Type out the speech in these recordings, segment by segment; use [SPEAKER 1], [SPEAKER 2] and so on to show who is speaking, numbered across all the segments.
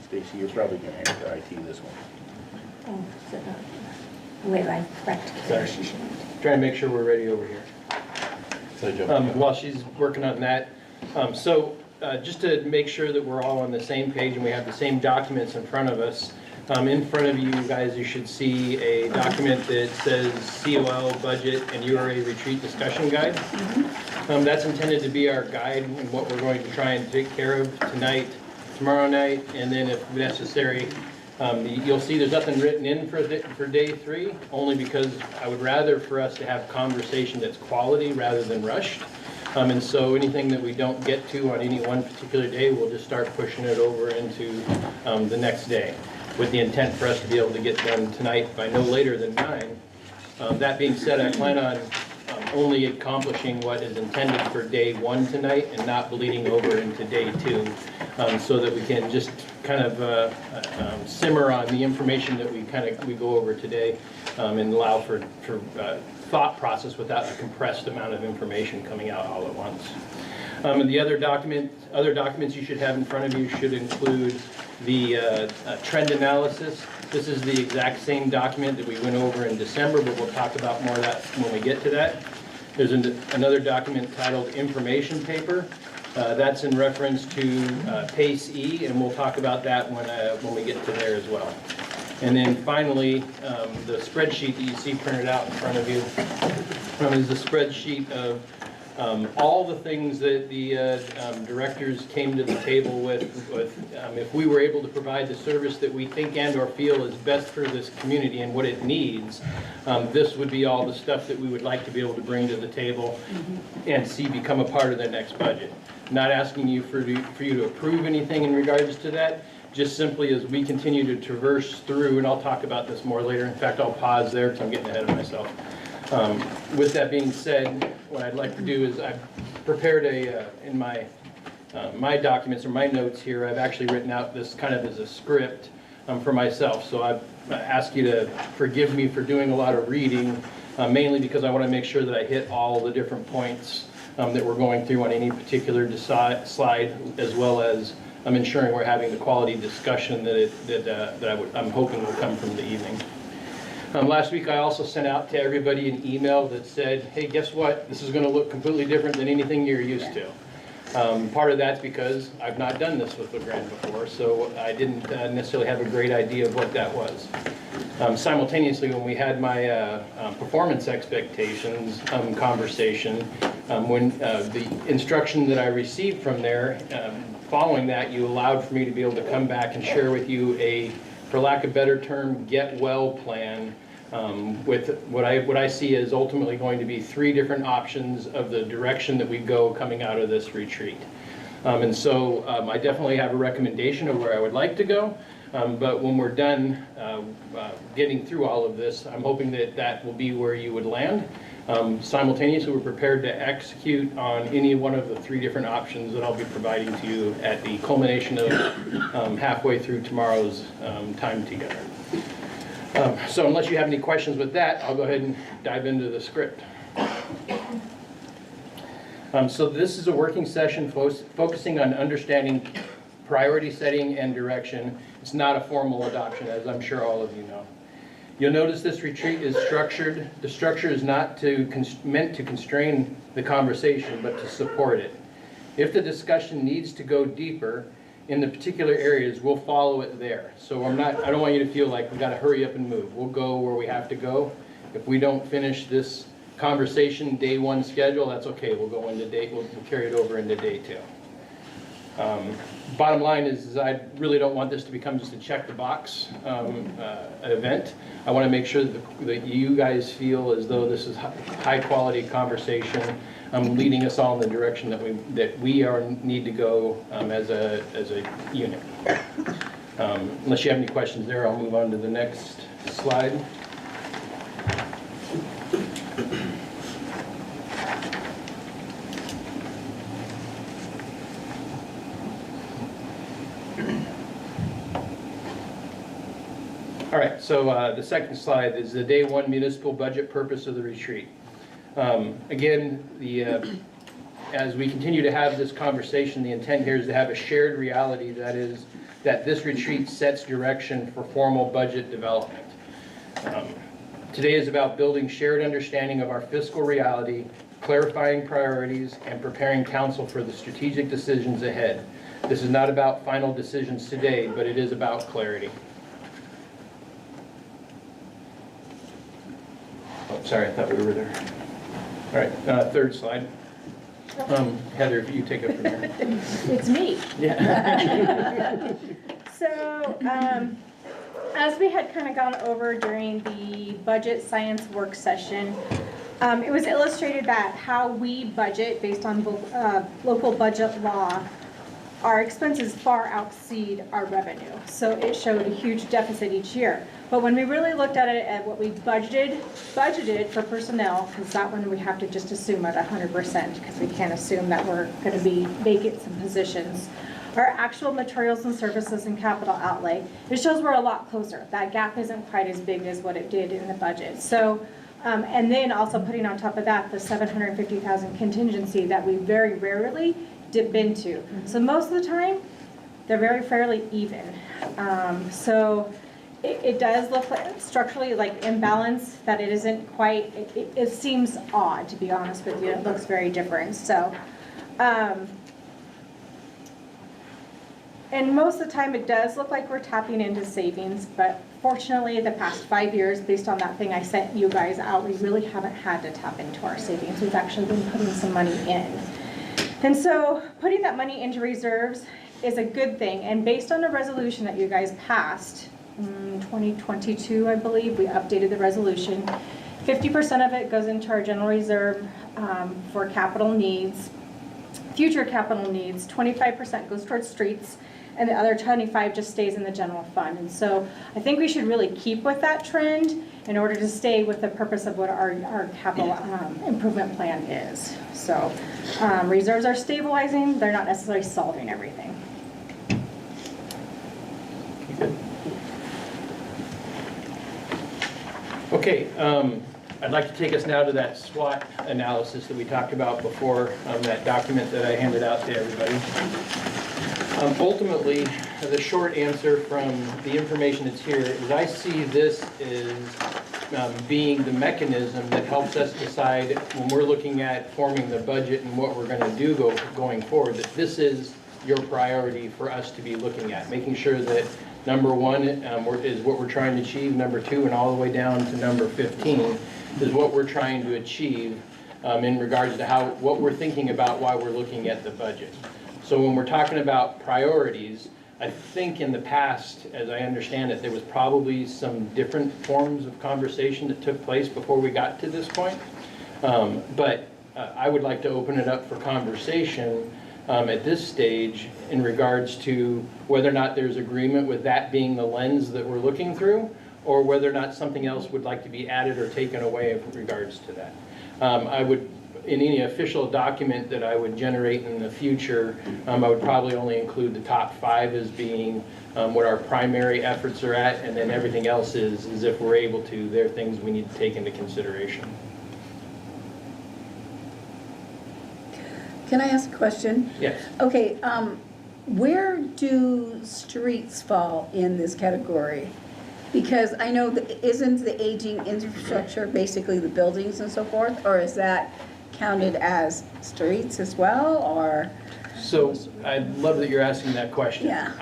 [SPEAKER 1] Stacy, you're probably going to answer IT this one.
[SPEAKER 2] Oh, so, wait, I correct.
[SPEAKER 3] Sorry.
[SPEAKER 2] She shouldn't.
[SPEAKER 3] Trying to make sure we're ready over here. While she's working on that, just to make sure that we're all on the same page and we have the same documents in front of us, in front of you guys, you should see a document that says COL budget and URA retreat discussion guide. That's intended to be our guide and what we're going to try and take care of tonight, tomorrow night, and then if necessary, you'll see there's nothing written in for day 3, only because I would rather for us to have conversation that's quality rather than rushed. And so anything that we don't get to on any one particular day, we'll just start pushing it over into the next day, with the intent for us to be able to get done tonight by no later than 9. That being said, I plan on only accomplishing what is intended for day 1 tonight and not bleeding over into day 2, so that we can just kind of simmer on the information that we go over today, and allow for thought process without a compressed amount of information coming out all at once. And the other documents you should have in front of you should include the trend analysis. This is the exact same document that we went over in December, but we'll talk about more of that when we get to that. There's another document titled information paper. That's in reference to PACE E, and we'll talk about that when we get to there as well. And then finally, the spreadsheet that you see printed out in front of you is the spreadsheet of all the things that the directors came to the table with if we were able to provide the service that we think and or feel is best for this community and what it needs, this would be all the stuff that we would like to be able to bring to the table and see become a part of the next budget. Not asking you for you to approve anything in regards to that, just simply as we continue to traverse through, and I'll talk about this more later. In fact, I'll pause there because I'm getting ahead of myself. With that being said, what I'd like to do is I've prepared in my documents or my notes here, I've actually written out this kind of as a script for myself. So I ask you to forgive me for doing a lot of reading, mainly because I want to make sure that I hit all the different points that we're going through on any particular slide, as well as ensuring we're having the quality discussion that I'm hoping will come from the evening. Last week I also sent out to everybody an email that said, hey, guess what? This is going to look completely different than anything you're used to. Part of that's because I've not done this with Grande before, so I didn't necessarily have a great idea of what that was. Simultaneously, when we had my performance expectations conversation, when the instruction that I received from there, following that, you allowed for me to be able to come back and share with you a, for lack of a better term, get well plan with what I see as ultimately going to be 3 different options of the direction that we go coming out of this retreat. And so I definitely have a recommendation of where I would like to go, but when we're done getting through all of this, I'm hoping that that will be where you would land. Simultaneously, we're prepared to execute on any one of the 3 different options that I'll be providing to you at the culmination of halfway through tomorrow's time together. So unless you have any questions with that, I'll go ahead and dive into the script. So this is a working session focusing on understanding priority setting and direction. It's not a formal adoption, as I'm sure all of you know. You'll notice this retreat is structured. The structure is not meant to constrain the conversation, but to support it. If the discussion needs to go deeper in the particular areas, we'll follow it there. So I don't want you to feel like we got to hurry up and move. We'll go where we have to go. If we don't finish this conversation day 1 schedule, that's okay. We'll go into we'll carry it over into day 2. Bottom line is I really don't want this to become just a check the box event. I want to make sure that you guys feel as though this is high quality conversation, leading us all in the direction that we need to go as a unit. Unless you have any questions there, I'll move on to the next slide. All right, so the second slide is the day 1 municipal budget purpose of the retreat. Again, as we continue to have this conversation, the intent here is to have a shared reality that is that this retreat sets direction for formal budget development. Today is about building shared understanding of our fiscal reality, clarifying priorities, and preparing council for the strategic decisions ahead. This is not about final decisions today, but it is about clarity. Oh, sorry, I thought we were there. All right, third slide. Heather, if you take it from there.
[SPEAKER 4] It's me.
[SPEAKER 3] Yeah.
[SPEAKER 4] So, as we had kind of gone over during the budget science work session, it was illustrated that how we budget based on local budget law, our expenses far exceed our revenue. So it showed a huge deficit each year. But when we really looked at it at what we budgeted for personnel, because that one we have to just assume at 100%, because we can't assume that we're going to be vacant some positions. Our actual materials and services and capital outlay, it shows we're a lot closer. That gap isn't quite as big as what it did in the budget. So, and then also putting on top of that the $750,000 contingency that we very rarely dip into. So most of the time, they're very fairly even. So it does look like structurally like imbalance, that it isn't quite, it seems odd, to be honest with you. It looks very different. So, and most of the time it does look like we're tapping into savings, but fortunately the past 5 years, based on that thing I sent you guys out, we really haven't had to tap into our savings. We've actually been putting some money in. And so putting that money into reserves is a good thing. And based on a resolution that you guys passed in 2022, I believe, we updated the resolution. 50% of it goes into our general reserve for capital needs, future capital needs. 25% goes towards streets, and the other 25 just stays in the general fund. And so I think we should really keep with that trend in order to stay with the purpose of what our capital improvement plan is. So reserves are stabilizing, they're not necessarily solving everything.
[SPEAKER 3] Okay, I'd like to take us now to that SWOT analysis that we talked about before, that document that I handed out to everybody. Ultimately, the short answer from the information that's here is I see this as being the mechanism that helps us decide when we're looking at forming the budget and what we're going to do going forward, that this is your priority for us to be looking at, making sure that number one is what we're trying to achieve, number two, and all the way down to number 15 is what we're trying to achieve in regards to what we're thinking about while we're looking at the budget. So when we're talking about priorities, I think in the past, as I understand it, there was probably some different forms of conversation that took place before we got to this point. But I would like to open it up for conversation at this stage in regards to whether or not there's agreement with that being the lens that we're looking through, or whether or not something else would like to be added or taken away in regards to that. I would, in any official document that I would generate in the future, I would probably only include the top 5 as being what our primary efforts are at, and then everything else is if we're able to, there are things we need to take into consideration.
[SPEAKER 5] Can I ask a question?
[SPEAKER 3] Yes.
[SPEAKER 5] Okay, where do streets fall in this category? Because I know that isn't the aging infrastructure basically the buildings and so forth, or is that counted as streets as well, or?
[SPEAKER 3] So I love that you're asking that question.
[SPEAKER 5] Yeah.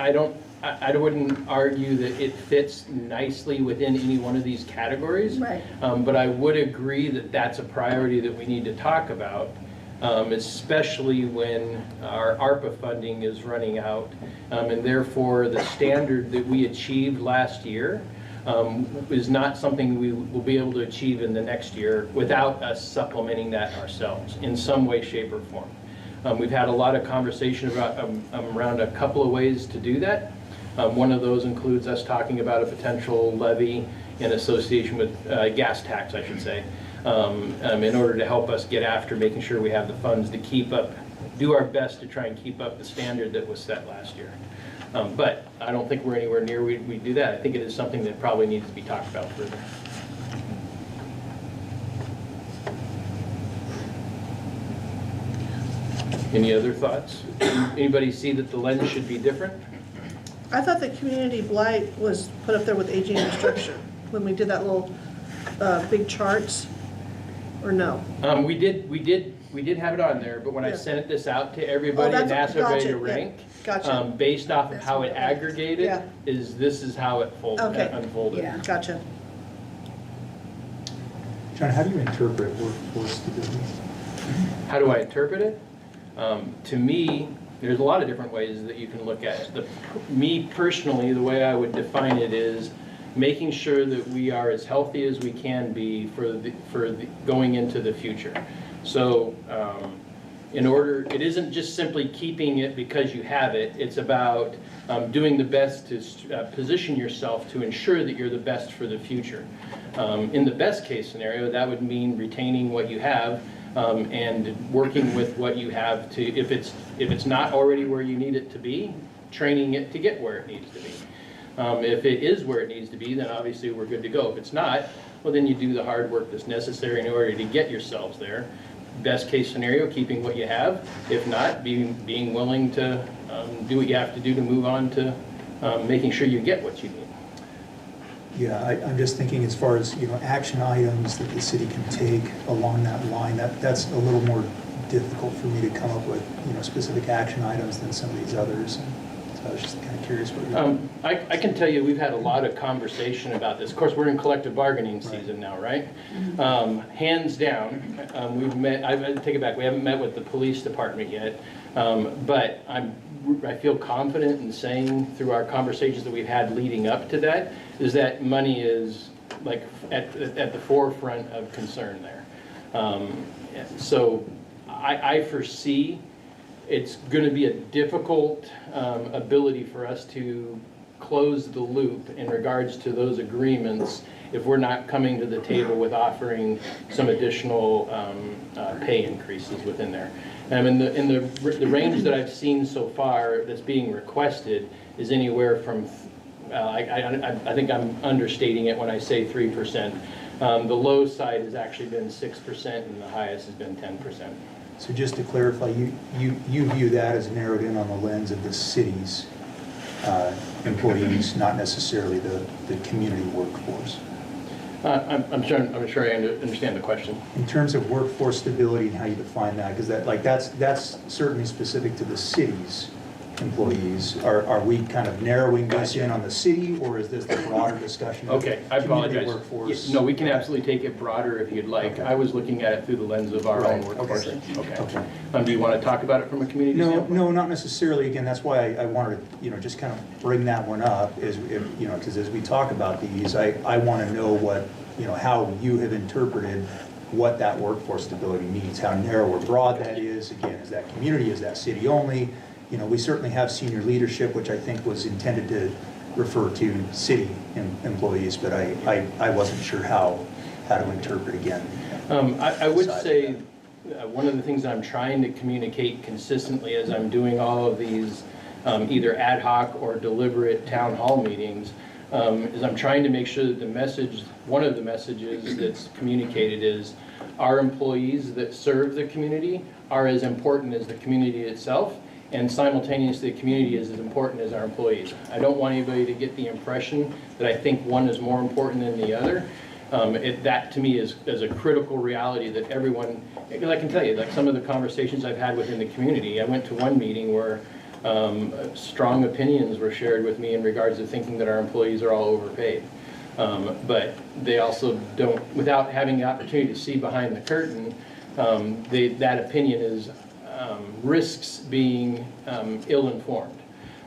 [SPEAKER 3] I wouldn't argue that it fits nicely within any one of these categories.
[SPEAKER 5] Right.
[SPEAKER 3] But I would agree that that's a priority that we need to talk about, especially when our ARPA funding is running out. And therefore, the standard that we achieved last year is not something we will be able to achieve in the next year without us supplementing that ourselves in some way, shape, or form. We've had a lot of conversation about around a couple of ways to do that. One of those includes us talking about a potential levy in association with gas tax, I should say, in order to help us get after making sure we have the funds to keep up, do our best to try and keep up the standard that was set last year. But I don't think we're anywhere near we do that. I think it is something that probably needs to be talked about further. Any other thoughts? Anybody see that the lens should be different?
[SPEAKER 6] I thought the community blight was put up there with aging infrastructure when we did that little, big charts, or no?
[SPEAKER 3] We did have it on there, but when I
[SPEAKER 6] Yeah.
[SPEAKER 3] sent this out to everybody
[SPEAKER 6] Oh,
[SPEAKER 3] and
[SPEAKER 6] that's-
[SPEAKER 3] asked everybody to
[SPEAKER 6] gotcha, yeah,
[SPEAKER 3] rank,
[SPEAKER 6] gotcha.
[SPEAKER 3] based off of how it aggregated,
[SPEAKER 6] Yeah.
[SPEAKER 3] this is how it
[SPEAKER 6] Okay.
[SPEAKER 3] unfolded.
[SPEAKER 5] Yeah.
[SPEAKER 6] Gotcha.
[SPEAKER 7] John, how do you interpret workforce stability?
[SPEAKER 3] How do I interpret it? To me, there's a lot of different ways that you can look at it. Me personally, the way I would define it is making sure that we are as healthy as we can be for going into the future. So it isn't just simply keeping it because you have it. It's about doing the best to position yourself to ensure that you're the best for the future. In the best case scenario, that would mean retaining what you have and working with what you have to, if it's not already where you need it to be, training it to get where it needs to be. If it is where it needs to be, then obviously we're good to go. If it's not, well, then you do the hard work that's necessary in order to get yourselves there. Best case scenario, keeping what you have. If not, being willing to do what you have to do to move on to making sure you get what you need.
[SPEAKER 7] Yeah, I'm just thinking as far as, action items that the city can take along that line, that's a little more difficult for me to come up with, specific action items than some of these others. So I was just kind of curious what you're...
[SPEAKER 3] I can tell you we've had a lot of conversation about this. Of course, we're in collective bargaining season now, right? Hands down, we've met, I take it back, we haven't met with the police department yet, but I feel confident in saying through our conversations that we've had leading up to that, is that money is like at the forefront of concern there. So I foresee it's going to be a difficult ability for us to close the loop in regards to those agreements if we're not coming to the table with offering some additional pay increases within there. In the range that I've seen so far that's being requested is anywhere from, I think I'm understating it when I say 3%. The low side has actually been 6% and the highest has been 10%.
[SPEAKER 7] So just to clarify, you view that as narrowed in on the lens of the city's employees, not necessarily the community workforce.
[SPEAKER 3] I'm sure I understand the question.
[SPEAKER 7] In terms of workforce stability and how you define that, because that's certainly specific to the city's employees. Are we kind of narrowing this in on the city, or is this the broader discussion of
[SPEAKER 3] Okay, I
[SPEAKER 7] community
[SPEAKER 3] apologize.
[SPEAKER 7] workforce?
[SPEAKER 3] No, we can absolutely take it broader if you'd like.
[SPEAKER 7] Okay.
[SPEAKER 3] I was looking at it through the lens of our own
[SPEAKER 7] Right,
[SPEAKER 3] workforce.
[SPEAKER 7] okay. Okay.
[SPEAKER 3] Do you want to talk about it from a community standpoint?
[SPEAKER 7] No, not necessarily. Again, that's why I wanted to, just kind of bring that one up, is, because as we talk about these, I want to know what, how you have interpreted what that workforce stability means, how narrow or broad that is. Again, is that community, is that city only? We certainly have senior leadership, which I think was intended to refer to city employees, but I wasn't sure how to interpret again.
[SPEAKER 3] I would say one of the things I'm trying to communicate consistently as I'm doing all of these either ad hoc or deliberate town hall meetings is I'm trying to make sure that the message, one of the messages that's communicated is our employees that serve the community are as important as the community itself, and simultaneously the community is as important as our employees. I don't want anybody to get the impression that I think one is more important than the other. That to me is a critical reality that everyone, because I can tell you, like some of the conversations I've had within the community, I went to one meeting where strong opinions were shared with me in regards to thinking that our employees are all overpaid. But they also don't, without having the opportunity to see behind the curtain, that opinion is risks being ill-informed.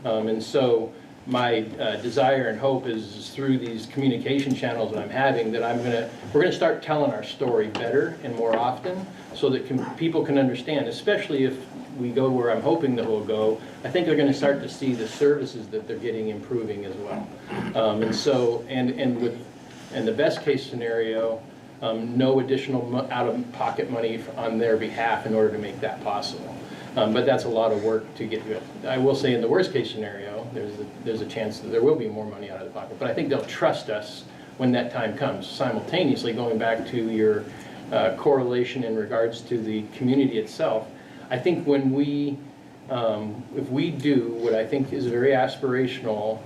[SPEAKER 3] And so my desire and hope is through these communication channels that I'm having that we're gonna start telling our story better and more often so that people can understand, especially if we go where I'm hoping that we'll go. I think they're gonna start to see the services that they're getting improving as well. And the best case scenario, no additional out-of-pocket money on their behalf in order to make that possible. But that's a lot of work to get to it. I will say in the worst case scenario, there's a chance that there will be more money out of the pocket. But I think they'll trust us when that time comes. Simultaneously, going back to your correlation in regards to the community itself, I think when we if we do what I think is very aspirational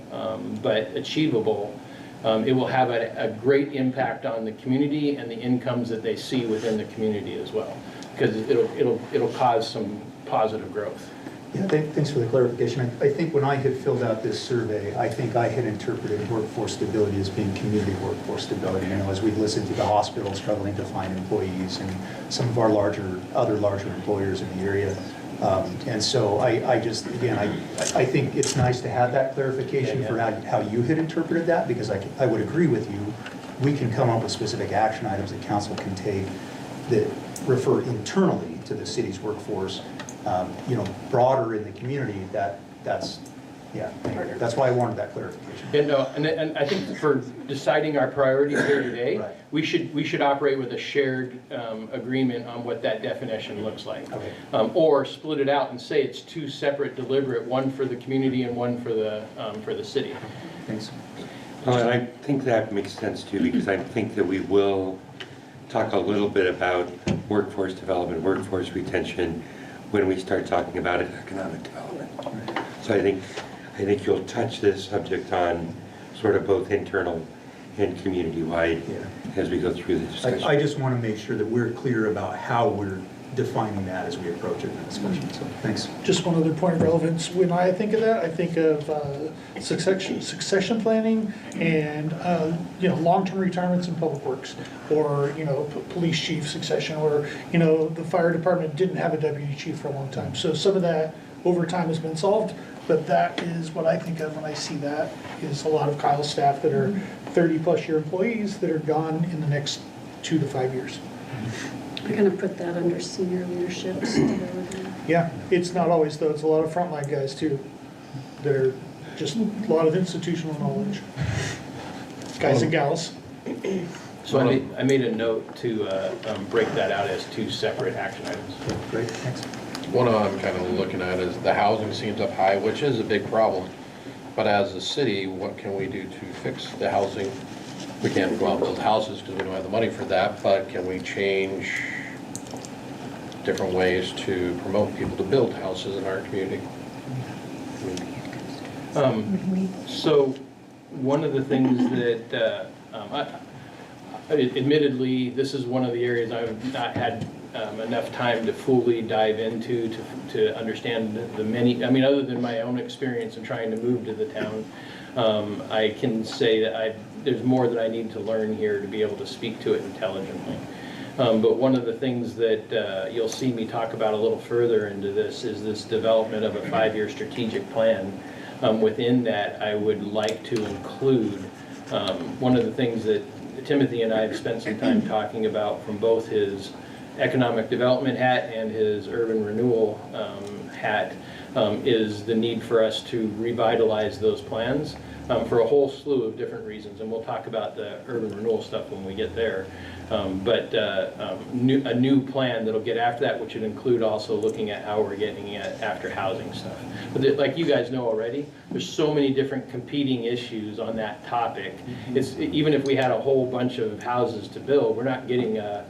[SPEAKER 3] but achievable, it will have a great impact on the community and the incomes that they see within the community as well, because it'll cause some positive growth.
[SPEAKER 7] Yeah, thanks for the clarification. I think when I had filled out this survey, I think I had interpreted workforce stability as being community workforce stability. You know, as we've listened to the hospital struggling to find employees and some of our other larger employers in the area. And so I just, again, I think it's nice to have that clarification for how you had interpreted that, because I would agree with you. We can come up with specific action items that council can take that refer internally to the city's workforce. You know, broader in the community, that's why I wanted that clarification.
[SPEAKER 3] And I think for deciding our priorities here today,
[SPEAKER 7] Right.
[SPEAKER 3] we should operate with a shared agreement on what that definition looks like.
[SPEAKER 7] Okay.
[SPEAKER 3] Or split it out and say it's two separate deliberate, one for the community and one for the city.
[SPEAKER 7] Thanks.
[SPEAKER 8] Well, and I think that makes sense too, because I think that we will talk a little bit about workforce development, workforce retention, when we start talking about economic development. So I think you'll touch this subject on sort of both internal and community-wide as we go through the discussion.
[SPEAKER 7] I just want to make sure that we're clear about how we're defining that as we approach it in the discussion, so thanks.
[SPEAKER 9] Just one other point of relevance. When I think of that, I think of succession planning and, you know, long-term retirements in public works, or, you know, police chief succession, or, you know, the fire department didn't have a deputy chief for a long time. So some of that over time has been solved, but that is what I think of when I see that, is a lot of Kyle's staff that are 30-plus year employees that are gone in the next 2 to 5 years.
[SPEAKER 10] We're gonna put that under senior leadership stability.
[SPEAKER 9] Yeah, it's not always though, it's a lot of frontline guys too, that are just a lot of institutional knowledge. Guys and gals.
[SPEAKER 3] So I made a note to break that out as two separate action items.
[SPEAKER 7] Great, thanks.
[SPEAKER 11] One I'm kind of looking at is the housing seems up high, which is a big problem. But as a city, what can we do to fix the housing? We can't go out and build houses because we don't have the money for that, but can we change different ways to promote people to build houses in our community?
[SPEAKER 3] So one of the things that, admittedly, this is one of the areas I've not had enough time to fully dive into to understand the many, I mean, other than my own experience in trying to move to the town, I can say that there's more that I need to learn here to be able to speak to it intelligently. But one of the things that you'll see me talk about a little further into this is this development of a 5-year strategic plan. Within that, I would like to include one of the things that Timothy and I have spent some time talking about from both his economic development hat and his urban renewal hat is the need for us to revitalize those plans for a whole slew of different reasons. And we'll talk about the urban renewal stuff when we get there. But a new plan that'll get after that, which would include also looking at how we're getting after housing stuff. But like you guys know already, there's so many different competing issues on that topic. It's even if we had a whole bunch of houses to build, we're not getting a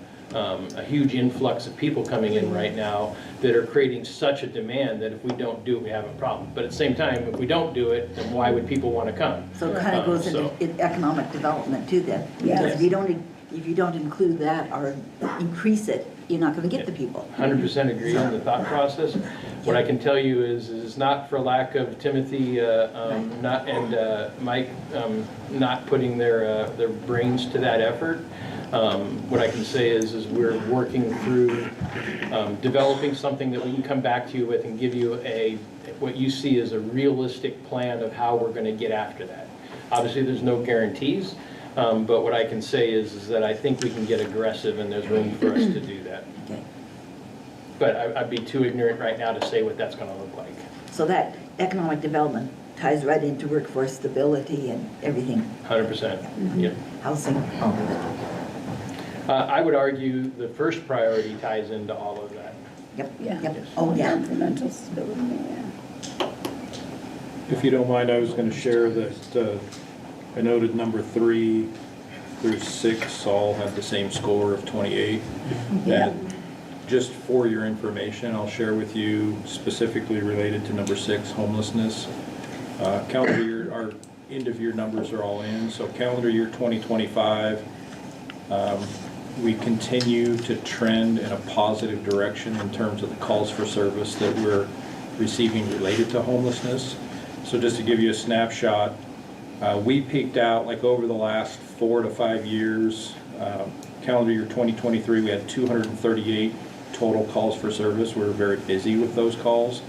[SPEAKER 3] huge influx of people coming in right now that are creating such a demand that if we don't do it, we have a problem. But at the same time, if we don't do it, then why would people want to come?
[SPEAKER 12] So it kind of goes into economic development too then. Because if you don't include that or increase it, you're not going to get the people.
[SPEAKER 3] 100% agree on the thought process. What I can tell you is not for lack of Timothy and Mike not putting their brains to that effort. What I can say is we're working through developing something that we can come back to you with and give you what you see as a realistic plan of how we're going to get after that. Obviously, there's no guarantees, but what I can say is that I think we can get aggressive and there's room for us to do that.
[SPEAKER 12] Okay.
[SPEAKER 3] But I'd be too ignorant right now to say what that's going to look like.
[SPEAKER 12] So that economic development ties right into workforce stability and everything.
[SPEAKER 3] 100%. Yep.
[SPEAKER 12] Housing, all of it.
[SPEAKER 3] I would argue the first priority ties into all of that.
[SPEAKER 12] Yep,
[SPEAKER 5] Yeah.
[SPEAKER 12] yep. Oh, yeah.
[SPEAKER 5] Environmental stability, yeah.
[SPEAKER 1] If you don't mind, I was going to share that I noted number 3 through 6 all have the same score of 28.
[SPEAKER 5] Yeah.
[SPEAKER 1] And Just for your information, I'll share with you specifically related to number 6, homelessness. Calendar year, our end of year numbers are all in. So calendar year 2025, we continue to trend in a positive direction in terms of the calls for service that we're receiving related to homelessness. So just to give you a snapshot, we peaked out like over the last 4 to 5 years. Calendar year 2023, we had 238 total calls for service. We were very busy with those calls.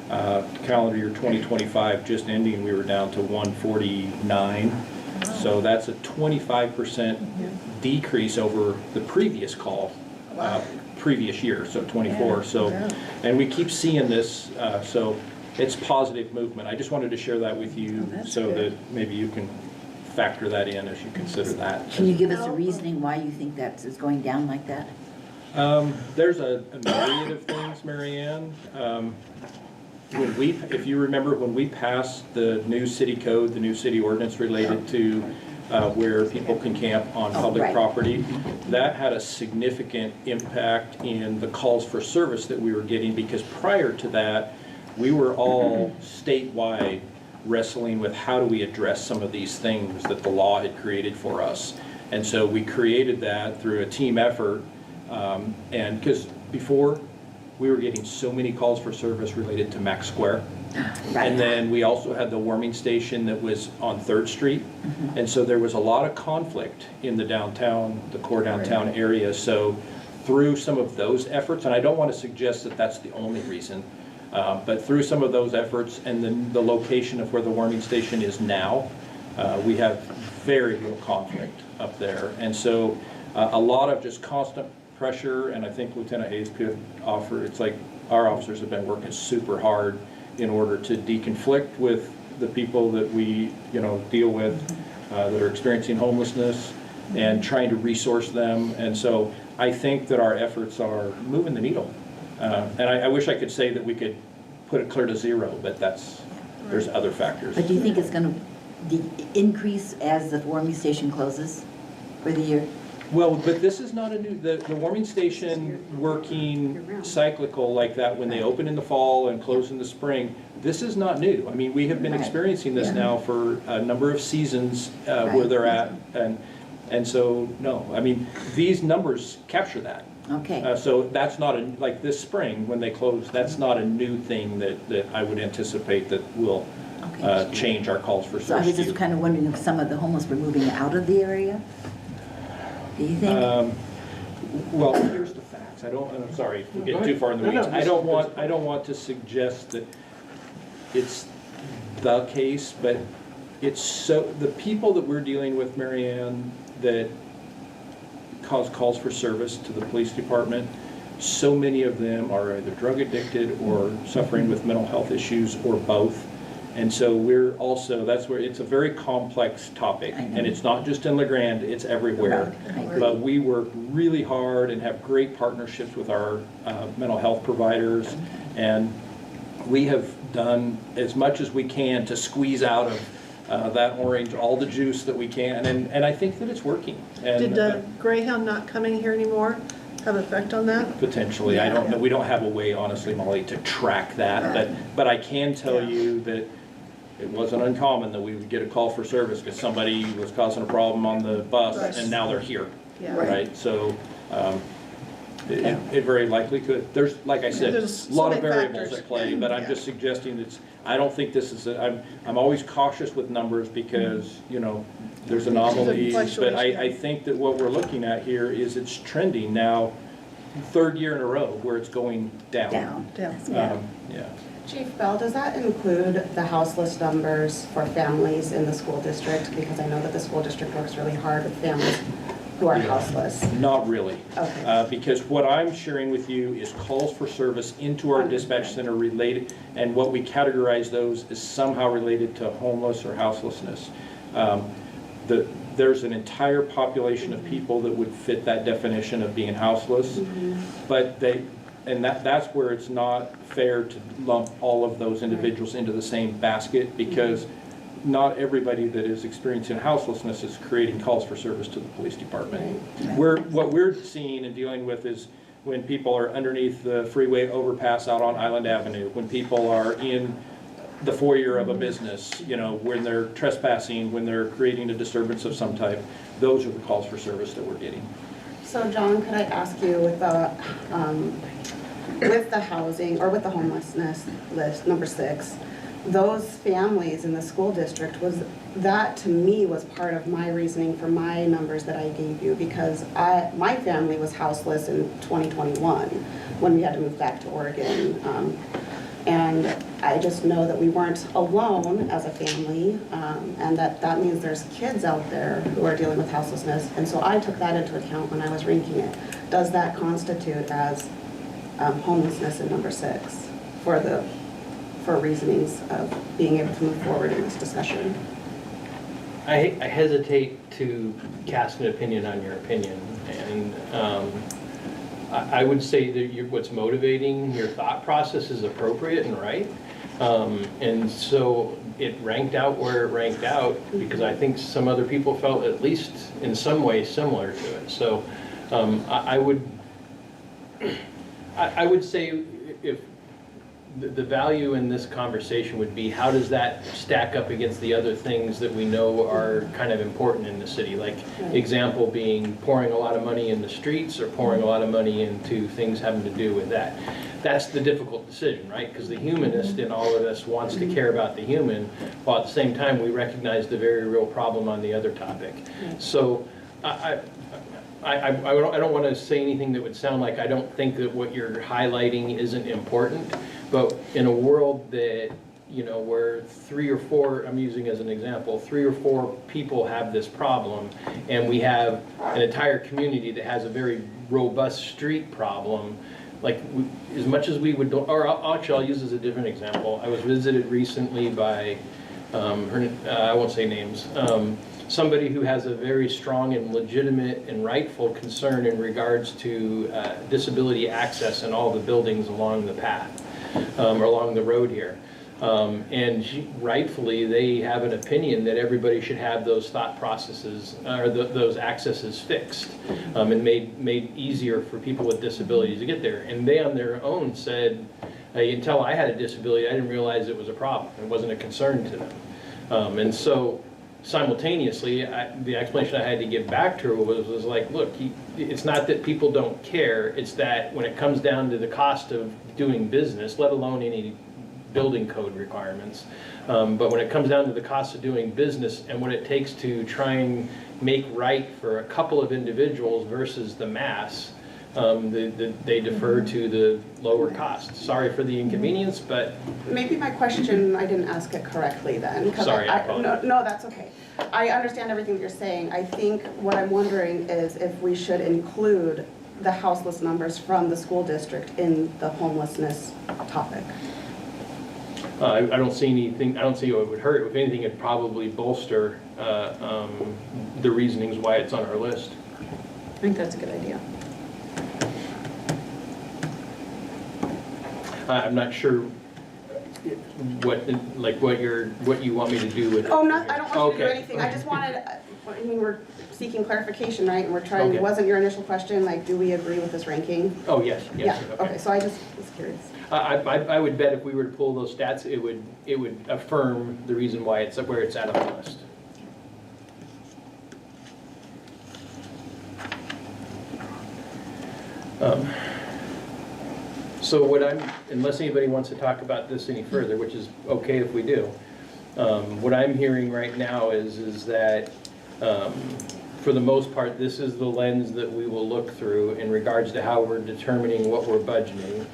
[SPEAKER 1] Calendar year 2025, just ending, we were down to 149. So that's a 25% decrease over the previous call, previous year, so 24. So, and we keep seeing this, so it's positive movement. I just wanted to share that with you so that maybe you can factor that in as you consider that.
[SPEAKER 12] Can you give us a reasoning why you think that is going down like that?
[SPEAKER 1] There's a myriad of things, Mary Ann. If you remember, when we passed the new city code, the new city ordinance related to where people can camp on public property, that had a significant impact in the calls for service that we were getting, because prior to that, we were all statewide wrestling with how do we address some of these things that the law had created for us. And so we created that through a team effort, and because before, we were getting so many calls for service related to Max Square. And then we also had the warming station that was on 3rd Street. And so there was a lot of conflict in the downtown, the core downtown area. So through some of those efforts, and I don't want to suggest that that's the only reason, but through some of those efforts and then the location of where the warming station is now, we have very little conflict up there. And so a lot of just constant pressure, and I think Lieutenant Hayes could offer, it's like our officers have been working super hard in order to deconflict with the people that we, deal with that are experiencing homelessness and trying to resource them. And so I think that our efforts are moving the needle. And I wish I could say that we could put it clear to 0, but there's other factors.
[SPEAKER 12] But do you think it's going to increase as the warming station closes for the year?
[SPEAKER 1] Well, but this is not a new, the warming station working cyclical like that when they open in the fall and close in the spring, this is not new. I mean, we have been experiencing this now for a number of seasons where they're at. And so, no, I mean, these numbers capture that.
[SPEAKER 12] Okay.
[SPEAKER 1] So that's not, like this spring when they close, that's not a new thing that I would anticipate that will change our calls for service.
[SPEAKER 12] So I was just kind of wondering if some of the homeless were moving out of the area? Do you think?
[SPEAKER 1] Well, here's the facts. I'm sorry, we'll get too far in the weeds. I don't want to suggest that it's the case, but it's so, the people that we're dealing with, Mary Ann, that cause calls for service to the police department, so many of them are either drug addicted or suffering with mental health issues or both. And so we're also, that's where it's a very complex topic, and it's not just in Grande, it's everywhere. But we work really hard and have great partnerships with our mental health providers, and we have done as much as we can to squeeze out of that orange all the juice that we can, and I think that it's working. And,
[SPEAKER 6] Did Greyhound not coming here anymore have an effect on that?
[SPEAKER 1] Potentially, I don't know. We don't have a way, honestly, Molly, to track that, but I can tell you that it wasn't uncommon that we would get a call for service because somebody was causing a problem on the bus and now they're here, right? So it very likely could. There's, like I said, a lot of variables at play, but I'm just suggesting that I don't think this is, I'm always cautious with numbers because, there's anomalies, but I think that what we're looking at here is it's trending now, 3rd year in a row where it's going down. Yeah.
[SPEAKER 13] Chief Bell, does that include the houseless numbers for families in the school district? Because I know that the school district works really hard with families who are houseless.
[SPEAKER 1] Not really.
[SPEAKER 13] Okay.
[SPEAKER 1] Because what I'm sharing with you is calls for service into our dispatch center related, and what we categorize those is somehow related to homeless or houselessness. There's an entire population of people that would fit that definition of being houseless, but that's where it's not fair to lump all of those individuals into the same basket, because not everybody that is experiencing houselessness is creating calls for service to the police department. What we're seeing and dealing with is when people are underneath the freeway overpass out on Island Avenue, when people are in the foyer of a business, you know, when they're trespassing, when they're creating a disturbance of some type, those are the calls for service that we're getting.
[SPEAKER 13] So John, could I ask you with the housing, or with the homelessness list, number 6, those families in the school district, that to me was part of my reasoning for my numbers that I gave you, because my family was houseless in 2021 when we had to move back to Oregon. And I just know that we weren't alone as a family, and that means there's kids out there who are dealing with houselessness. And so I took that into account when I was ranking it. Does that constitute as homelessness in number 6 for reasonings of being able to move forward in this discussion?
[SPEAKER 3] I hesitate to cast an opinion on your opinion, and I would say that what's motivating your thought process is appropriate and right, and so it ranked out where it ranked out because I think some other people felt at least in some way similar to it. So I would say if the value in this conversation would be, how does that stack up against the other things that we know are kind of important in the city? Like example being pouring a lot of money in the streets or pouring a lot of money into things having to do with that. That's the difficult decision, right? Because the humanist in all of us wants to care about the human, while at the same time we recognize the very real problem on the other topic. So I don't want to say anything that would sound like I don't think that what you're highlighting isn't important. But in a world that, you know, where 3 or 4, I'm using as an example, 3 or 4 people have this problem, and we have an entire community that has a very robust street problem, like as much as we would, or actually I'll use as a different example. I was visited recently by, I won't say names, somebody who has a very strong and legitimate and rightful concern in regards to disability access in all the buildings along the path. Or along the road here. And rightfully, they have an opinion that everybody should have those thought processes, or those accesses fixed, and made easier for people with disabilities to get there. And they on their own said, hey, until I had a disability, I didn't realize it was a problem. It wasn't a concern to them. And so simultaneously, the explanation I had to give back to her was like, look, it's not that people don't care, it's that when it comes down to the cost of doing business, let alone any building code requirements, but when it comes down to the cost of doing business and what it takes to try and make right for a couple of individuals versus the mass, they defer to the lower cost. Sorry for the inconvenience, but...
[SPEAKER 13] Maybe my question, I didn't ask it correctly then.
[SPEAKER 3] Sorry, I apologize.
[SPEAKER 13] No, that's okay. I understand everything that you're saying. I think what I'm wondering is if we should include the houseless numbers from the school district in the homelessness topic.
[SPEAKER 3] I don't see anything, I don't see what would hurt. If anything, it'd probably bolster the reasonings why it's on our list.
[SPEAKER 10] I think that's a good idea.
[SPEAKER 3] I'm not sure what you want me to do with it.
[SPEAKER 13] Oh, I don't want you to do
[SPEAKER 3] Okay.
[SPEAKER 13] anything. I just wanted, I mean, we're seeking clarification, right? And we're trying,
[SPEAKER 3] Okay.
[SPEAKER 13] wasn't your initial question, like, do we agree with this ranking?
[SPEAKER 3] Oh, yes, yes.
[SPEAKER 13] Yeah, okay, so I just was curious.
[SPEAKER 3] I would bet if we were to pull those stats, it would affirm the reason why it's where it's at on the list. So unless anybody wants to talk about this any further, which is okay if we do, what I'm hearing right now is that for the most part, this is the lens that we will look through in regards to how we're determining what we're budgeting,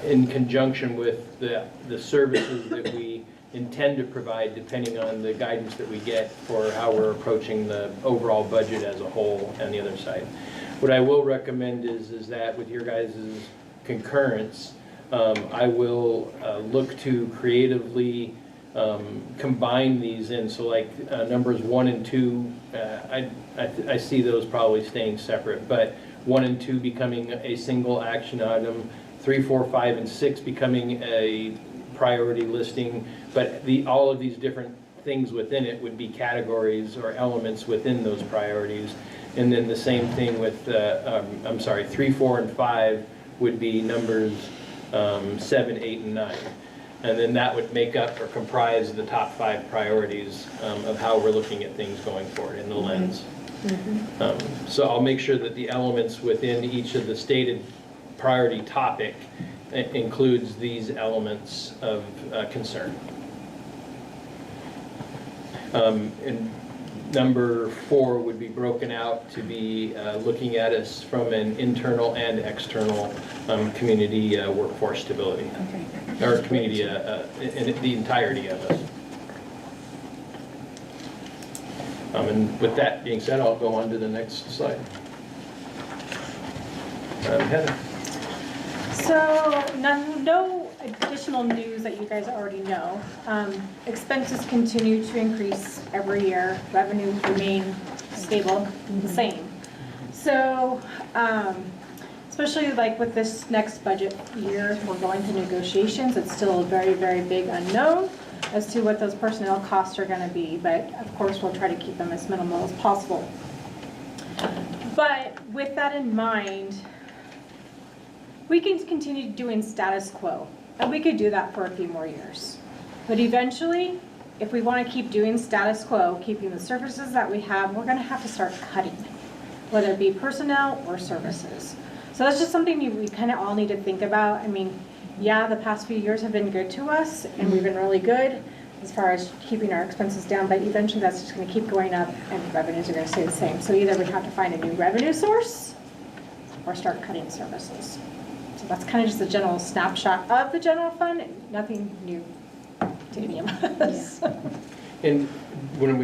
[SPEAKER 3] in conjunction with the services that we intend to provide, depending on the guidance that we get for how we're approaching the overall budget as a whole on the other side. What I will recommend is that with your guys' concurrence, I will look to creatively combine these in. So like numbers 1 and 2, I see those probably staying separate, but 1 and 2 becoming a single action item, 3, 4, 5, and 6 becoming a priority listing, but all of these different things within it would be categories or elements within those priorities. And then the same thing with, 3, 4, and 5 would be numbers 7, 8, and 9. And then that would make up or comprise the top 5 priorities of how we're looking at things going forward in the lens. So I'll make sure that the elements within each of the stated priority topic includes these elements of concern. And number 4 would be broken out to be looking at us from an internal and external community workforce stability.
[SPEAKER 5] Okay.
[SPEAKER 3] Or community, in the entirety of us. And with that being said, I'll go on to the next slide. Heather.
[SPEAKER 4] So, no additional news that you guys already know. Expenses continue to increase every year. Revenues remain stable, the same. So, especially like with this next budget year, we're going to negotiations. It's still a very, very big unknown as to what those personnel costs are going to be. But of course, we'll try to keep them as minimal as possible. But with that in mind, we can continue doing status quo, and we could do that for a few more years. But eventually, if we want to keep doing status quo, keeping the services that we have, we're going to have to start cutting, whether it be personnel or services. So that's just something we kind of all need to think about. I mean, yeah, the past few years have been good to us, and we've been really good as far as keeping our expenses down, but eventually that's just going to keep going up, and revenues are going to stay the same. So either we have to find a new revenue source or start cutting services. So that's kind of just a general snapshot of the general fund, nothing new to any of us.
[SPEAKER 5] Yeah.
[SPEAKER 3] And when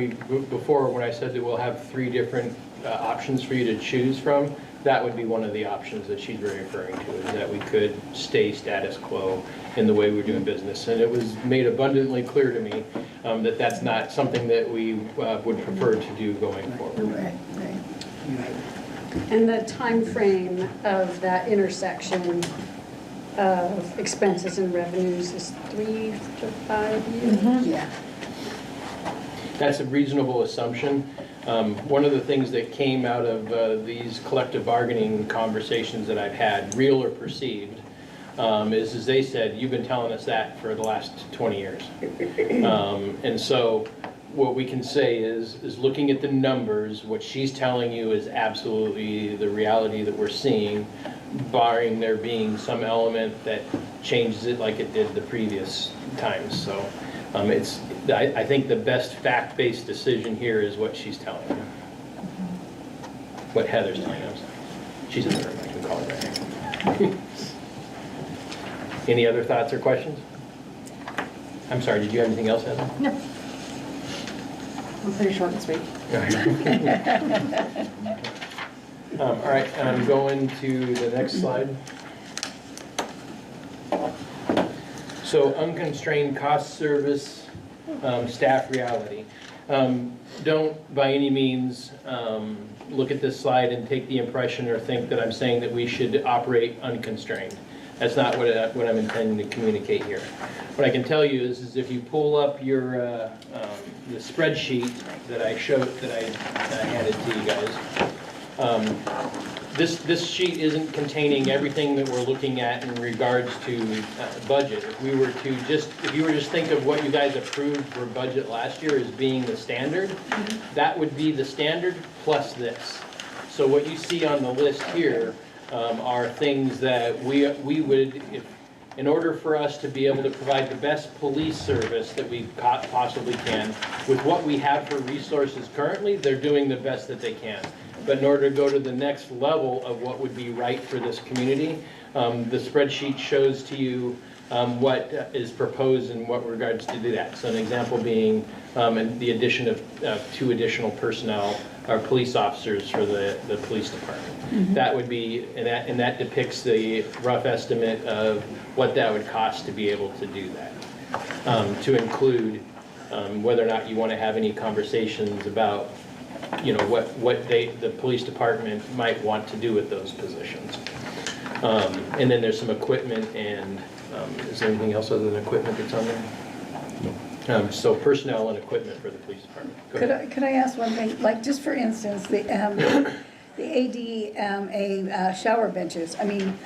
[SPEAKER 3] I said that we'll have 3 different options for you to choose from, that would be one of the options that she's referring to, is that we could stay status quo in the way we're doing business. And it was made abundantly clear to me that that's not something that we would prefer to do going forward.
[SPEAKER 5] Right, right.
[SPEAKER 10] And the time frame of that intersection of expenses and revenues is 3 to 5 years?
[SPEAKER 5] Yeah.
[SPEAKER 3] That's a reasonable assumption. One of the things that came out of these collective bargaining conversations that I've had, real or perceived, is as they said, you've been telling us that for the last 20 years. And so what we can say is looking at the numbers, what she's telling you is absolutely the reality that we're seeing, barring there being some element that changes it like it did the previous times. So I think the best fact-based decision here is what she's telling you. What Heather's telling us. She's in the room, I can call her right. Any other thoughts or questions? I'm sorry, did you have anything else, Heather?
[SPEAKER 4] No. I'm pretty short and sweet.
[SPEAKER 3] All right, I'm going to the next slide. So unconstrained cost service, staff reality. Don't by any means look at this slide and take the impression or think that I'm saying that we should operate unconstrained. That's not what I'm intending to communicate here. What I can tell you is if you pull up your the spreadsheet that I showed, that I handed to you guys, this sheet isn't containing everything that we're looking at in regards to budget. If you were to just think of what you guys approved for budget last year as being the standard, that would be the standard plus this. So what you see on the list here are things that we would, in order for us to be able to provide the best police service that we possibly can, with what we have for resources currently, they're doing the best that they can. But in order to go to the next level of what would be right for this community, the spreadsheet shows to you what is proposed in what regards to do that. So an example being the addition of 2 additional personnel or police officers for the police department. That would be, and that depicts the rough estimate of what that would cost to be able to do that. To include whether or not you want to have any conversations about, you know, what the police department might want to do with those positions. And then there's some equipment and is there anything else other than equipment that's on there? So personnel and equipment for the police department. Go ahead.
[SPEAKER 5] Could I ask one thing? Like, just for instance, the ADA shower benches, I mean,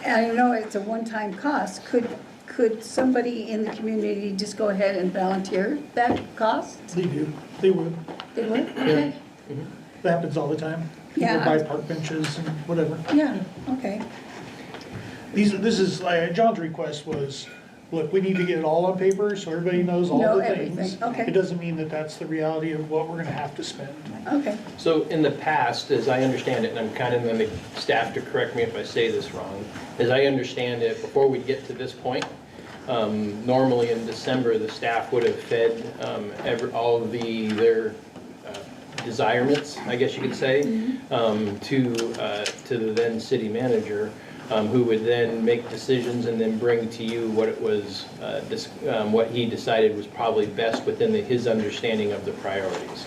[SPEAKER 5] I know it's a one-time cost. Could somebody in the community just go ahead and volunteer that cost?
[SPEAKER 9] They do, they would.
[SPEAKER 5] They would? Okay.
[SPEAKER 9] That happens all the time. People
[SPEAKER 5] Yeah.
[SPEAKER 9] buy park benches and whatever.
[SPEAKER 5] Yeah, okay.
[SPEAKER 9] This is, like, John's request was, look, we need to get it all on paper so everybody knows all
[SPEAKER 5] Know
[SPEAKER 9] the
[SPEAKER 5] everything,
[SPEAKER 9] things.
[SPEAKER 5] okay.
[SPEAKER 9] It doesn't mean that that's the reality of what we're gonna have to spend.
[SPEAKER 5] Okay.
[SPEAKER 3] So in the past, as I understand it, and I'm kind of going to staff to correct me if I say this wrong, as I understand it, before we get to this point, normally in December, the staff would have fed all of their desirements, I guess you could say, to the then city manager, who would then make decisions and then bring to you what it was, what he decided was probably best within his understanding of the priorities.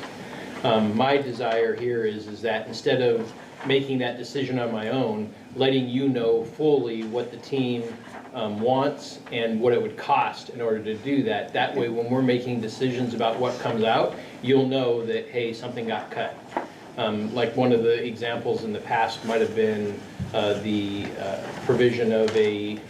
[SPEAKER 3] My desire here is that instead of making that decision on my own, letting you know fully what the team wants and what it would cost in order to do that. That way, when we're making decisions about what comes out, you'll know that, hey, something got cut. Like one of the examples in the past might have been the provision of a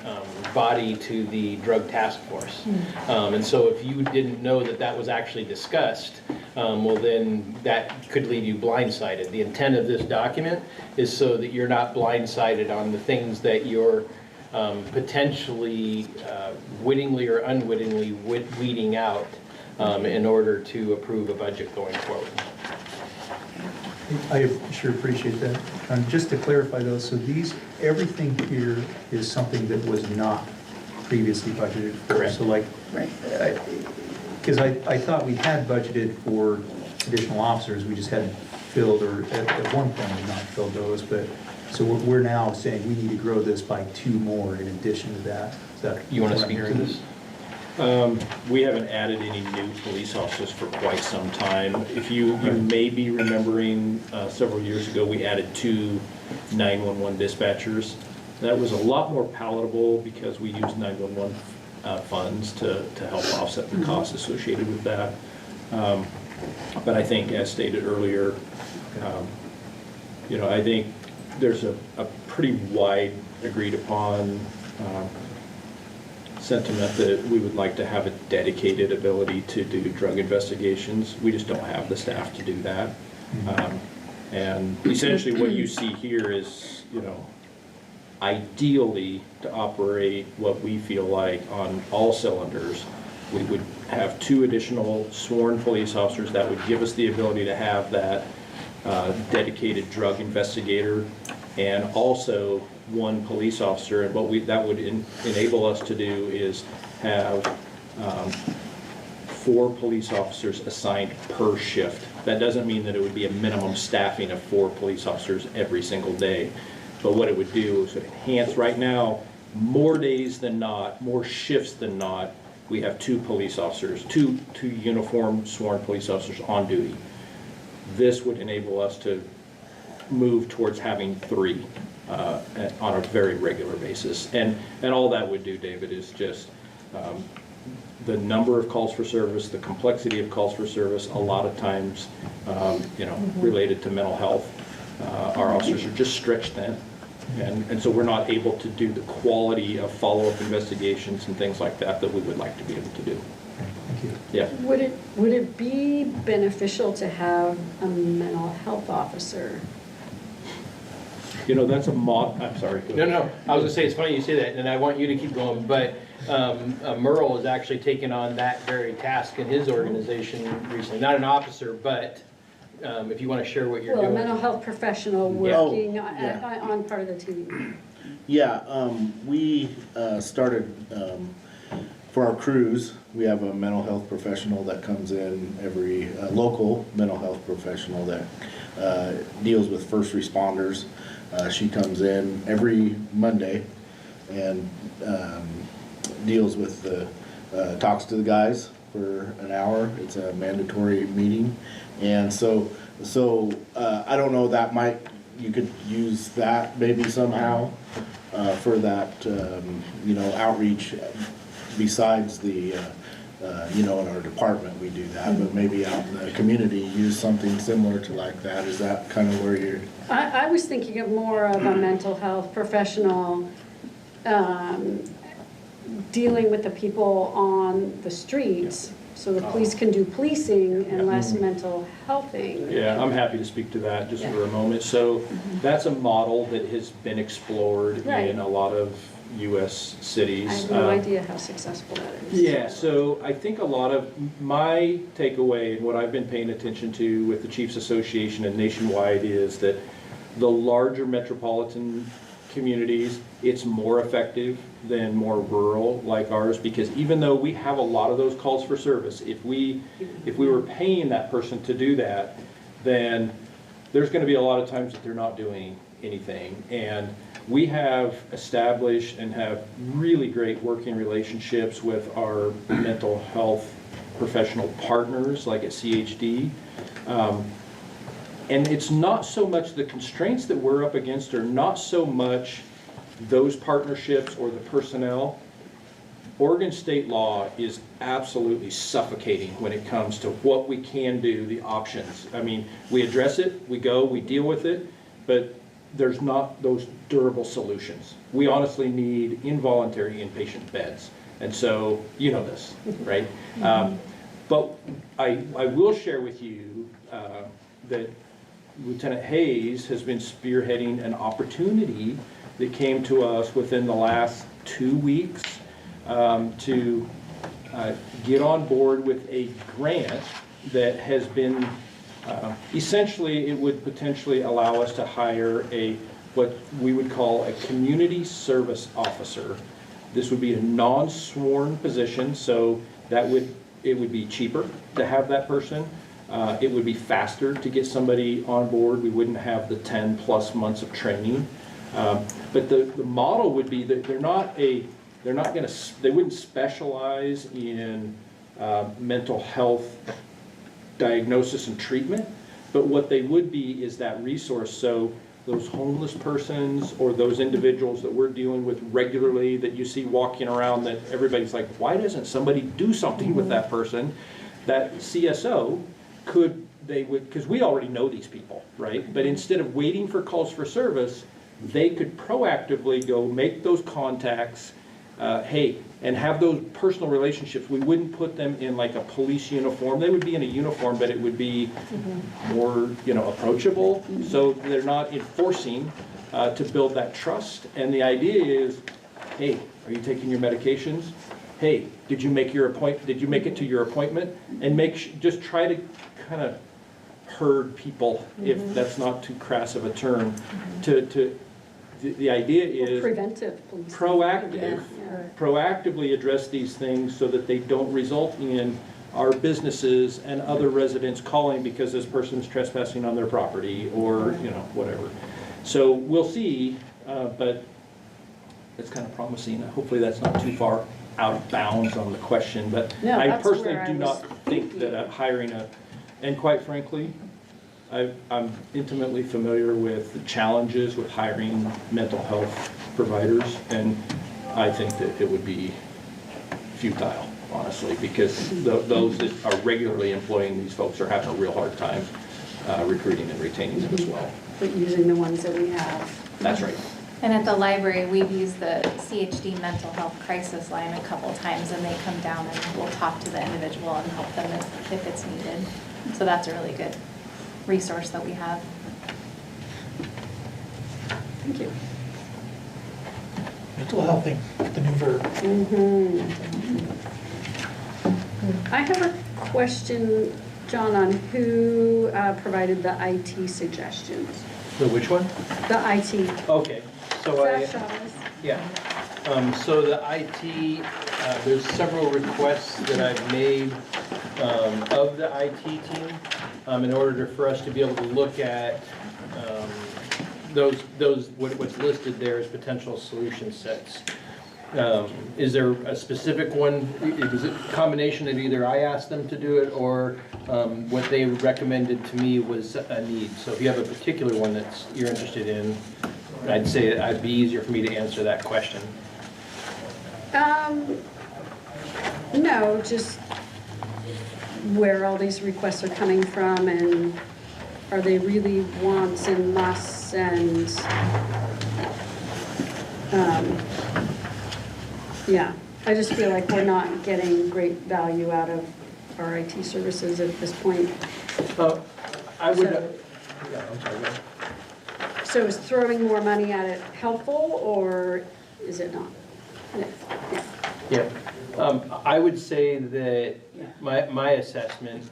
[SPEAKER 3] body to the drug task force. And so if you didn't know that that was actually discussed, well then that could leave you blindsided. The intent of this document is so that you're not blindsided on the things that you're potentially wittingly or unwittingly weeding out in order to approve a budget going forward.
[SPEAKER 7] I sure appreciate that. Just to clarify though, so everything here is something that was not previously budgeted for?
[SPEAKER 3] Correct.
[SPEAKER 7] So like,
[SPEAKER 5] Right.
[SPEAKER 7] because I thought we had budgeted for additional officers, we just hadn't filled, or at one point we not filled those, but, so we're now saying we need to grow this by 2 more in addition to that. Is that
[SPEAKER 3] You want to
[SPEAKER 7] what I'm
[SPEAKER 3] speak to
[SPEAKER 7] hearing?
[SPEAKER 3] this?
[SPEAKER 1] We haven't added any new police officers for quite some time. If you may be remembering, several years ago, we added 2 911 dispatchers. That was a lot more palatable because we used 911 funds to help offset the costs associated with that. But I think, as stated earlier, I think there's a pretty wide agreed upon sentiment that we would like to have a dedicated ability to do drug investigations. We just don't have the staff to do that. And essentially what you see here is, ideally to operate what we feel like on all cylinders, we would have 2 additional sworn police officers that would give us the ability to have that dedicated drug investigator, and also 1 police officer. And what that would enable us to do is have 4 police officers assigned per shift. That doesn't mean that it would be a minimum staffing of 4 police officers every single day. But what it would do is enhance, right now, more days than not, more shifts than not, we have 2 police officers, two uniformed sworn police officers on duty. This would enable us to move towards having 3 on a very regular basis. And all that would do, David, is just the number of calls for service, the complexity of calls for service, a lot of times, related to mental health. Our officers are just stretched thin. And so we're not able to do the quality of follow-up investigations and things like that we would like to be able to do.
[SPEAKER 7] Thank you.
[SPEAKER 1] Yeah.
[SPEAKER 10] Would it be beneficial to have a mental health officer?
[SPEAKER 1] That's I'm sorry.
[SPEAKER 3] No. I was gonna say, it's funny you say that, and I want you to keep going, but Merle has actually taken on that very task in his organization recently. Not an officer, but if you want to share what you're
[SPEAKER 10] Well, a
[SPEAKER 3] doing.
[SPEAKER 10] mental health professional
[SPEAKER 3] Yeah.
[SPEAKER 10] working
[SPEAKER 14] yeah.
[SPEAKER 10] on part of the team.
[SPEAKER 14] Yeah, we started, for our crews, we have a mental health professional that comes in every, local mental health professional that deals with first responders. She comes in every Monday and deals with talks to the guys for an hour. It's a mandatory meeting. And so I don't know, you could use that maybe somehow for that, outreach besides the in our department, we do that, but maybe out in the community, use something similar to like that. Is that kind of where you're?
[SPEAKER 10] I was thinking of more of a mental health professional dealing with the people on the streets, so the police can do policing and less mental healthing.
[SPEAKER 1] Yeah, I'm happy to speak to that just for a moment. So that's a model that has been explored
[SPEAKER 10] Right.
[SPEAKER 1] in a lot of US cities.
[SPEAKER 10] I have no idea how successful that is.
[SPEAKER 1] Yeah, so I think a lot of my takeaway and what I've been paying attention to with the Chiefs Association and nationwide is that the larger metropolitan communities, it's more effective than more rural like ours, because even though we have a lot of those calls for service, if we were paying that person to do that, then there's going to be a lot of times that they're not doing anything. And we have established and have really great working relationships with our mental health professional partners, like at CHD. And it's not so much the constraints that we're up against are not so much those partnerships or the personnel. Oregon state law is absolutely suffocating when it comes to what we can do, the options. I mean, we address it, we go, we deal with it, but there's not those durable solutions. We honestly need involuntary inpatient beds. And so, you know this, right? But I will share with you that Lieutenant Hayes has been spearheading an opportunity that came to us within the last 2 weeks to get on board with a grant that has been, essentially it would potentially allow us to hire what we would call a community service officer. This would be a non-sworn position, so it would be cheaper to have that person. It would be faster to get somebody on board. We wouldn't have the 10+ months of training. But the model would be that they wouldn't specialize in mental health diagnosis and treatment, but what they would be is that resource. So those homeless persons or those individuals that we're dealing with regularly that you see walking around that everybody's like, why doesn't somebody do something with that person? That CSO because we already know these people, right? But instead of waiting for calls for service, they could proactively go make those contacts, and have those personal relationships. We wouldn't put them in like a police uniform. They would be in a uniform, but it would be more, approachable. So they're not enforcing to build that trust. And the idea is, hey, are you taking your medications? Hey, did you make it to your appointment? And just try to kind of herd people, if that's not too crass of a term, the idea is
[SPEAKER 10] Preventive policing.
[SPEAKER 1] proactively address these things so that they don't result in our businesses and other residents calling because this person's trespassing on their property or, whatever. So we'll see, but it's kind of promising. Hopefully that's not too far out of bounds on the question, but
[SPEAKER 10] No,
[SPEAKER 1] I
[SPEAKER 10] that's
[SPEAKER 1] personally
[SPEAKER 10] where I
[SPEAKER 1] do
[SPEAKER 10] was
[SPEAKER 1] not think that and quite frankly, I'm intimately familiar with the challenges with hiring mental health providers, and I think that it would be futile, honestly, because those that are regularly employing these folks are having a real hard time recruiting and retaining them as well.
[SPEAKER 10] But using the ones that we have.
[SPEAKER 1] That's right.
[SPEAKER 15] And at the library, we've used the CHD mental health crisis line a couple times, and they come down and we'll talk to the individual and help them if it's needed. So that's a really good resource that we have.
[SPEAKER 10] Thank you.
[SPEAKER 9] Mental health thing, the new verb.
[SPEAKER 10] I have a question, John, on who provided the IT suggestions.
[SPEAKER 3] The which one?
[SPEAKER 10] The IT.
[SPEAKER 3] Okay, so
[SPEAKER 10] Is that Shaw's?
[SPEAKER 3] Yeah. So the IT, there's several requests that I've made of the IT team in order for us to be able to look at what's listed there as potential solution sets. Is there a specific one? Is it a combination of either I asked them to do it or what they recommended to me was a need? So if you have a particular one that you're interested in, I'd say it'd be easier for me to answer that question.
[SPEAKER 10] No, just where all these requests are coming from, and are they really wants and musts, and, yeah, I just feel like we're not getting great value out of our IT services at this point.
[SPEAKER 3] I would,
[SPEAKER 10] So-
[SPEAKER 3] yeah, I'm sorry, go ahead.
[SPEAKER 10] So is throwing more money at it helpful, or is it not? Yeah.
[SPEAKER 3] Yeah, I would say that my assessment,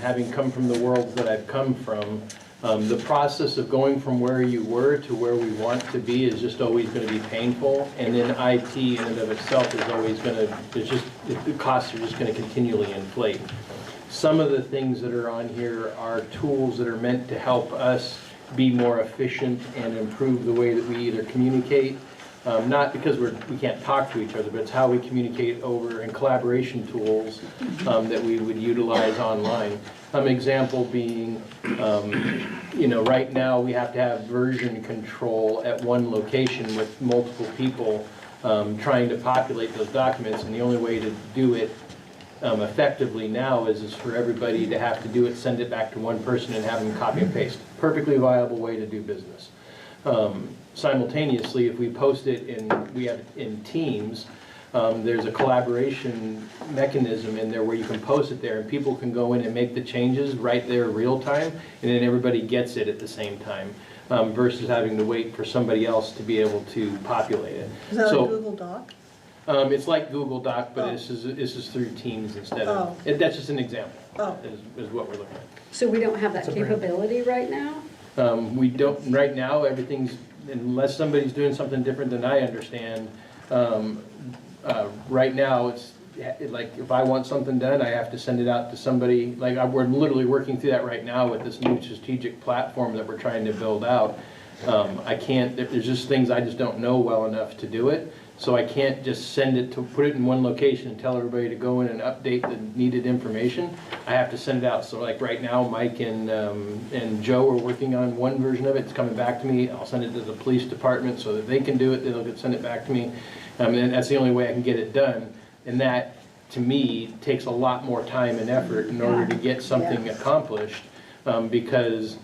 [SPEAKER 3] having come from the worlds that I've come from, the process of going from where you were to where we want to be is just always going to be painful. And then IT in and of itself is always going to, the costs are just going to continually inflate. Some of the things that are on here are tools that are meant to help us be more efficient and improve the way that we either communicate, not because we can't talk to each other, but it's how we communicate over, and collaboration tools that we would utilize online. Example being, right now we have to have version control at one location with multiple people trying to populate those documents, and the only way to do it effectively now is for everybody to have to do it, send it back to one person and have them copy and paste. Perfectly viable way to do business. Simultaneously, if we post it in Teams, there's a collaboration mechanism in there where you can post it there and people can go in and make the changes right there real time, and then everybody gets it at the same time, versus having to wait for somebody else to be able to populate it.
[SPEAKER 6] Is that
[SPEAKER 3] So,
[SPEAKER 6] a Google Doc?
[SPEAKER 3] it's like Google Doc, but
[SPEAKER 6] Oh.
[SPEAKER 3] this is through Teams instead of,
[SPEAKER 6] Oh.
[SPEAKER 3] that's just an example,
[SPEAKER 6] Oh.
[SPEAKER 3] is what we're looking at.
[SPEAKER 10] So we don't have that
[SPEAKER 9] It's a brand.
[SPEAKER 10] capability right now?
[SPEAKER 3] We don't, right now, everything's, unless somebody's doing something different than I understand, right now, it's, like, if I want something done, I have to send it out to somebody, like, we're literally working through that right now with this new strategic platform that we're trying to build out. I can't, there's just things I just don't know well enough to do it, so I can't just send it to, put it in one location and tell everybody to go in and update the needed information. I have to send it out, so like right now, Mike and Joe are working on one version of it, it's coming back to me, I'll send it to the police department so that they can do it, they'll send it back to me, and that's the only way I can get it done, and that, to me, takes a lot more time and effort in order to get something accomplished, because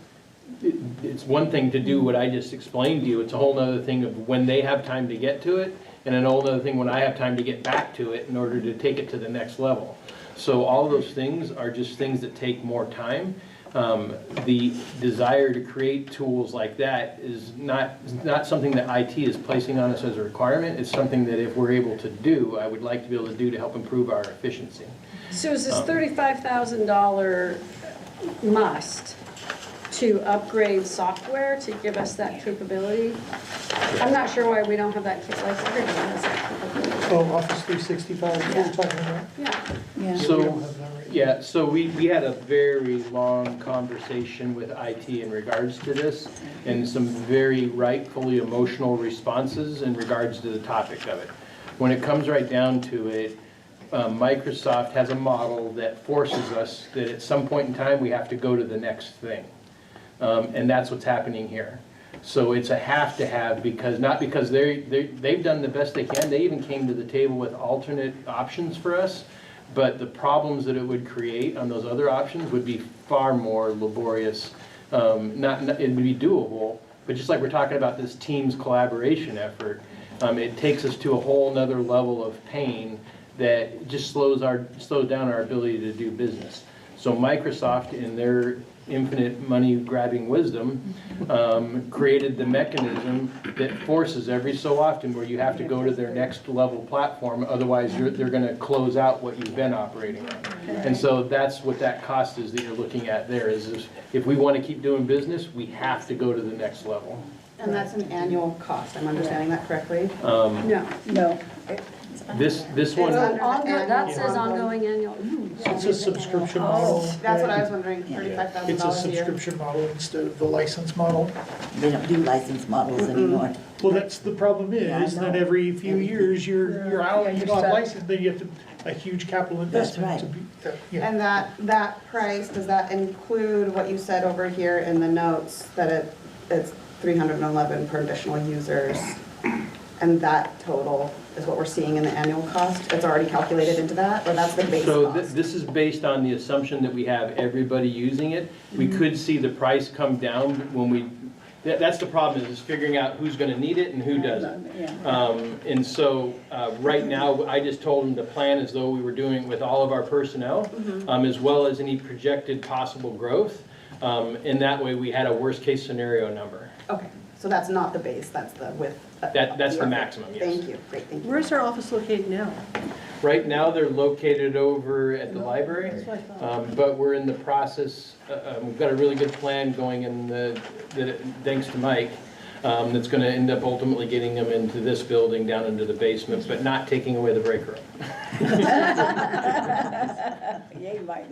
[SPEAKER 3] it's one thing to do what I just explained to you, it's a whole nother thing of when they have time to get to it, and a whole nother thing when I have time to get back to it in order to take it to the next level. So all those things are just things that take more time. The desire to create tools like that is not something that IT is placing on us as a requirement, it's something that if we're able to do, I would like to be able to do to help improve our efficiency.
[SPEAKER 10] So is this $35,000 must to upgrade software to give us that capability? I'm not sure why we don't have that, like everyone has that capability.
[SPEAKER 9] Oh, Office 365, is what you're talking about?
[SPEAKER 10] Yeah.
[SPEAKER 5] Yeah.
[SPEAKER 9] We
[SPEAKER 3] So,
[SPEAKER 9] don't have that right now.
[SPEAKER 3] yeah, so we had a very long conversation with IT in regards to this, and some very rightfully emotional responses in regards to the topic of it. When it comes right down to it, Microsoft has a model that forces us that at some point in time, we have to go to the next thing. And that's what's happening here. So it's a have to have, because, not because they've done the best they can, they even came to the table with alternate options for us, but the problems that it would create on those other options would be far more laborious. It would be doable, but just like we're talking about this Teams collaboration effort, it takes us to a whole nother level of pain that just slows down our ability to do business. So Microsoft, in their infinite money-grabbing wisdom, created the mechanism that forces every so often where you have to go to their next level platform, otherwise they're going to close out what you've been operating on. And so that's what that cost is that you're looking at there, is if we want to keep doing business, we have to go to the next level.
[SPEAKER 13] And that's an annual cost, I'm understanding that correctly?
[SPEAKER 10] No.
[SPEAKER 3] This one,
[SPEAKER 13] It's under the annual
[SPEAKER 10] That says
[SPEAKER 13] ongoing-
[SPEAKER 10] ongoing annual.
[SPEAKER 9] It's a subscription model.
[SPEAKER 13] That's what I
[SPEAKER 9] right?
[SPEAKER 13] was wondering, $35,000
[SPEAKER 9] It's a
[SPEAKER 13] a year.
[SPEAKER 9] subscription model instead of the license model.
[SPEAKER 12] They don't do license models anymore.
[SPEAKER 9] Well, that's the problem
[SPEAKER 12] Yeah, I
[SPEAKER 9] is that
[SPEAKER 12] know.
[SPEAKER 9] every few years, you're out,
[SPEAKER 5] Yeah,
[SPEAKER 9] you
[SPEAKER 5] you're
[SPEAKER 9] don't have
[SPEAKER 5] set.
[SPEAKER 9] license, then you have to, a huge capital investment to
[SPEAKER 12] right.
[SPEAKER 9] be, yeah.
[SPEAKER 13] And that price, does that include what you said over here in the notes, that it's 311 per additional users? And that total is what we're seeing in the annual cost? It's already calculated into that, or that's the base
[SPEAKER 3] So
[SPEAKER 13] cost?
[SPEAKER 3] this is based on the assumption that we have everybody using it. We could see the price come down when we, that's the problem, is figuring out who's gonna need it and who doesn't. And so, right now, I just told them to plan as though we were doing with all of our personnel, as well as any projected possible growth. And that way, we had a worst-case scenario number.
[SPEAKER 13] Okay, so that's not the base, that's the with.
[SPEAKER 3] That's the maximum, yes.
[SPEAKER 13] Thank you, great, thank you.
[SPEAKER 6] Where's our office located now?
[SPEAKER 3] Right now, they're located over at the library,
[SPEAKER 6] That's what I thought.
[SPEAKER 3] but we're in the process, we've got a really good plan going in thanks to Mike, that's gonna end up ultimately getting them into this building down into the basement, but not taking away the break room.
[SPEAKER 5] Yay, Mike.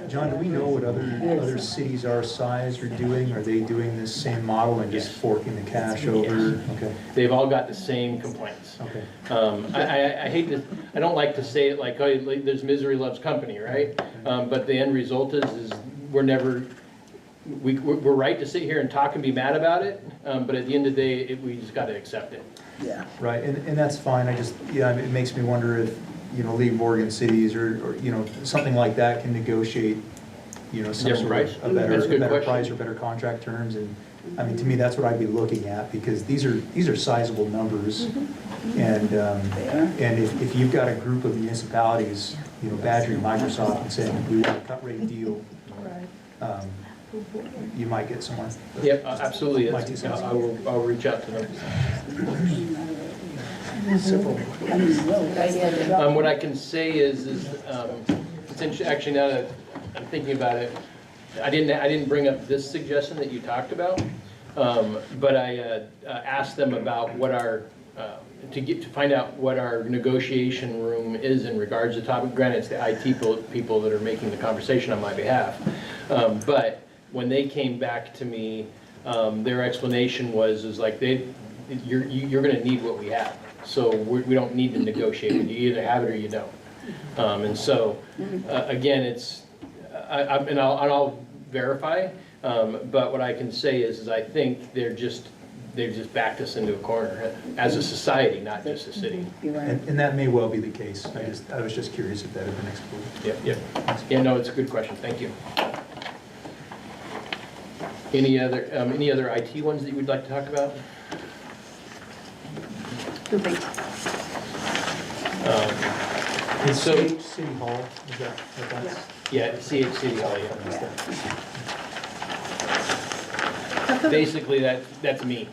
[SPEAKER 7] John, do we know what other cities our size are doing? Are they doing this same model and just
[SPEAKER 3] Yes.
[SPEAKER 7] forking the cash over? Okay,
[SPEAKER 3] They've all got the same complaints.
[SPEAKER 7] okay.
[SPEAKER 3] I hate to, I don't like to say it like, oh, like, there's misery loves company, right? But the end result is we're never, we're right to sit here and talk and be mad about it, but at the end of the day, we just gotta accept it.
[SPEAKER 5] Yeah.
[SPEAKER 7] Right, and that's fine, it makes me wonder if, League of Oregon Cities or, something like that can negotiate, some
[SPEAKER 3] Different
[SPEAKER 7] sort
[SPEAKER 3] price?
[SPEAKER 7] of a better,
[SPEAKER 3] That's a good
[SPEAKER 7] better
[SPEAKER 3] question.
[SPEAKER 7] price or better contract terms, and, I mean, to me, that's what I'd be looking at, because these are sizable numbers. And, and if you've got a group of municipalities, badgering Microsoft and saying, we want a cut rate deal, you might get someone.
[SPEAKER 3] Yep, absolutely.
[SPEAKER 7] Like you said.
[SPEAKER 3] I'll reach out to them. What I can say is actually now that I'm thinking about it, I didn't bring up this suggestion that you talked about, but I asked them about what our to find out what our negotiation room is in regards to topic. Granted, it's the IT people that are making the conversation on my behalf, but when they came back to me, their explanation was like you're going to need what we have. So we don't need to negotiate with you. You either have it or you don't. And so, again, it's, I'll verify, but what I can say is I think they've just backed us into a corner as a society, not just a city.
[SPEAKER 7] And that may well be the case, I was just curious if that had been explored.
[SPEAKER 3] Yep. Yeah, no, it's a good question. Thank you. Any other IT ones that you would like to talk about?
[SPEAKER 7] Is
[SPEAKER 3] So-
[SPEAKER 7] City Hall, is that what that's?
[SPEAKER 3] Yeah, CH City Hall, yeah.
[SPEAKER 6] How come,
[SPEAKER 3] Basically, that's me.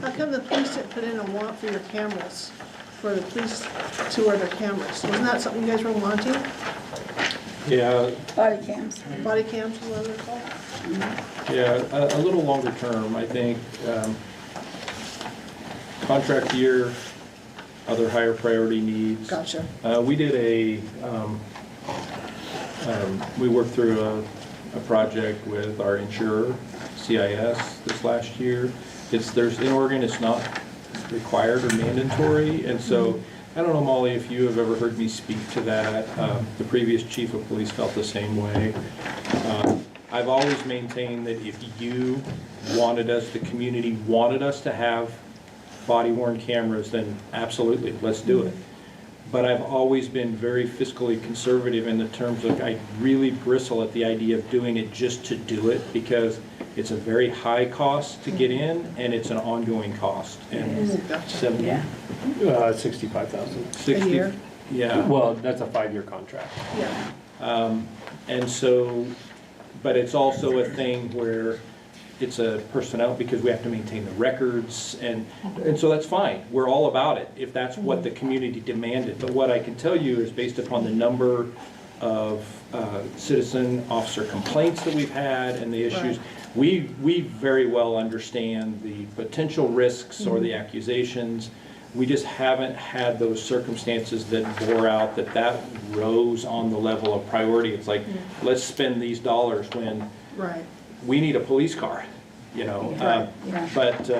[SPEAKER 6] how come the police didn't put in a warrant for your cameras, for the police to wear their cameras? Wasn't that something you guys were wanting?
[SPEAKER 1] Yeah,
[SPEAKER 5] Body cams.
[SPEAKER 6] Body cams, what they're called?
[SPEAKER 1] yeah, a little longer term, I think. Contract year, other higher priority needs.
[SPEAKER 6] Gotcha.
[SPEAKER 1] We did we worked through a project with our insurer, CIS, this last year. In Oregon, it's not required or mandatory, and so, I don't know, Molly, if you have ever heard me speak to that. The previous chief of police felt the same way. I've always maintained that if you wanted us, the community wanted us to have body-worn cameras, then absolutely, let's do it. But I've always been very fiscally conservative in the terms of, I really bristle at the idea of doing it just to do it, because it's a very high cost to get in, and it's an ongoing cost. And
[SPEAKER 5] Yeah.
[SPEAKER 16] 65,000.
[SPEAKER 1] 60,
[SPEAKER 6] A year?
[SPEAKER 1] yeah.
[SPEAKER 16] Well, that's a 5-year contract.
[SPEAKER 6] Yeah.
[SPEAKER 1] And so, but it's also a thing where it's a personnel, because we have to maintain the records, and so that's fine. We're all about it, if that's what the community demanded. But what I can tell you is, based upon the number of citizen officer complaints that we've had and the issues, we very well understand the potential risks or the accusations. We just haven't had those circumstances that bore out that rose on the level of priority. It's like, let's spend these dollars when
[SPEAKER 6] Right.
[SPEAKER 1] we need a police car, but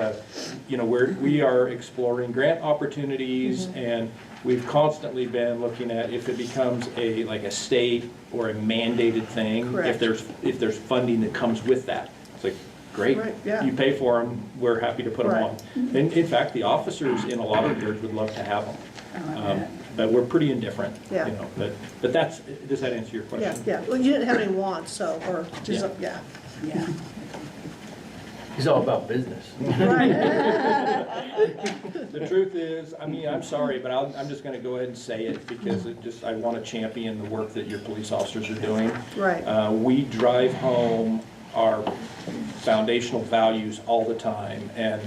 [SPEAKER 1] we are exploring grant opportunities, and we've constantly been looking at if it becomes like a state or a mandated thing,
[SPEAKER 6] Correct.
[SPEAKER 1] if there's funding that comes with that. It's like, great.
[SPEAKER 6] Right, yeah.
[SPEAKER 1] You pay for them, we're happy to put them
[SPEAKER 6] Right.
[SPEAKER 1] on. And in fact, the officers in a lot of years would love to have them. But we're pretty indifferent, you
[SPEAKER 6] Yeah.
[SPEAKER 1] know, but that's, does that answer your
[SPEAKER 6] Yeah,
[SPEAKER 1] question?
[SPEAKER 6] yeah, well, you didn't have any wants, so, or just,
[SPEAKER 1] Yeah.
[SPEAKER 6] yeah.
[SPEAKER 5] Yeah.
[SPEAKER 3] He's all about business.
[SPEAKER 1] The truth is, I mean, I'm sorry, but I'm just gonna go ahead and say it because I wanna champion the work that your police officers are doing.
[SPEAKER 6] Right.
[SPEAKER 1] We drive home our foundational values all the time, and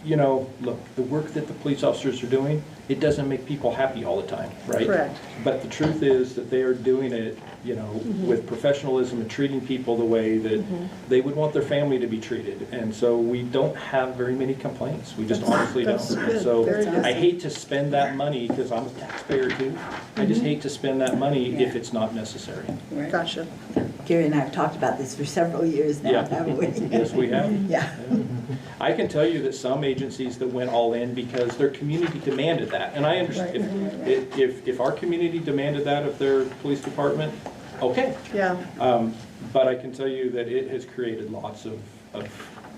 [SPEAKER 1] you know, look, the work that the police officers are doing, it doesn't make people happy all the time, right?
[SPEAKER 6] Correct.
[SPEAKER 1] But the truth is that they are doing it, you know, with professionalism and treating people the way that they would want their family to be treated. And so we don't have very many complaints. We just honestly don't.
[SPEAKER 6] That's
[SPEAKER 1] And
[SPEAKER 6] good.
[SPEAKER 1] so
[SPEAKER 6] Very good.
[SPEAKER 1] I hate to spend that money, because I'm a taxpayer too. I just hate to spend that money if it's not necessary.
[SPEAKER 5] Right.
[SPEAKER 6] Gotcha.
[SPEAKER 12] Gary and I have talked about this for several years now,
[SPEAKER 1] Yeah.
[SPEAKER 12] haven't we?
[SPEAKER 1] Yes, we have.
[SPEAKER 12] Yeah.
[SPEAKER 1] I can tell you that some agencies that went all in because their community demanded that, and I understand, if our community demanded that of their police department, okay.
[SPEAKER 6] Yeah,
[SPEAKER 1] But I can tell you that it has created lots of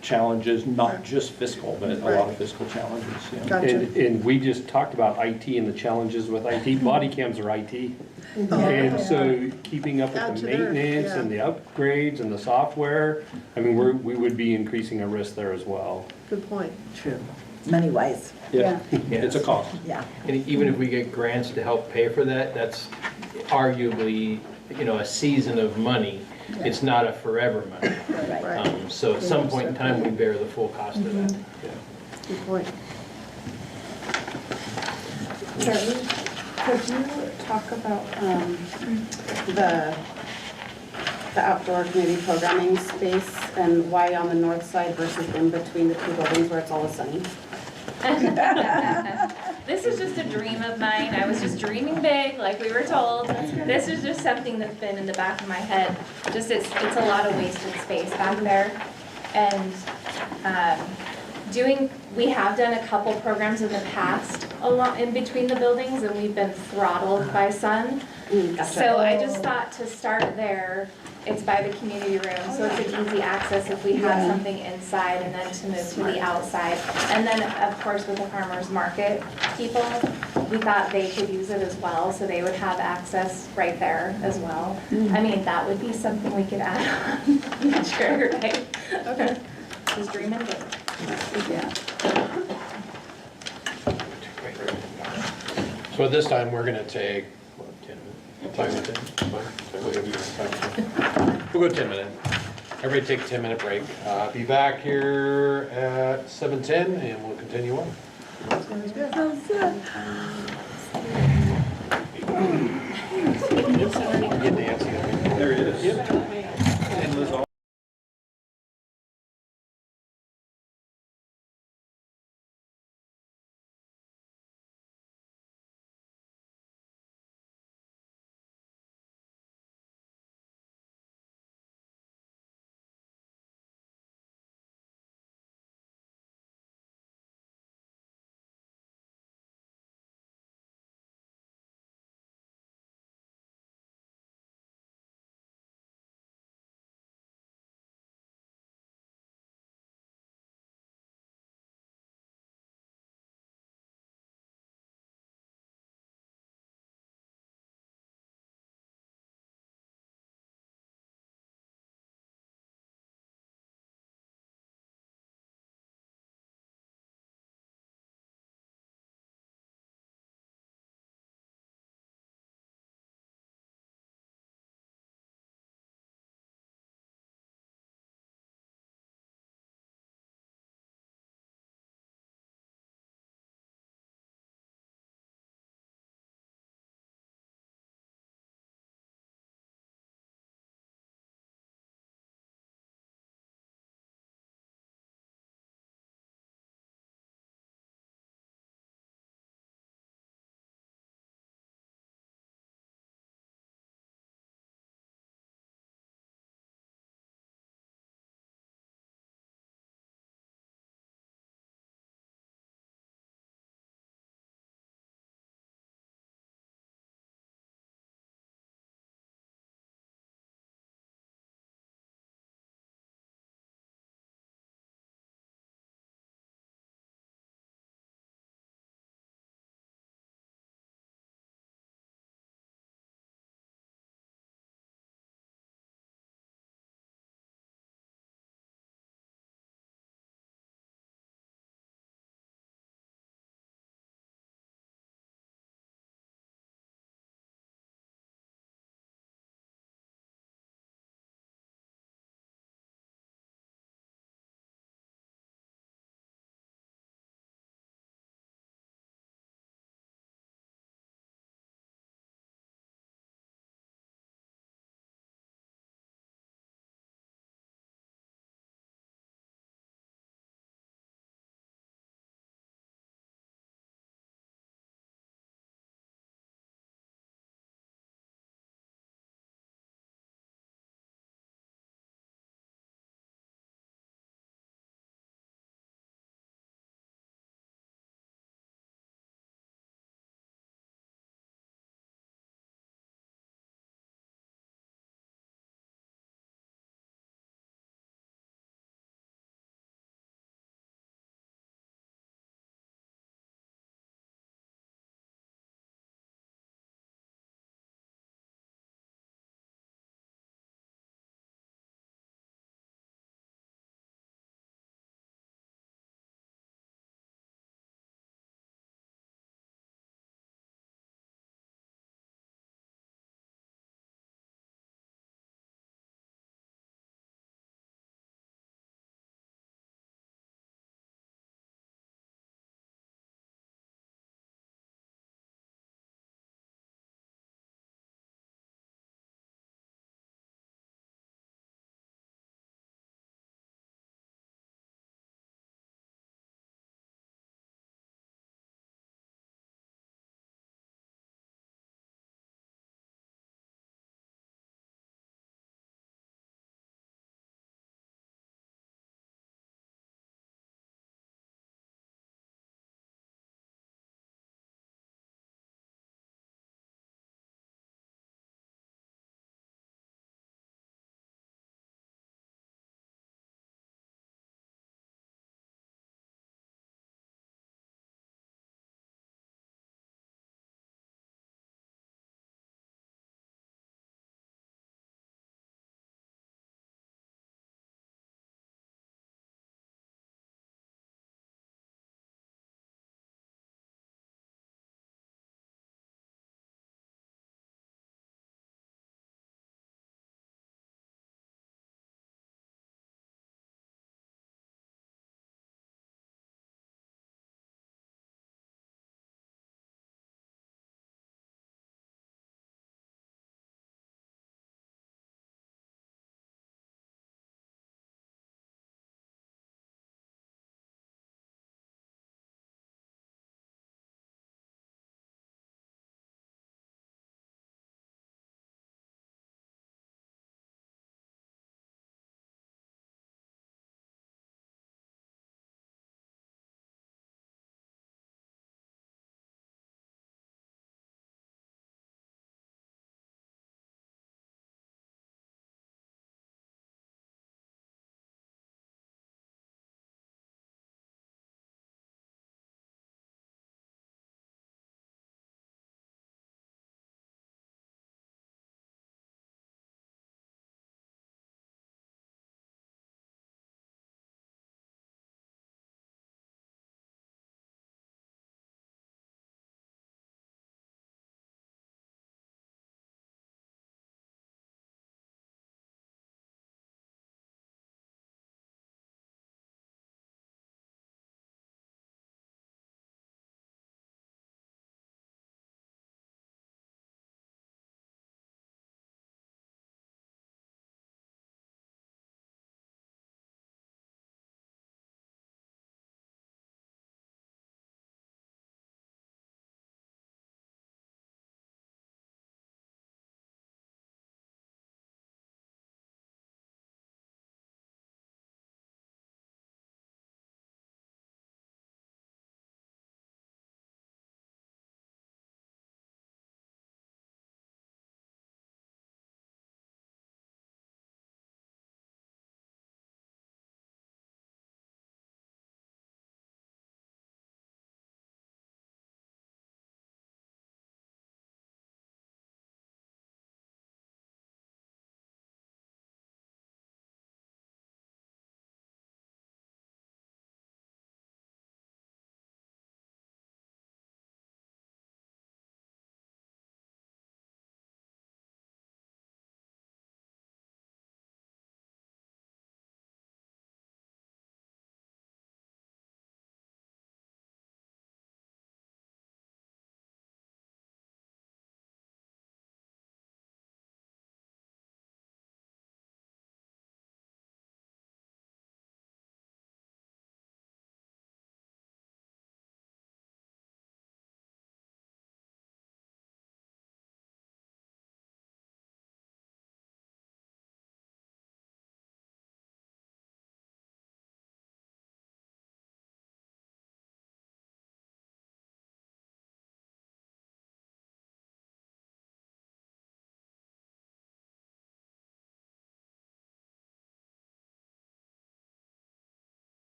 [SPEAKER 1] challenges, not just fiscal, but a lot of fiscal challenges, yeah.
[SPEAKER 6] gotcha.
[SPEAKER 16] And we just talked about IT and the challenges with IT. Body cams are IT. And so keeping up
[SPEAKER 6] Add
[SPEAKER 16] with
[SPEAKER 6] to
[SPEAKER 16] the
[SPEAKER 6] their-
[SPEAKER 16] maintenance and the upgrades and the software, I mean, we would be increasing our risk there as well.
[SPEAKER 6] Good point.
[SPEAKER 12] True. Money-wise,
[SPEAKER 1] Yeah, it's a cost.
[SPEAKER 12] yeah.
[SPEAKER 3] And even if we get grants to help pay for that, that's arguably, you know, a season of money. It's not a forever money.
[SPEAKER 6] Right,
[SPEAKER 3] So at some point in time, we bear the full cost of that.
[SPEAKER 6] good point.
[SPEAKER 13] Charlie, could you talk about the outdoor community programming space and why on the north side versus in between the two buildings where it's all sunny?
[SPEAKER 15] This is just a dream of mine. I was just dreaming big, like we were told. This is just something that's been in the back of my head. Just it's a lot of wasted space back there. And we have done a couple programs in the past in between the buildings, and we've been throttled by sun.
[SPEAKER 13] Gotcha.
[SPEAKER 15] So I just thought to start there. It's by the community room, so it's an easy access if we have something inside, and then to move to the outside. And then, of course, with the farmer's market people, we thought they could use it as well, so they would have access right there as well. I mean, that would be something we could add on. Sure, right? Okay. Just dreaming big.
[SPEAKER 5] Yeah.
[SPEAKER 11] So at this time, we're gonna take, what, 10 minutes? We'll go 10 minutes. Everybody take a 10-minute break. Be back here at 7:10 and we'll continue on.
[SPEAKER 6] Sounds good.
[SPEAKER 11] Get Nancy.
[SPEAKER 1] There it is. And Liz,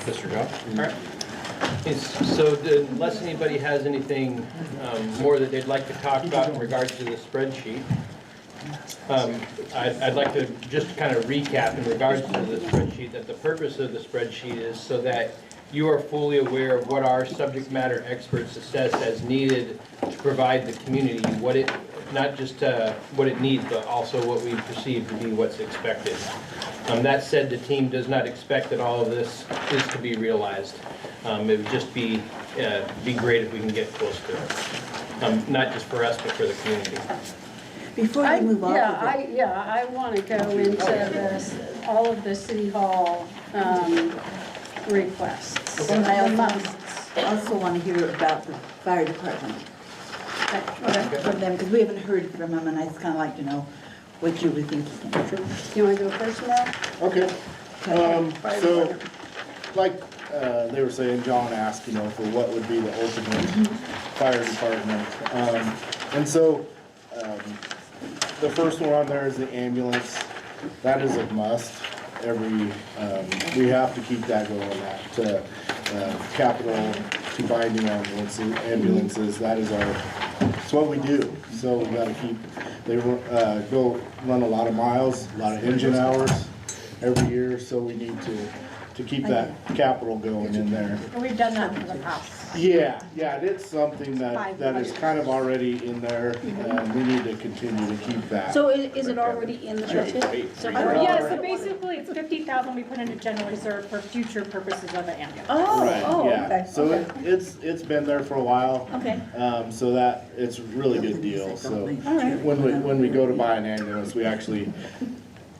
[SPEAKER 11] Mr. Jones?
[SPEAKER 3] All right. Yes, so unless anybody has anything more that they'd like to talk about in regards to the spreadsheet, I'd like to just kind of recap in regards to the spreadsheet, that the purpose of the spreadsheet is so that you are fully aware of what our subject matter experts assess as needed to provide the community what it, not just what it needs, but also what we perceive to be what's expected. That said, the team does not expect that all of this is to be realized. It would just be great if we can get close to it. Not just for us, but for the community.
[SPEAKER 12] Before you move on.
[SPEAKER 10] I want to go into this, all of the city hall requests.
[SPEAKER 12] And I
[SPEAKER 10] Musts.
[SPEAKER 12] also want to hear about the fire department from them, because we haven't heard from them, and I'd kind of like to know what you were thinking.
[SPEAKER 10] You want to go first now?
[SPEAKER 14] Okay. So, like they were saying, John asked, for what would be the ultimate fire department. And so, the first one on there is the ambulance. That is a must. We have to keep that going. That capital to binding ambulances. That is it's what we do. So we got to keep. They go run a lot of miles, a lot of engine hours every year. So we need to keep that capital going in there.
[SPEAKER 4] And we've done that for the past.
[SPEAKER 14] Yeah, it's something that is kind of already in there, and we need to continue to keep that.
[SPEAKER 5] So is it already in the budget?
[SPEAKER 4] Yeah, so basically it's 50,000 we put into general reserve for future purposes of the ambulance.
[SPEAKER 14] Right, yeah.
[SPEAKER 5] Okay.
[SPEAKER 14] So it's been there for a while.
[SPEAKER 5] Okay.
[SPEAKER 14] So that, it's a really good deal, so.
[SPEAKER 5] All right.
[SPEAKER 14] When we go to buy an ambulance, we actually,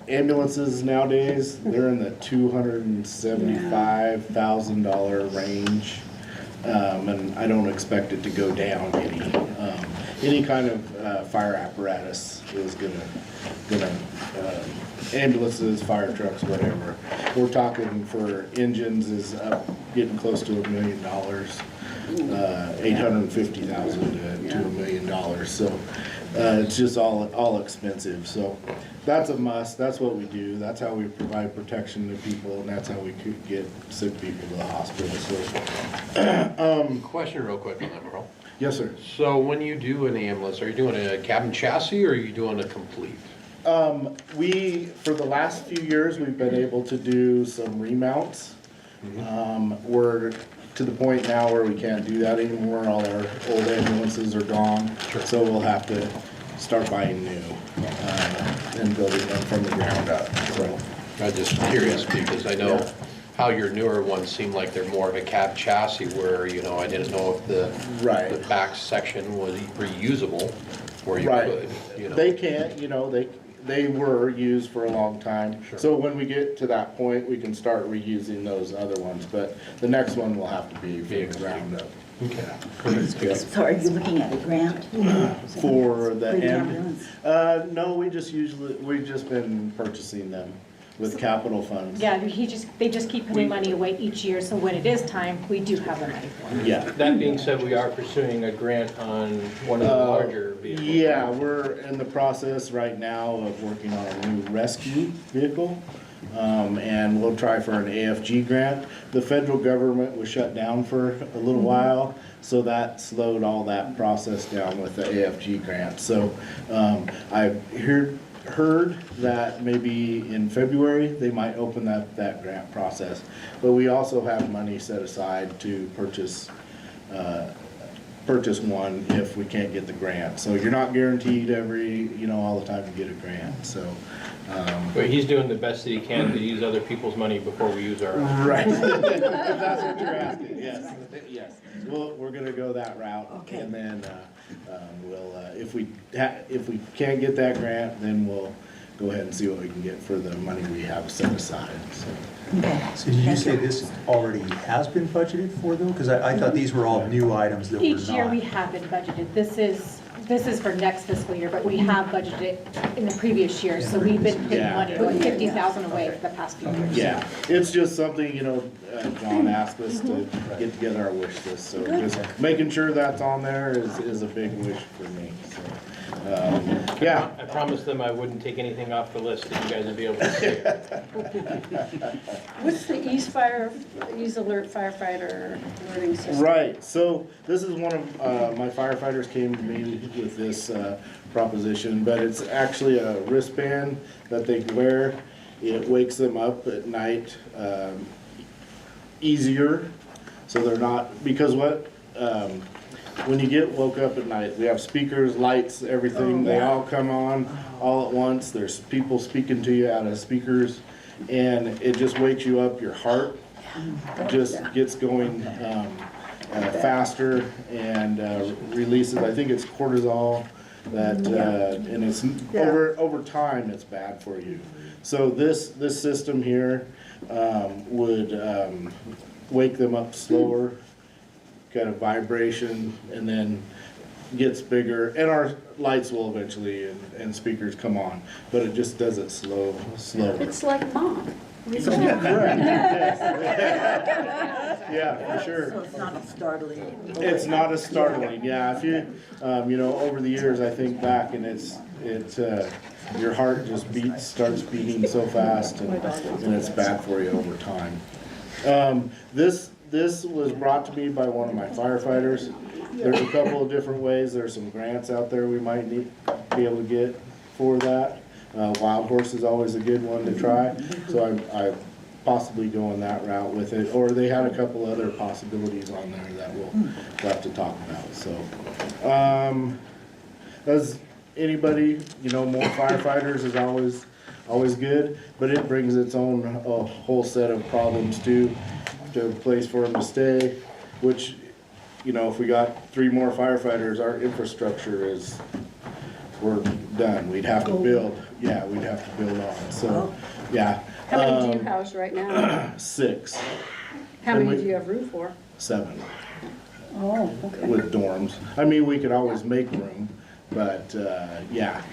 [SPEAKER 14] ambulances nowadays, they're in the $275,000 range. And I don't expect it to go down any. Any kind of fire apparatus is gonna ambulances, fire trucks, whatever. We're talking for engines is up, getting close to $1 million, $850,000 to $1 million. So it's just all expensive. So that's a must. That's what we do. That's how we provide protection to people, and that's how we could get sick people to the hospital. So,
[SPEAKER 11] Question real quick on that, Merle.
[SPEAKER 14] yes, sir.
[SPEAKER 11] So when you do an ambulance, are you doing a cabin chassis or are you doing a complete?
[SPEAKER 14] For the last few years, we've been able to do some remounts. We're to the point now where we can't do that anymore. All our old ambulances are gone.
[SPEAKER 11] Sure.
[SPEAKER 14] So we'll have to start buying new and building them from the ground up. So
[SPEAKER 11] I'm just curious because I know how your newer ones seem like they're more of a cab chassis where, I didn't know if the back section was reusable where you could,
[SPEAKER 14] They can't, they were used for a long time.
[SPEAKER 11] Sure.
[SPEAKER 14] So when we get to that point, we can start reusing those other ones, but the next one will have to be from the ground up.
[SPEAKER 11] Okay.
[SPEAKER 12] So are you looking at a grant?
[SPEAKER 14] For the
[SPEAKER 12] ambulance?
[SPEAKER 14] No, we've just been purchasing them with capital funds.
[SPEAKER 4] Yeah, they just keep putting money away each year, so when it is time, we do have the money for it.
[SPEAKER 14] Yeah.
[SPEAKER 3] That being said, we are pursuing a grant on one of the larger vehicles.
[SPEAKER 14] Yeah, we're in the process right now of working on a new rescue vehicle. And we'll try for an AFG grant. The federal government was shut down for a little while, so that slowed all that process down with the AFG grant. So I've heard that maybe in February they might open that grant process. But we also have money set aside to purchase one if we can't get the grant. So you're not guaranteed all the time to get a grant. So.
[SPEAKER 3] But he's doing the best that he can to use other people's money before we use our own.
[SPEAKER 14] Right. If that's what you're asking, yes. We're gonna go that route.
[SPEAKER 12] Okay.
[SPEAKER 14] And then, we'll, if we can't get that grant, then we'll go ahead and see what we can get for the money we have set aside, so.
[SPEAKER 12] Okay.
[SPEAKER 7] So did you say this already has been budgeted for though? Because I thought these were all new items that were not.
[SPEAKER 4] Each year we have it budgeted. This is this is for next fiscal year, but we have budgeted in the previous year, so we've been putting
[SPEAKER 14] Yeah.
[SPEAKER 4] money, like 50,000 away for the past few years.
[SPEAKER 14] Yeah, it's just something, John asked us to get together our wish list, so just making sure that's on there is a big wish for me, so. Yeah.
[SPEAKER 3] I promised them I wouldn't take anything off the list that you guys would be able to see.
[SPEAKER 10] What's the Ease Alert firefighter alerting system?
[SPEAKER 14] Right, so this is one of, my firefighters came to me with this proposition, but it's actually a wristband that they wear. It wakes them up at night easier, so they're not, because when you get woke up at night, we have speakers, lights, everything, they all come on all at once. There's people speaking to you out of speakers, and it just wakes you up. Your heart just gets going faster and releases, I think it's cortisol that, and it's over time it's bad for you. So this system here would wake them up slower, kind of vibration, and then gets bigger, and our lights will eventually and speakers come on, but it just does it slower.
[SPEAKER 10] It's like mom.
[SPEAKER 14] Correct. Yeah, for sure.
[SPEAKER 12] So it's not as startling.
[SPEAKER 14] It's not as startling, yeah. If you, over the years, I think back, and your heart just starts beating so fast, and it's bad for you over time. This was brought to me by one of my firefighters. There's a couple of different ways. There's some grants out there we might be able to get for that. Wild Horse is always a good one to try, so I possibly going that route with it. Or they had a couple other possibilities on there that we'll have to talk about. So, does anybody, more firefighters is always good, but it brings its own whole set of problems too. To a place for them to stay, which, if we got 3 more firefighters, our infrastructure we're done. We'd have to build. Yeah, we'd have to build on. So, yeah.
[SPEAKER 10] How many do you house right now?
[SPEAKER 14] 6.
[SPEAKER 10] How many do you have room for?
[SPEAKER 14] 7.
[SPEAKER 5] Oh, okay.
[SPEAKER 14] With dorms. I mean, we could always make room, but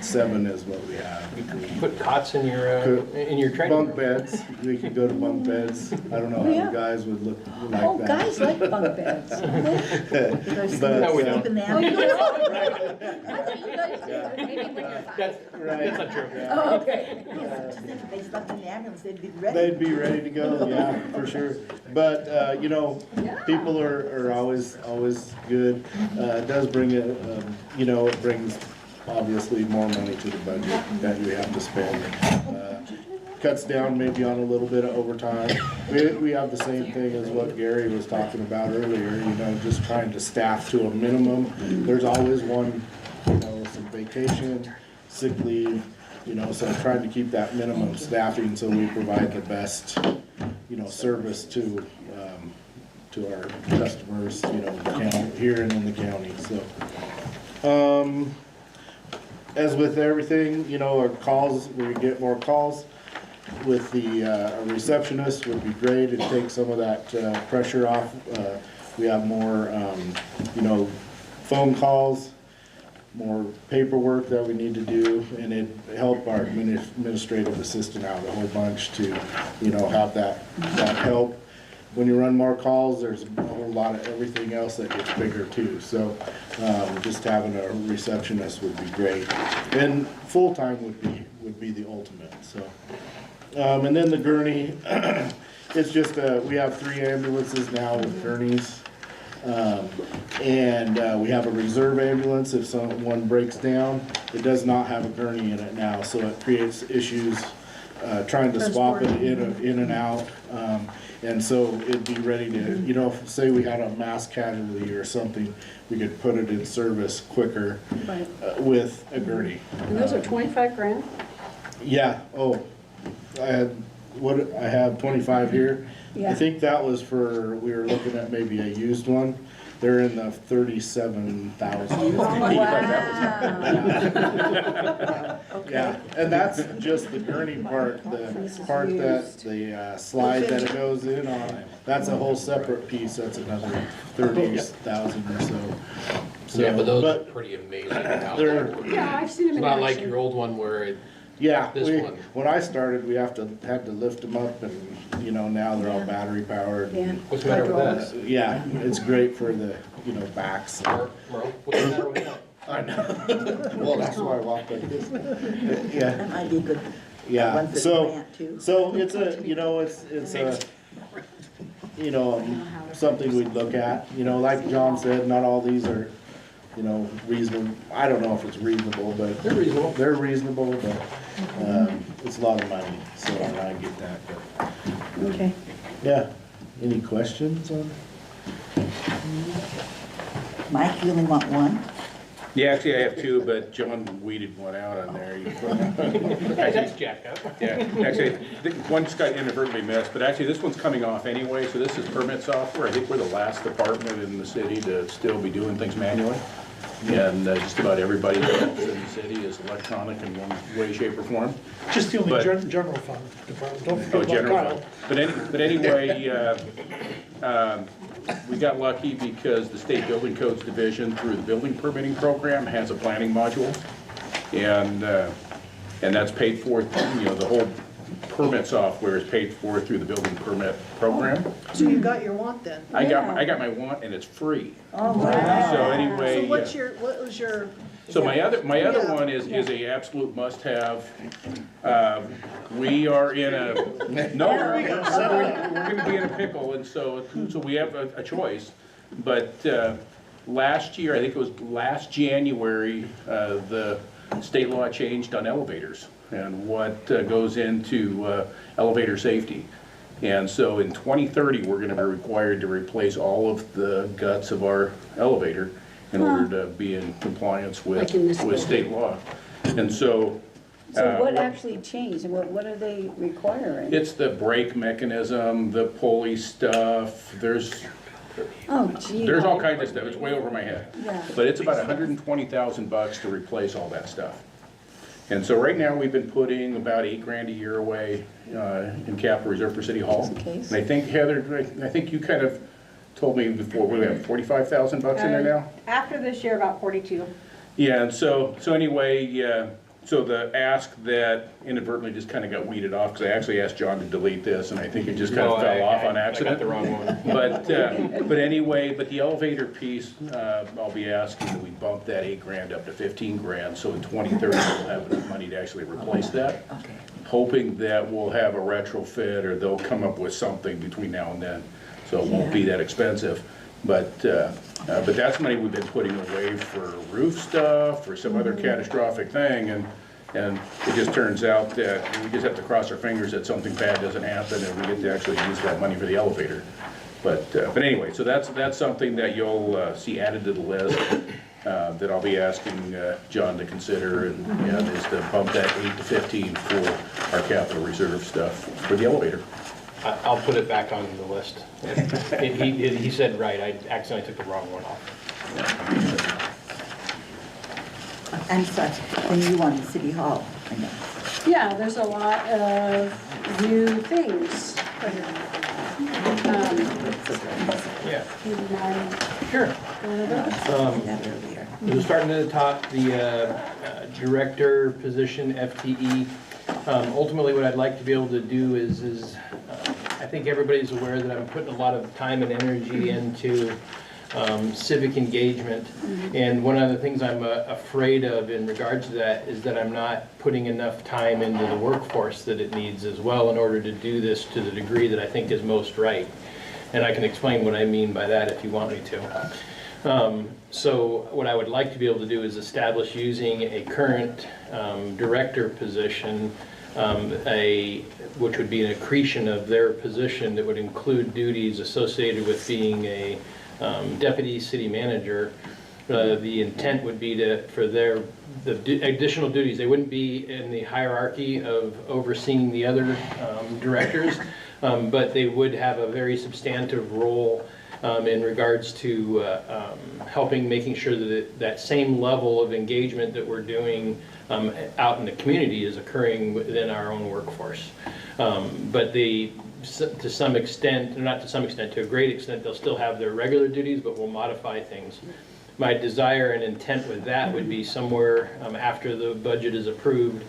[SPEAKER 14] 7 is what we have.
[SPEAKER 3] You can put cots in your training
[SPEAKER 14] bunk
[SPEAKER 3] room.
[SPEAKER 14] beds. We could go to bunk beds. I don't know how you guys would look like
[SPEAKER 5] Oh,
[SPEAKER 14] that.
[SPEAKER 5] guys like bunk beds.
[SPEAKER 14] But,
[SPEAKER 3] No, we don't.
[SPEAKER 12] Sleep in them.
[SPEAKER 3] That's not true.
[SPEAKER 5] Oh, okay.
[SPEAKER 12] If they slept in the ambulance, they'd be ready.
[SPEAKER 14] They'd be ready to go, yeah, for sure. But, people are always good. It does bring it brings obviously more money to the budget that you have to spend. Cuts down maybe on a little bit of overtime. We have the same thing as what Gary was talking about earlier, just trying to staff to a minimum. There's always one, some vacation, sick leave, so I'm trying to keep that minimum staffing so we provide the best, service to our customers, here and in the county, so. As with everything, our calls, we get more calls with the receptionist would be great. It takes some of that pressure off. We have more, phone calls, more paperwork that we need to do, and it helped our administrative assistant out a whole bunch to, have that help. When you run more calls, there's a whole lot of everything else that gets bigger too. So just having a receptionist would be great, and full-time would be the ultimate. So, and then the gurney, it's just we have 3 ambulances now with gurneys, and we have a reserve ambulance if someone breaks down. It does not have a gurney in it now, so it creates issues trying to swap it in and out. And so it'd be ready to, say we had a mass casualty or something, we could put it in service quicker with a gurney.
[SPEAKER 10] And those are 25 grand?
[SPEAKER 14] Yeah, I have 25 here.
[SPEAKER 5] Yeah.
[SPEAKER 14] I think that was we were looking at maybe a used one. They're in the 37,000.
[SPEAKER 5] Wow.
[SPEAKER 14] Yeah, and that's just the gurney part, the part that, the slide that it goes in on, that's a whole separate piece, that's another 30,000 or so.
[SPEAKER 11] Yeah, but those are
[SPEAKER 14] But
[SPEAKER 11] pretty amazing how
[SPEAKER 14] they're-
[SPEAKER 11] they work.
[SPEAKER 10] Yeah, I've seen them
[SPEAKER 11] It's
[SPEAKER 10] in
[SPEAKER 11] not like
[SPEAKER 10] action.
[SPEAKER 11] your old one where it,
[SPEAKER 14] Yeah,
[SPEAKER 11] This one.
[SPEAKER 14] when I started, we had to lift them up and, now they're all battery powered.
[SPEAKER 5] Yeah.
[SPEAKER 11] what's the matter with that?
[SPEAKER 14] Yeah, it's great for the, backs.
[SPEAKER 11] Merle, what's the matter with that?
[SPEAKER 14] I know. Well, that's why I walked like this. Yeah,
[SPEAKER 12] That might be good.
[SPEAKER 14] yeah.
[SPEAKER 12] One for the
[SPEAKER 14] So,
[SPEAKER 12] grant, too.
[SPEAKER 14] so it's a, something we'd look at. Like John said, not all these are, reasonable. I don't know if it's reasonable, but.
[SPEAKER 11] They're reasonable.
[SPEAKER 14] They're reasonable, but, it's a lot of money, so I get that, but,
[SPEAKER 5] Okay.
[SPEAKER 14] yeah. Any questions on?
[SPEAKER 12] Mike, you only want one?
[SPEAKER 1] Yeah, actually, I have two, but John weeded one out on there.
[SPEAKER 11] That's jacked up.
[SPEAKER 1] Yeah, actually, one just got inadvertently missed, but actually, this one's coming off anyway, so this is permit software. I think we're the last department in the city to still be doing things manually. And just about everybody else in the city is electronic in one way, shape, or form.
[SPEAKER 9] Just the only
[SPEAKER 1] But-
[SPEAKER 9] general fund department, don't
[SPEAKER 1] Oh,
[SPEAKER 9] forget
[SPEAKER 1] general
[SPEAKER 9] about Kyle.
[SPEAKER 1] fund. But anyway, we got lucky because the State Building Codes Division, through the building permitting program, has a planning module. And that's paid for, the whole permit software is paid for through the building permit program.
[SPEAKER 6] So you got your want then?
[SPEAKER 1] I got my want, and it's free.
[SPEAKER 5] Oh, wow.
[SPEAKER 1] So anyway.
[SPEAKER 6] So what was your,
[SPEAKER 1] So my other
[SPEAKER 6] Yeah.
[SPEAKER 1] one is a absolute must-have. We are in a, no, we're gonna be in a pickle, and so we have a choice. But last year, I think it was last January, the state law changed on elevators and what goes into elevator safety. And so in 2030, we're gonna be required to replace all of the guts of our elevator in order to be in compliance with,
[SPEAKER 10] Like in this
[SPEAKER 1] with state law. And so.
[SPEAKER 5] So what actually changed, and what are they requiring?
[SPEAKER 1] It's the brake mechanism, the pulley stuff,
[SPEAKER 5] Oh, gee.
[SPEAKER 1] there's all kinds of stuff, it's way over my head.
[SPEAKER 5] Yeah.
[SPEAKER 1] But it's about $120,000 to replace all that stuff. And so right now, we've been putting about $8,000 a year away in capital reserve for City Hall.
[SPEAKER 5] Just in case.
[SPEAKER 1] And I think, Heather, I think you kind of told me before, we have $45,000 in there now?
[SPEAKER 4] After this year, about 42.
[SPEAKER 1] Yeah, and so anyway, so the ask that inadvertently just kind of got weeded off, because I actually asked John to delete this, and I think it just kind of fell off on accident.
[SPEAKER 11] I got the wrong one.
[SPEAKER 1] But anyway, but the elevator piece, I'll be asking that we bump that $8,000 up to $15,000, so in 2030, we'll have enough money to actually replace that.
[SPEAKER 12] Okay.
[SPEAKER 1] Hoping that we'll have a retrofit, or they'll come up with something between now and then, so it won't be that expensive. But that's money we've been putting away for roof stuff, or some other catastrophic thing, and it just turns out that we just have to cross our fingers that something bad doesn't happen, and we get to actually use that money for the elevator. But anyway, so that's something that you'll see added to the list, that I'll be asking John to consider, and is to bump that 8 to 15 for our capital reserve stuff for the elevator.
[SPEAKER 11] I'll put it back on the list. He said right, I accidentally took the wrong one off.
[SPEAKER 12] And such, and you want the City Hall, I know.
[SPEAKER 10] Yeah, there's a lot of new things.
[SPEAKER 11] Yeah.
[SPEAKER 10] In my
[SPEAKER 11] Sure.
[SPEAKER 12] That earlier.
[SPEAKER 3] We're starting at the top, the director position, FTE. Ultimately, what I'd like to be able to do is I think everybody's aware that I'm putting a lot of time and energy into civic engagement. And one of the things I'm afraid of in regards to that is that I'm not putting enough time into the workforce that it needs as well in order to do this to the degree that I think is most right. And I can explain what I mean by that if you want me to. So what I would like to be able to do is establish, using a current director position, which would be an accretion of their position that would include duties associated with being a deputy city manager. The intent would be for the additional duties, they wouldn't be in the hierarchy of overseeing the other directors, but they would have a very substantive role in regards to helping, making sure that that same level of engagement that we're doing out in the community is occurring within our own workforce. But to some extent, not to some extent, to a great extent, they'll still have their regular duties, but we'll modify things. my desire and intent with that would be somewhere after the budget is approved,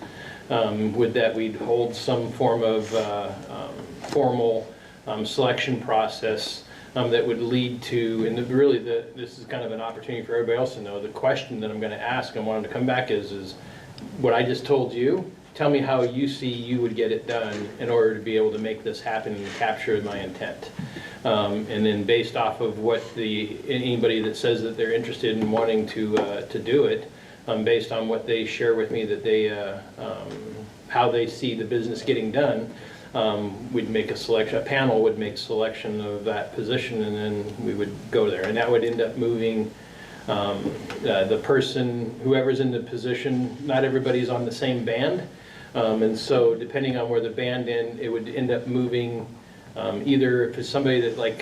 [SPEAKER 3] would that we'd hold some form of formal selection process that would lead to, and really this is kind of an opportunity for everybody else to know, the question that I'm going to ask and want them to come back is what I just told you, tell me how you see you would get it done in order to be able to make this happen and capture my intent. And then based off of what anybody that says that they're interested in wanting to do it, based on what they share with me that they, how they see the business getting done, we'd make a selection, a panel would make selection of that position, and then we would go there. And that would end up moving the person, whoever's in the position, not everybody's on the same band. And so depending on where the band it would end up moving, either if it's somebody that like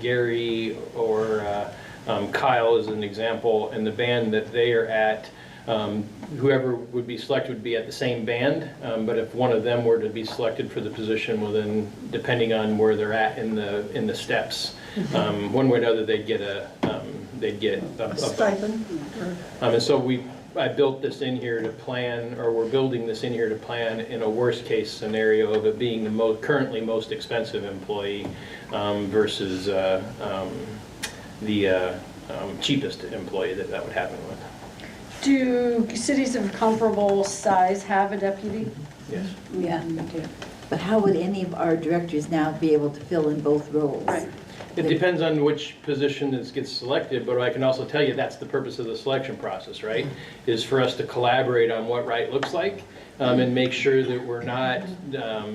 [SPEAKER 3] Gary or Kyle is an example, and the band that they are at, whoever would be selected would be at the same band, but if one of them were to be selected for the position, well then, depending on where they're at in the steps, one way or another, they'd get a
[SPEAKER 6] Stipend.
[SPEAKER 3] and so I built this in here to plan, or we're building this in here to plan in a worst case scenario of it being the currently most expensive employee versus the cheapest employee that would happen with.
[SPEAKER 10] Do cities of comparable size have a deputy?
[SPEAKER 3] Yes.
[SPEAKER 12] Yeah, me too. But how would any of our directors now be able to fill in both roles?
[SPEAKER 10] Right.
[SPEAKER 3] It depends on which position that gets selected, but I can also tell you that's the purpose of the selection process, right? Is for us to collaborate on what right looks like, and make sure that we're not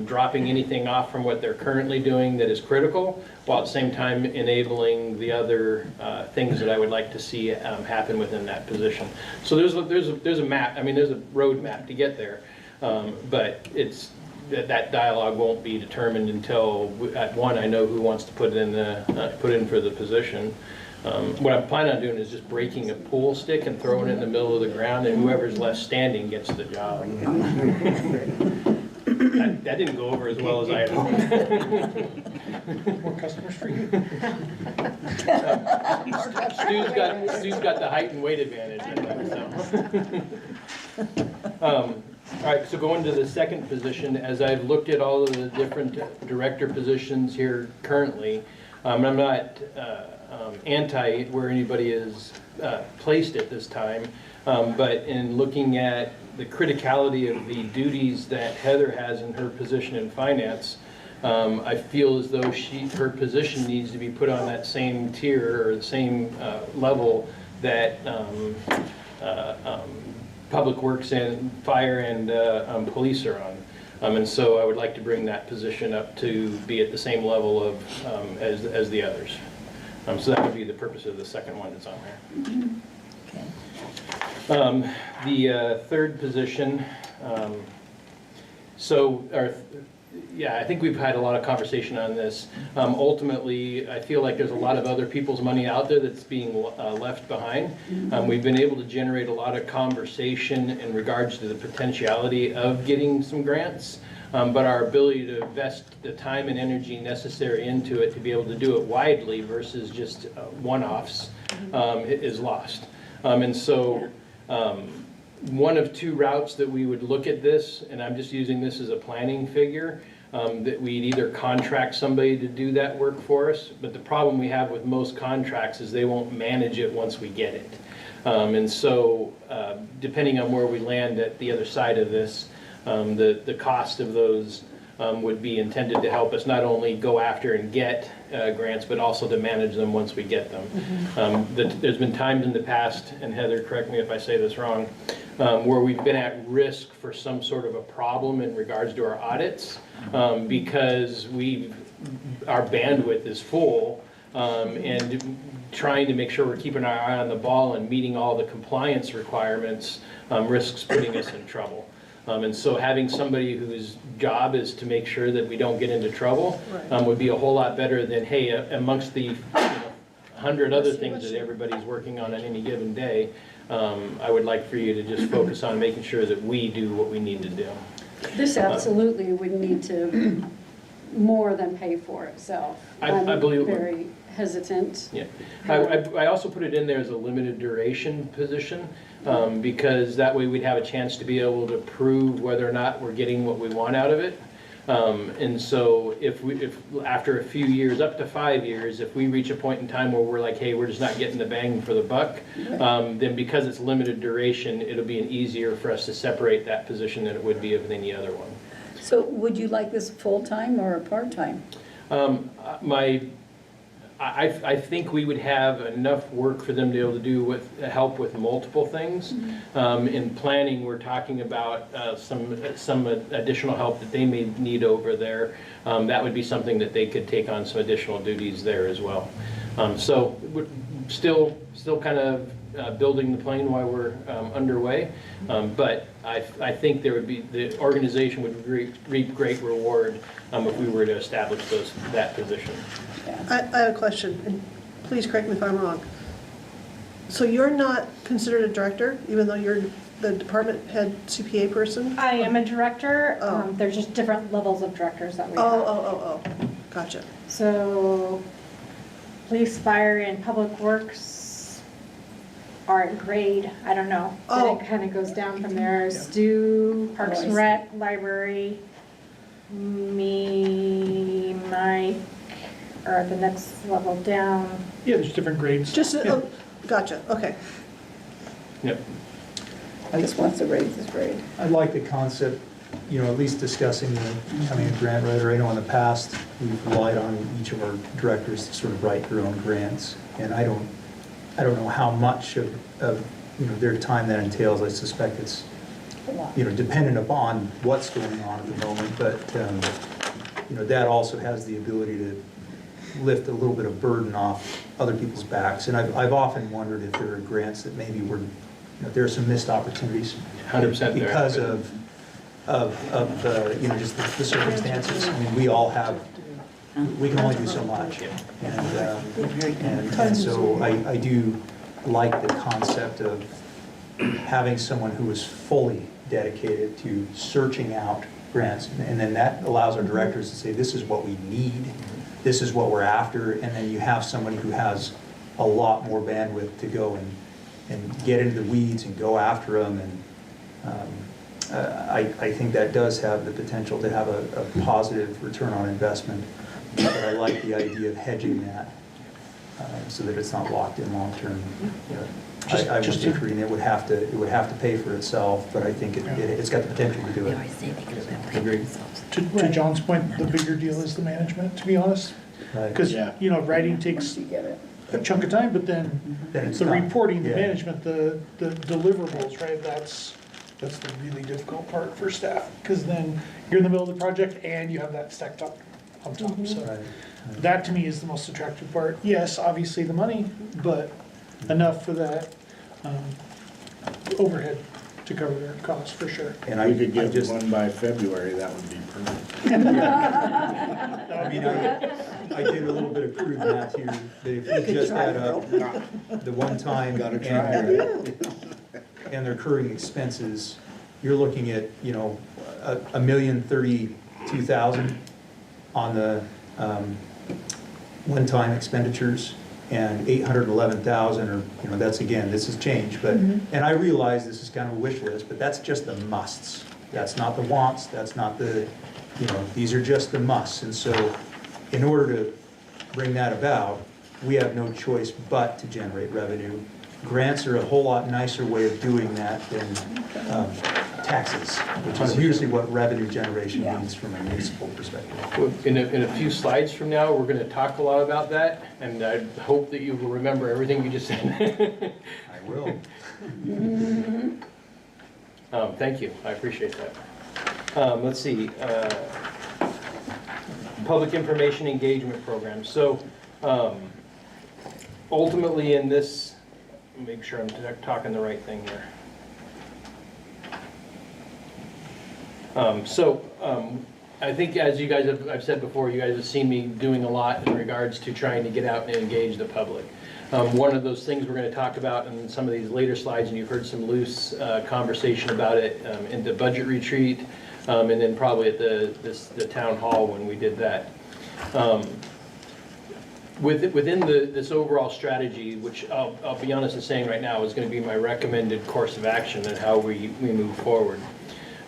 [SPEAKER 3] dropping anything off from what they're currently doing that is critical, while at the same time enabling the other things that I would like to see happen within that position. So there's a map, I mean, there's a road map to get there, but it's that dialogue won't be determined until at one, I know who wants to put in for the position. What I'm planning on doing is just breaking a pool stick and throwing it in the middle of the ground, and whoever's left standing gets the job. That didn't go over as well as I had hoped.
[SPEAKER 9] More Customer Street.
[SPEAKER 3] Stu's got the height and weight advantage, I think, so. All right, so going to the second position, as I've looked at all of the different director positions here currently, I'm not anti where anybody is placed at this time, but in looking at the criticality of the duties that Heather has in her position in finance, I feel as though her position needs to be put on that same tier or the same level that Public Works and Fire and Police are on. And so I would like to bring that position up to be at the same level of as the others. So that would be the purpose of the second one that's on there. The third position, I think we've had a lot of conversation on this. Ultimately, I feel like there's a lot of other people's money out there that's being left behind. We've been able to generate a lot of conversation in regards to the potentiality of getting some grants, but our ability to invest the time and energy necessary into it to be able to do it widely versus just one-offs is lost. And so one of two routes that we would look at this, and I'm just using this as a planning figure, that we'd either contract somebody to do that work for us, but the problem we have with most contracts is they won't manage it once we get it. And so depending on where we land at the other side of this, the cost of those would be intended to help us not only go after and get grants, but also to manage them once we get them. There's been times in the past, and Heather, correct me if I say this wrong, where we've been at risk for some sort of a problem in regards to our audits, because our bandwidth is full, and trying to make sure we're keeping our eye on the ball and meeting all the compliance requirements risks putting us in trouble. And so having somebody whose job is to make sure that we don't get into trouble would be a whole lot better than, hey, amongst the 100 other things that everybody's working on any given day, I would like for you to just focus on making sure that we do what we need to do.
[SPEAKER 10] This absolutely would need to more than pay for itself.
[SPEAKER 3] I believe
[SPEAKER 10] I'm very hesitant.
[SPEAKER 3] Yeah, I also put it in there as a limited duration position, because that way we'd have a chance to be able to prove whether or not we're getting what we want out of it. And so if after a few years, up to 5 years, if we reach a point in time where we're like, hey, we're just not getting the bang for the buck, then because it's limited duration, it'll be easier for us to separate that position than it would be of any other one.
[SPEAKER 5] So would you like this full-time or part-time?
[SPEAKER 3] I think we would have enough work for them to be able to do with, help with multiple things. In planning, we're talking about some additional help that they may need over there. That would be something that they could take on some additional duties there as well. So we're still kind of building the plane while we're underway. But I think the organization would reap great reward if we were to establish that position.
[SPEAKER 6] I have a question, and please correct me if I'm wrong. So you're not considered a director, even though you're the department head CPA person?
[SPEAKER 4] I am a director.
[SPEAKER 6] Oh.
[SPEAKER 4] There's just different levels of directors that we have.
[SPEAKER 6] Oh, gotcha.
[SPEAKER 4] So police, fire, and public works are at grade, I don't know. Then it kind of goes down from there. Stu, Parks and Rec, library, me, Mike, are the next level down.
[SPEAKER 9] Yeah, there's different grades.
[SPEAKER 6] Just,
[SPEAKER 9] Yeah.
[SPEAKER 6] gotcha, okay.
[SPEAKER 3] Yep.
[SPEAKER 5] I just want to raise this grade.
[SPEAKER 7] I like the concept, at least discussing becoming a grant writer. I know in the past, we've relied on each of our directors to sort of write their own grants. And I don't know how much of their time that entails. I suspect it's, dependent upon what's going on at the moment. But, that also has the ability to lift a little bit of burden off other people's backs. And I've often wondered if there are grants that maybe there are some missed opportunities.
[SPEAKER 3] 100%
[SPEAKER 7] because of just the circumstances. I mean, we all have, we can only do so much. And so I do like the concept of having someone who is fully dedicated to searching out grants. And then that allows our directors to say, this is what we need, this is what we're after. And then you have somebody who has a lot more bandwidth to go and get into the weeds and go after them. And I think that does have the potential to have a positive return on investment. But I like the idea of hedging that so that it's not locked in long term. I was agreeing it would have to pay for itself, but I think it's got the potential to do it.
[SPEAKER 3] Agreed.
[SPEAKER 9] To John's point, the bigger deal is the management, to be honest. Because, writing takes a chunk of time, but then
[SPEAKER 7] it's
[SPEAKER 9] the
[SPEAKER 7] done.
[SPEAKER 9] reporting, the
[SPEAKER 7] Yeah.
[SPEAKER 9] management, the deliverables, right? That's the really difficult part for staff, because then you're in the middle of the project and you have that stacked up on top. So
[SPEAKER 7] Right.
[SPEAKER 9] that to me is the most attractive part. Yes, obviously the money, but enough for that overhead to cover their costs for sure.
[SPEAKER 7] And
[SPEAKER 14] We could
[SPEAKER 7] I
[SPEAKER 14] get
[SPEAKER 7] just,
[SPEAKER 14] one by February, that would be perfect.
[SPEAKER 7] I mean, I did a little bit of crude math here, that if you just add up the one-time
[SPEAKER 14] Gotta try.
[SPEAKER 7] and their recurring expenses, you're looking at, $1,032,000 on the one-time expenditures, and 811,000, or, that's again, this has changed, but, and I realize this is kind of a wish list, but that's just the musts. That's not the wants, that's not the, these are just the musts. And so in order to bring that about, we have no choice but to generate revenue. Grants are a whole lot nicer way of doing that than taxes, which is usually what revenue generation means from a municipal perspective.
[SPEAKER 3] In a few slides from now, we're going to talk a lot about that, and I hope that you will remember everything you just said.
[SPEAKER 7] I will.
[SPEAKER 3] Thank you, I appreciate that. Let's see, public information engagement program. So ultimately in this, make sure I'm talking the right thing here. I think as you guys I've said before, you guys have seen me doing a lot in regards to trying to get out and engage the public. One of those things we're going to talk about in some of these later slides, and you've heard some loose conversation about it in the budget retreat, and then probably at the town hall when we did that. Within this overall strategy, which I'll be honest in saying right now is going to be my recommended course of action and how we move forward.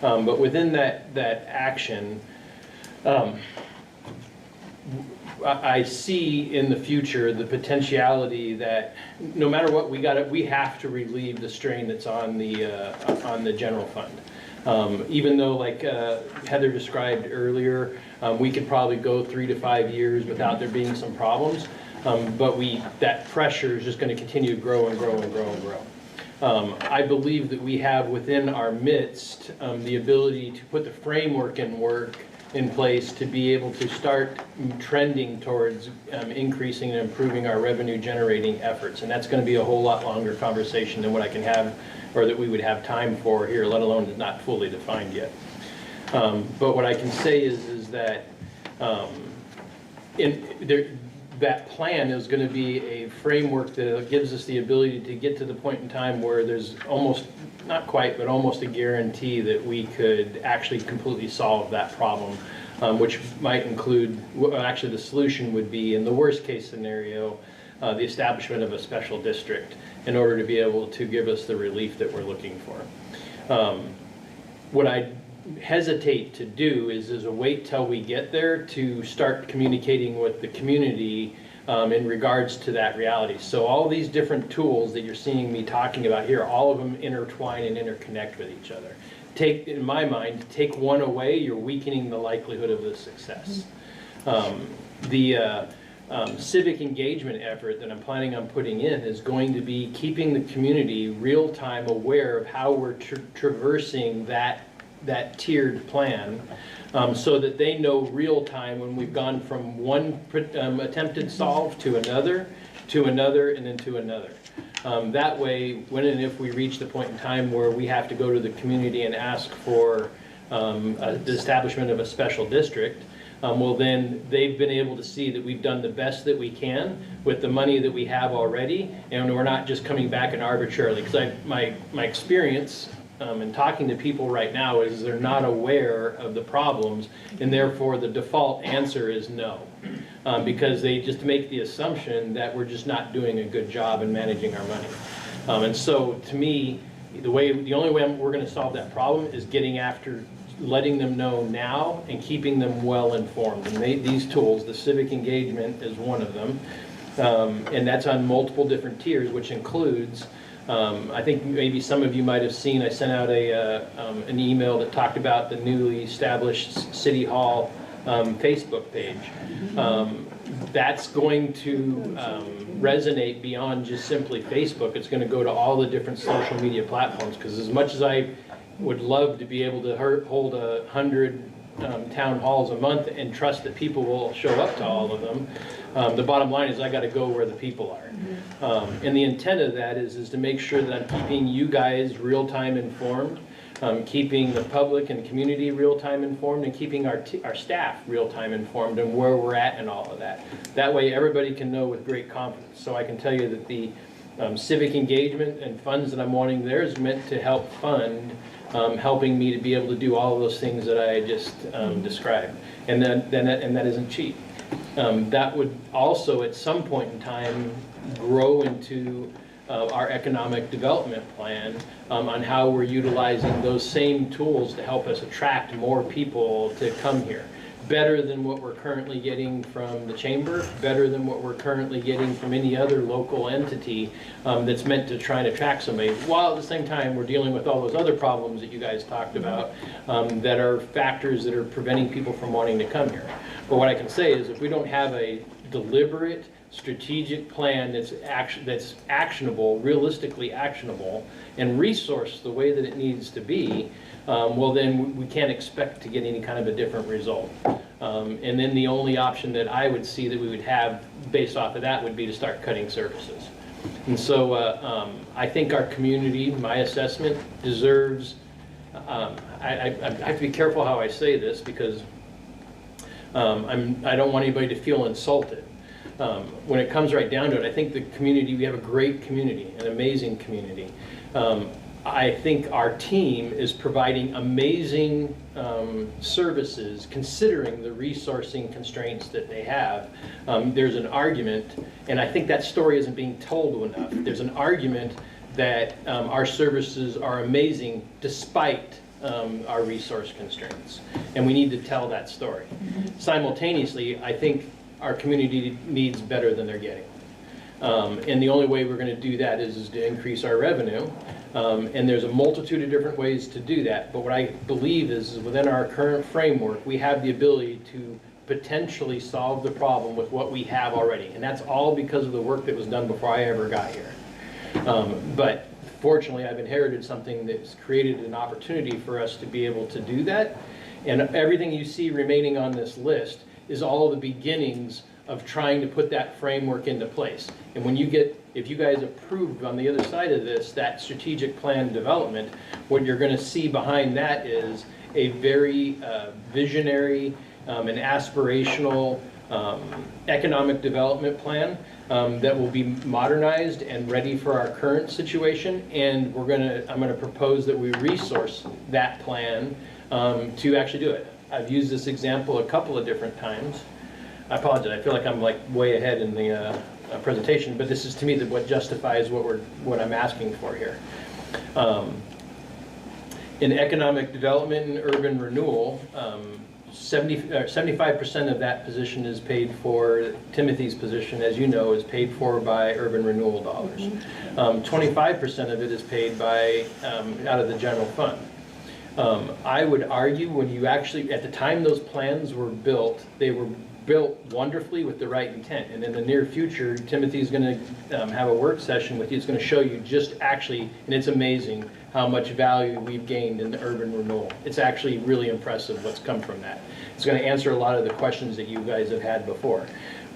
[SPEAKER 3] But within that action, I see in the future the potentiality that no matter what, we have to relieve the strain that's on the general fund. Even though, like Heather described earlier, we could probably go 3 to 5 years without there being some problems, but that pressure is just going to continue to grow and grow and grow and grow. I believe that we have within our midst the ability to put the framework in place to be able to start trending towards increasing and improving our revenue generating efforts. And that's going to be a whole lot longer conversation than what I can have or that we would have time for here, let alone not fully defined yet. But what I can say is that that plan is going to be a framework that gives us the ability to get to the point in time where there's almost, not quite, but almost a guarantee that we could actually completely solve that problem, which might include, actually the solution would be, in the worst case scenario, the establishment of a special district in order to be able to give us the relief that we're looking for. What I hesitate to do is wait till we get there to start communicating with the community in regards to that reality. So all these different tools that you're seeing me talking about here, all of them intertwine and interconnect with each other. In my mind, take one away, you're weakening the likelihood of the success. The civic engagement effort that I'm planning on putting in is going to be keeping the community real-time aware of how we're traversing that tiered plan, so that they know real time when we've gone from one attempted solve to another, and then to another. That way, when and if we reach the point in time where we have to go to the community and ask for the establishment of a special district, well then they've been able to see that we've done the best that we can with the money that we have already, and we're not just coming back and arbitrarily, because my experience and talking to people right now is they're not aware of the problems, and therefore the default answer is no, because they just make the assumption that we're just not doing a good job in managing our money. And so to me, the only way we're going to solve that problem is getting after letting them know now and keeping them well informed. And these tools, the civic engagement is one of them, and that's on multiple different tiers, which includes I think maybe some of you might have seen, I sent out an email that talked about the newly established City Hall Facebook page. That's going to resonate beyond just simply Facebook. It's going to go to all the different social media platforms, because as much as I would love to be able to hold 100 town halls a month and trust that people will show up to all of them, the bottom line is I got to go where the people are. And the intent of that is to make sure that I'm keeping you guys real-time informed, keeping the public and community real-time informed, and keeping our staff real-time informed and where we're at and all of that. That way everybody can know with great confidence. So I can tell you that the civic engagement and funds that I'm wanting there is meant to help fund helping me to be able to do all of those things that I just described. And that isn't cheap. That would also at some point in time grow into our economic development plan on how we're utilizing those same tools to help us attract more people to come here. Better than what we're currently getting from the chamber, better than what we're currently getting from any other local entity that's meant to try and attract somebody, while at the same time we're dealing with all those other problems that you guys talked about that are factors that are preventing people from wanting to come here. But what I can say is if we don't have a deliberate, strategic plan that's actionable, realistically actionable, and resourced the way that it needs to be, well then we can't expect to get any kind of a different result. And then the only option that I would see that we would have based off of that would be to start cutting services. And so I think our community, my assessment, deserves, I have to be careful how I say this because I don't want anybody to feel insulted. When it comes right down to it, I think the community, we have a great community, an amazing community. I think our team is providing amazing services considering the resourcing constraints that they have. There's an argument, and I think that story isn't being told enough. There's an argument that our services are amazing despite our resource constraints, and we need to tell that story. Simultaneously, I think our community needs better than they're getting. And the only way we're going to do that is to increase our revenue. And there's a multitude of different ways to do that. But what I believe is within our current framework, we have the ability to potentially solve the problem with what we have already. And that's all because of the work that was done before I ever got here. But fortunately, I've inherited something that's created an opportunity for us to be able to do that. And everything you see remaining on this list is all the beginnings of trying to put that framework into place. And when you get, if you guys approve on the other side of this, that strategic plan development, what you're going to see behind that is a very visionary and aspirational economic development plan that will be modernized and ready for our current situation. And I'm going to propose that we resource that plan to actually do it. I've used this example a couple of different times. I apologize. I feel like I'm like way ahead in the presentation, but this is to me what justifies what I'm asking for here. In economic development and urban renewal, 75% of that position is paid for. Timothy's position, as you know, is paid for by urban renewal dollars. 25% of it is paid by out of the general fund. I would argue when you actually, at the time those plans were built, they were built wonderfully with the right intent. And in the near future, Timothy's going to have a work session with you. It's going to show you just actually, and it's amazing how much value we've gained in the urban renewal. It's actually really impressive what's come from that. It's going to answer a lot of the questions that you guys have had before.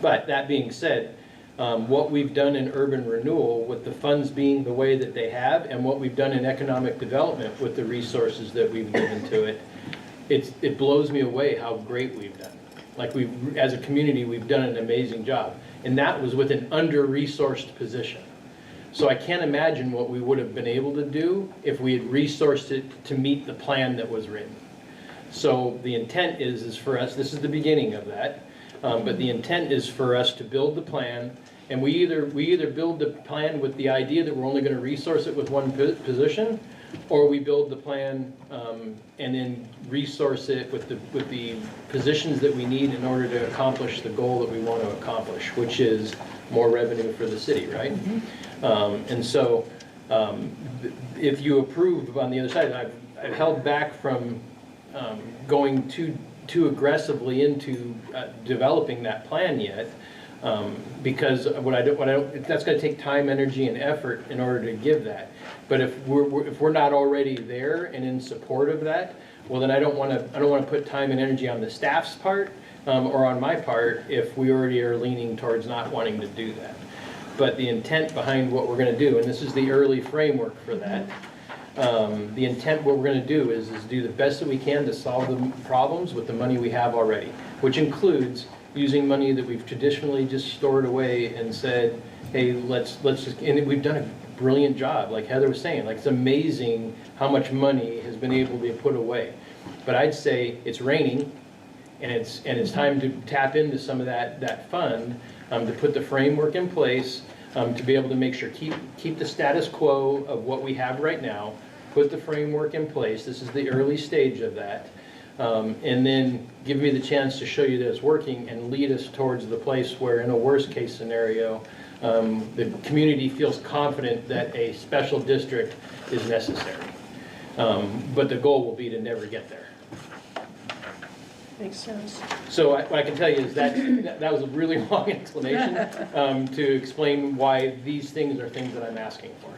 [SPEAKER 3] But that being said, what we've done in urban renewal with the funds being the way that they have, and what we've done in economic development with the resources that we've given to it, it blows me away how great we've done. Like as a community, we've done an amazing job. And that was with an under-resourced position. So I can't imagine what we would have been able to do if we had resourced it to meet the plan that was written. So the intent is for us, this is the beginning of that, but the intent is for us to build the plan, and we either build the plan with the idea that we're only going to resource it with one position, or we build the plan and then resource it with the positions that we need in order to accomplish the goal that we want to accomplish, which is more revenue for the city, right? And so if you approve on the other side, I've held back from going too aggressively into developing that plan yet, because that's going to take time, energy, and effort in order to give that. But if we're not already there and in support of that, well, then I don't want to put time and energy on the staff's part or on my part if we already are leaning towards not wanting to do that. But the intent behind what we're going to do, and this is the early framework for that, the intent what we're going to do is do the best that we can to solve the problems with the money we have already, which includes using money that we've traditionally just stored away and said, hey, let's just, and we've done a brilliant job, like Heather was saying. Like, it's amazing how much money has been able to be put away. But I'd say it's raining, and it's time to tap into some of that fund to put the framework in place to be able to make sure keep the status quo of what we have right now, put the framework in place. This is the early stage of that. And then give me the chance to show you that it's working and lead us towards the place where, in a worst case scenario, the community feels confident that a special district is necessary. But the goal will be to never get there.
[SPEAKER 6] Makes sense.
[SPEAKER 3] So what I can tell you is that was a really long explanation to explain why these things are things that I'm asking for.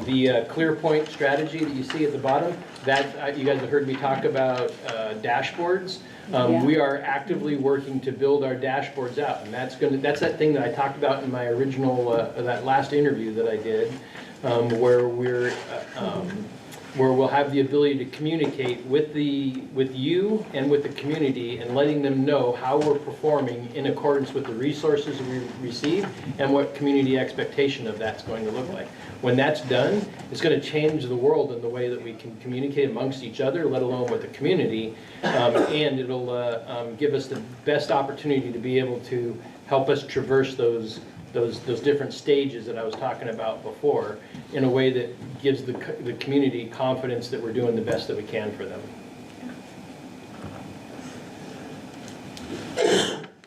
[SPEAKER 3] The clear point strategy that you see at the bottom, that you guys have heard me talk about dashboards. We are actively working to build our dashboards out, and that's that thing that I talked about in my original that last interview that I did, where we're where we'll have the ability to communicate with you and with the community and letting them know how we're performing in accordance with the resources we receive and what community expectation of that's going to look like. When that's done, it's going to change the world in the way that we can communicate amongst each other, let alone with the community, and it'll give us the best opportunity to be able to help us traverse those different stages that I was talking about before in a way that gives the community confidence that we're doing the best that we can for them.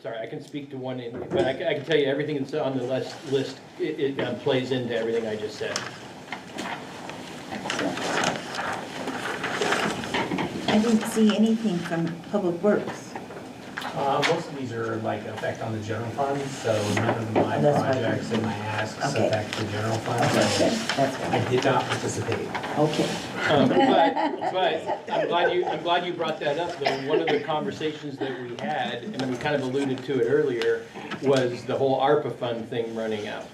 [SPEAKER 3] Sorry, I can speak to one, but I can tell you everything that's on the list, it plays into everything I just said.
[SPEAKER 12] I didn't see anything from Public Works.
[SPEAKER 17] Most of these are like effect on the general fund, so none of my
[SPEAKER 12] That's right.
[SPEAKER 17] projects and my asks
[SPEAKER 12] Okay.
[SPEAKER 17] affect the general fund.
[SPEAKER 12] Okay,
[SPEAKER 17] So
[SPEAKER 12] that's
[SPEAKER 17] I
[SPEAKER 12] right.
[SPEAKER 17] did not participate.
[SPEAKER 12] Okay.
[SPEAKER 3] But I'm glad you brought that up, though. One of the conversations that we had, and we kind of alluded to it earlier, was the whole ARPA fund thing running out.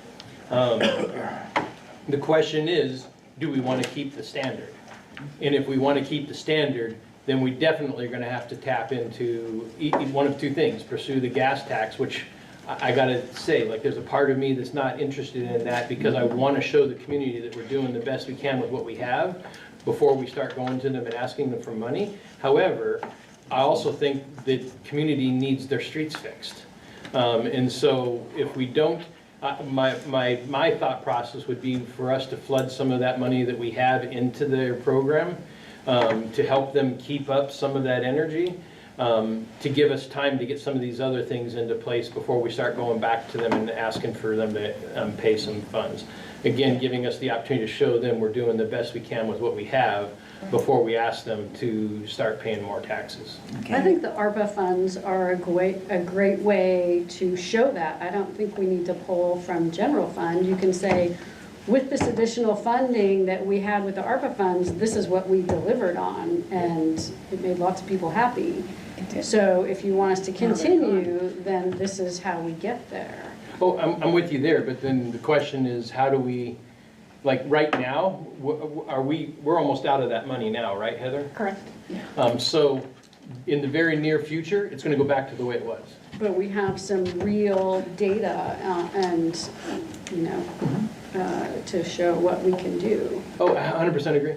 [SPEAKER 3] The question is, do we want to keep the standard? And if we want to keep the standard, then we definitely are going to have to tap into one of two things: pursue the gas tax, which I got to say, like, there's a part of me that's not interested in that because I want to show the community that we're doing the best we can with what we have before we start going to them and asking them for money. However, I also think that community needs their streets fixed. And so if we don't, my thought process would be for us to flood some of that money that we have into their program, to help them keep up some of that energy, to give us time to get some of these other things into place before we start going back to them and asking for them to pay some funds. Again, giving us the opportunity to show them we're doing the best we can with what we have before we ask them to start paying more taxes.
[SPEAKER 10] I think the ARPA funds are a great way to show that. I don't think we need to pull from general fund. You can say, with this additional funding that we had with the ARPA funds, this is what we delivered on, and it made lots of people happy. So if you want us to continue, then this is how we get there.
[SPEAKER 3] Oh, I'm with you there, but then the question is, how do we, like, right now, we're almost out of that money now, right, Heather?
[SPEAKER 4] Correct.
[SPEAKER 3] So in the very near future, it's going to go back to the way it was.
[SPEAKER 10] But we have some real data and, you know, to show what we can do.
[SPEAKER 3] Oh, 100% agree.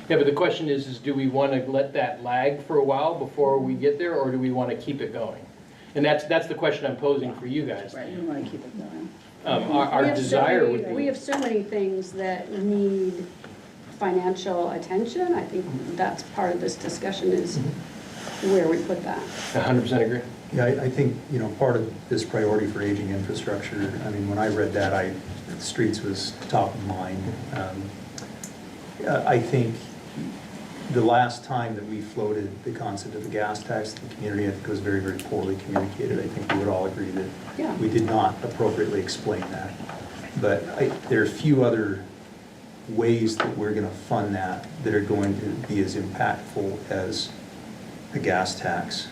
[SPEAKER 3] Yeah, but the question is do we want to let that lag for a while before we get there, or do we want to keep it going? And that's the question I'm posing for you guys.
[SPEAKER 5] Right, we want to keep it going.
[SPEAKER 3] Our desire would be...
[SPEAKER 10] We have so many things that need financial attention. I think that's part of this discussion is where we put that.
[SPEAKER 3] 100% agree.
[SPEAKER 7] Yeah, I think, you know, part of this priority for aging infrastructure, I mean, when I read that, streets was top of mind. I think the last time that we floated the concept of the gas tax to the community, I think it was very, very poorly communicated. I think we would all agree that we did not appropriately explain that. But there are a few other ways that we're going to fund that are going to be as impactful as a gas tax,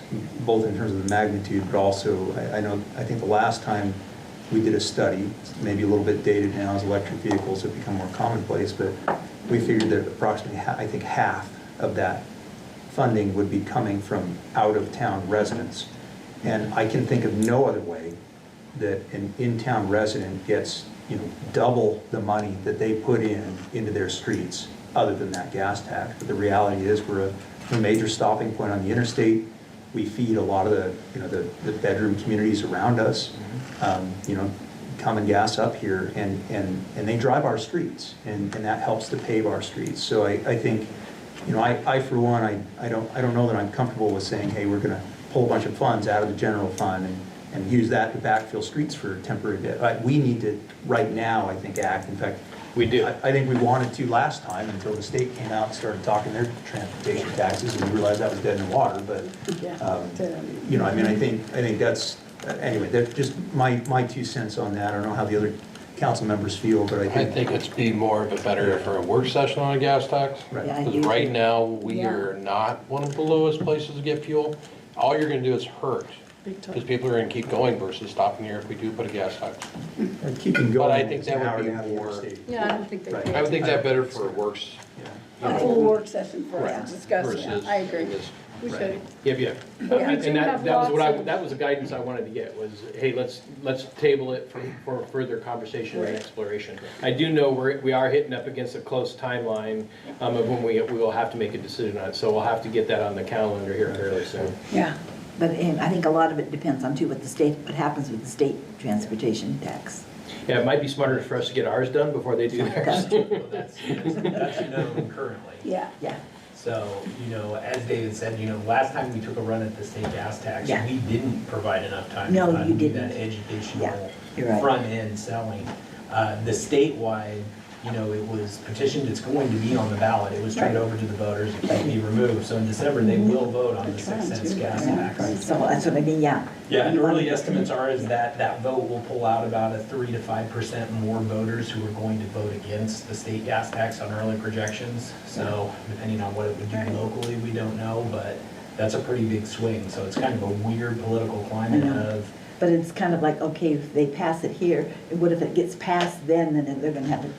[SPEAKER 7] both in terms of the magnitude, but also, I think the last time we did a study, maybe a little bit dated now as electric vehicles have become more commonplace, but we figured that approximately, I think, half of that funding would be coming from out-of-town residents. And I can think of no other way that an in-town resident gets, you know, double the money that they put into their streets other than that gas tax. But the reality is we're a major stopping point on the interstate. We feed a lot of the, you know, the bedroom communities around us, you know, come and gas up here, and they drive our streets, and that helps to pave our streets. So I think, you know, I for one, I don't know that I'm comfortable with saying, hey, we're going to pull a bunch of funds out of the general fund and use that to backfill streets for a temporary bit. We need to, right now, I think, act. In fact,
[SPEAKER 3] we do.
[SPEAKER 7] I think we wanted to last time until the state came out and started talking their transportation taxes, and we realized that was dead in the water. But you know, I mean, I think that's anyway. That's just my 2 cents on that. I don't know how the other council members feel, but
[SPEAKER 11] I think it's be more of a better for a work session on a gas tax.
[SPEAKER 7] Right.
[SPEAKER 12] Yeah, I
[SPEAKER 11] Because
[SPEAKER 12] do
[SPEAKER 11] right
[SPEAKER 12] too.
[SPEAKER 11] now, we are not one of the lowest places to get fuel. All you're gonna do is hurt
[SPEAKER 6] Big time.
[SPEAKER 11] Because people are gonna keep going versus stopping here if we do put a gas tax.
[SPEAKER 7] And keeping going.
[SPEAKER 11] But I think
[SPEAKER 7] is
[SPEAKER 11] that
[SPEAKER 7] an
[SPEAKER 11] would
[SPEAKER 7] hour
[SPEAKER 11] be
[SPEAKER 7] down the
[SPEAKER 11] more-
[SPEAKER 7] interstate.
[SPEAKER 10] Yeah, I don't think they
[SPEAKER 7] Right.
[SPEAKER 10] pay.
[SPEAKER 11] I would think that better for works.
[SPEAKER 5] A full work session for us to discuss, yeah,
[SPEAKER 11] versus
[SPEAKER 5] I agree.
[SPEAKER 11] this.
[SPEAKER 10] We should.
[SPEAKER 3] Yep, yeah.
[SPEAKER 10] We do
[SPEAKER 3] And
[SPEAKER 10] have
[SPEAKER 3] that was what
[SPEAKER 10] lots of-
[SPEAKER 3] that was the guidance I wanted to get was, hey, let's table it for further conversation and exploration. I do know we are hitting up against a close timeline of when we will have to make a decision on it, so we'll have to get that on the calendar here fairly soon.
[SPEAKER 5] Yeah.
[SPEAKER 12] But I think a lot of it depends on too what happens with the state transportation tax.
[SPEAKER 3] Yeah, it might be smarter for us to get ours done before they do theirs.
[SPEAKER 17] Well, that's known currently.
[SPEAKER 5] Yeah.
[SPEAKER 12] Yeah.
[SPEAKER 17] So, as David said, last time we took a run at the state gas tax,
[SPEAKER 12] Yeah.
[SPEAKER 17] we didn't provide enough time
[SPEAKER 12] No,
[SPEAKER 17] to
[SPEAKER 12] you
[SPEAKER 17] do
[SPEAKER 12] didn't.
[SPEAKER 17] that educational
[SPEAKER 12] you're right.
[SPEAKER 17] front end selling. The statewide, it was petitioned, it's going to be on the ballot. It was turned over to the voters, it can't be removed. So in December, they will vote on the 6 cents gas tax.
[SPEAKER 12] So that's what I mean, yeah.
[SPEAKER 17] Yeah, and early estimates are is that vote will pull out about a 3 to 5% more voters who are going to vote against the state gas tax on early projections. So depending on what it would do locally, we don't know, but that's a pretty big swing. So it's kind of a weird political climate of.
[SPEAKER 12] But it's kind of like, okay, if they pass it here, what if it gets passed then they're gonna have a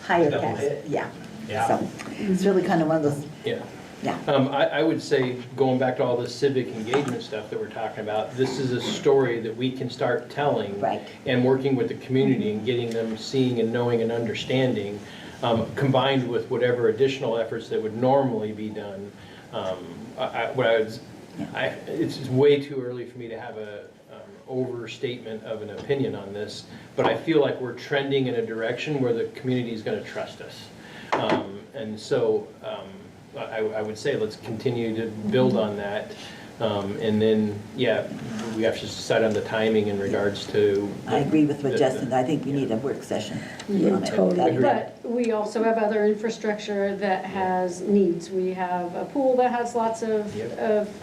[SPEAKER 12] higher
[SPEAKER 17] Double
[SPEAKER 12] tax?
[SPEAKER 17] hit.
[SPEAKER 12] Yeah.
[SPEAKER 17] Yeah.
[SPEAKER 12] So it's really kind of one of those,
[SPEAKER 3] Yeah.
[SPEAKER 12] yeah.
[SPEAKER 3] I would say, going back to all the civic engagement stuff that we're talking about, this is a story that we can start telling.
[SPEAKER 12] Right.
[SPEAKER 3] And working with the community and getting them seeing and knowing and understanding, combined with whatever additional efforts that would normally be done. It's way too early for me to have a overstatement of an opinion on this, but I feel like we're trending in a direction where the community is going to trust us. And so I would say let's continue to build on that. And then, yeah, we have to decide on the timing in regards to.
[SPEAKER 12] I agree with what Justin, I think we need a work session.
[SPEAKER 5] Yeah,
[SPEAKER 12] on it.
[SPEAKER 5] totally.
[SPEAKER 10] But we also have other infrastructure that has needs. We have a pool that has lots of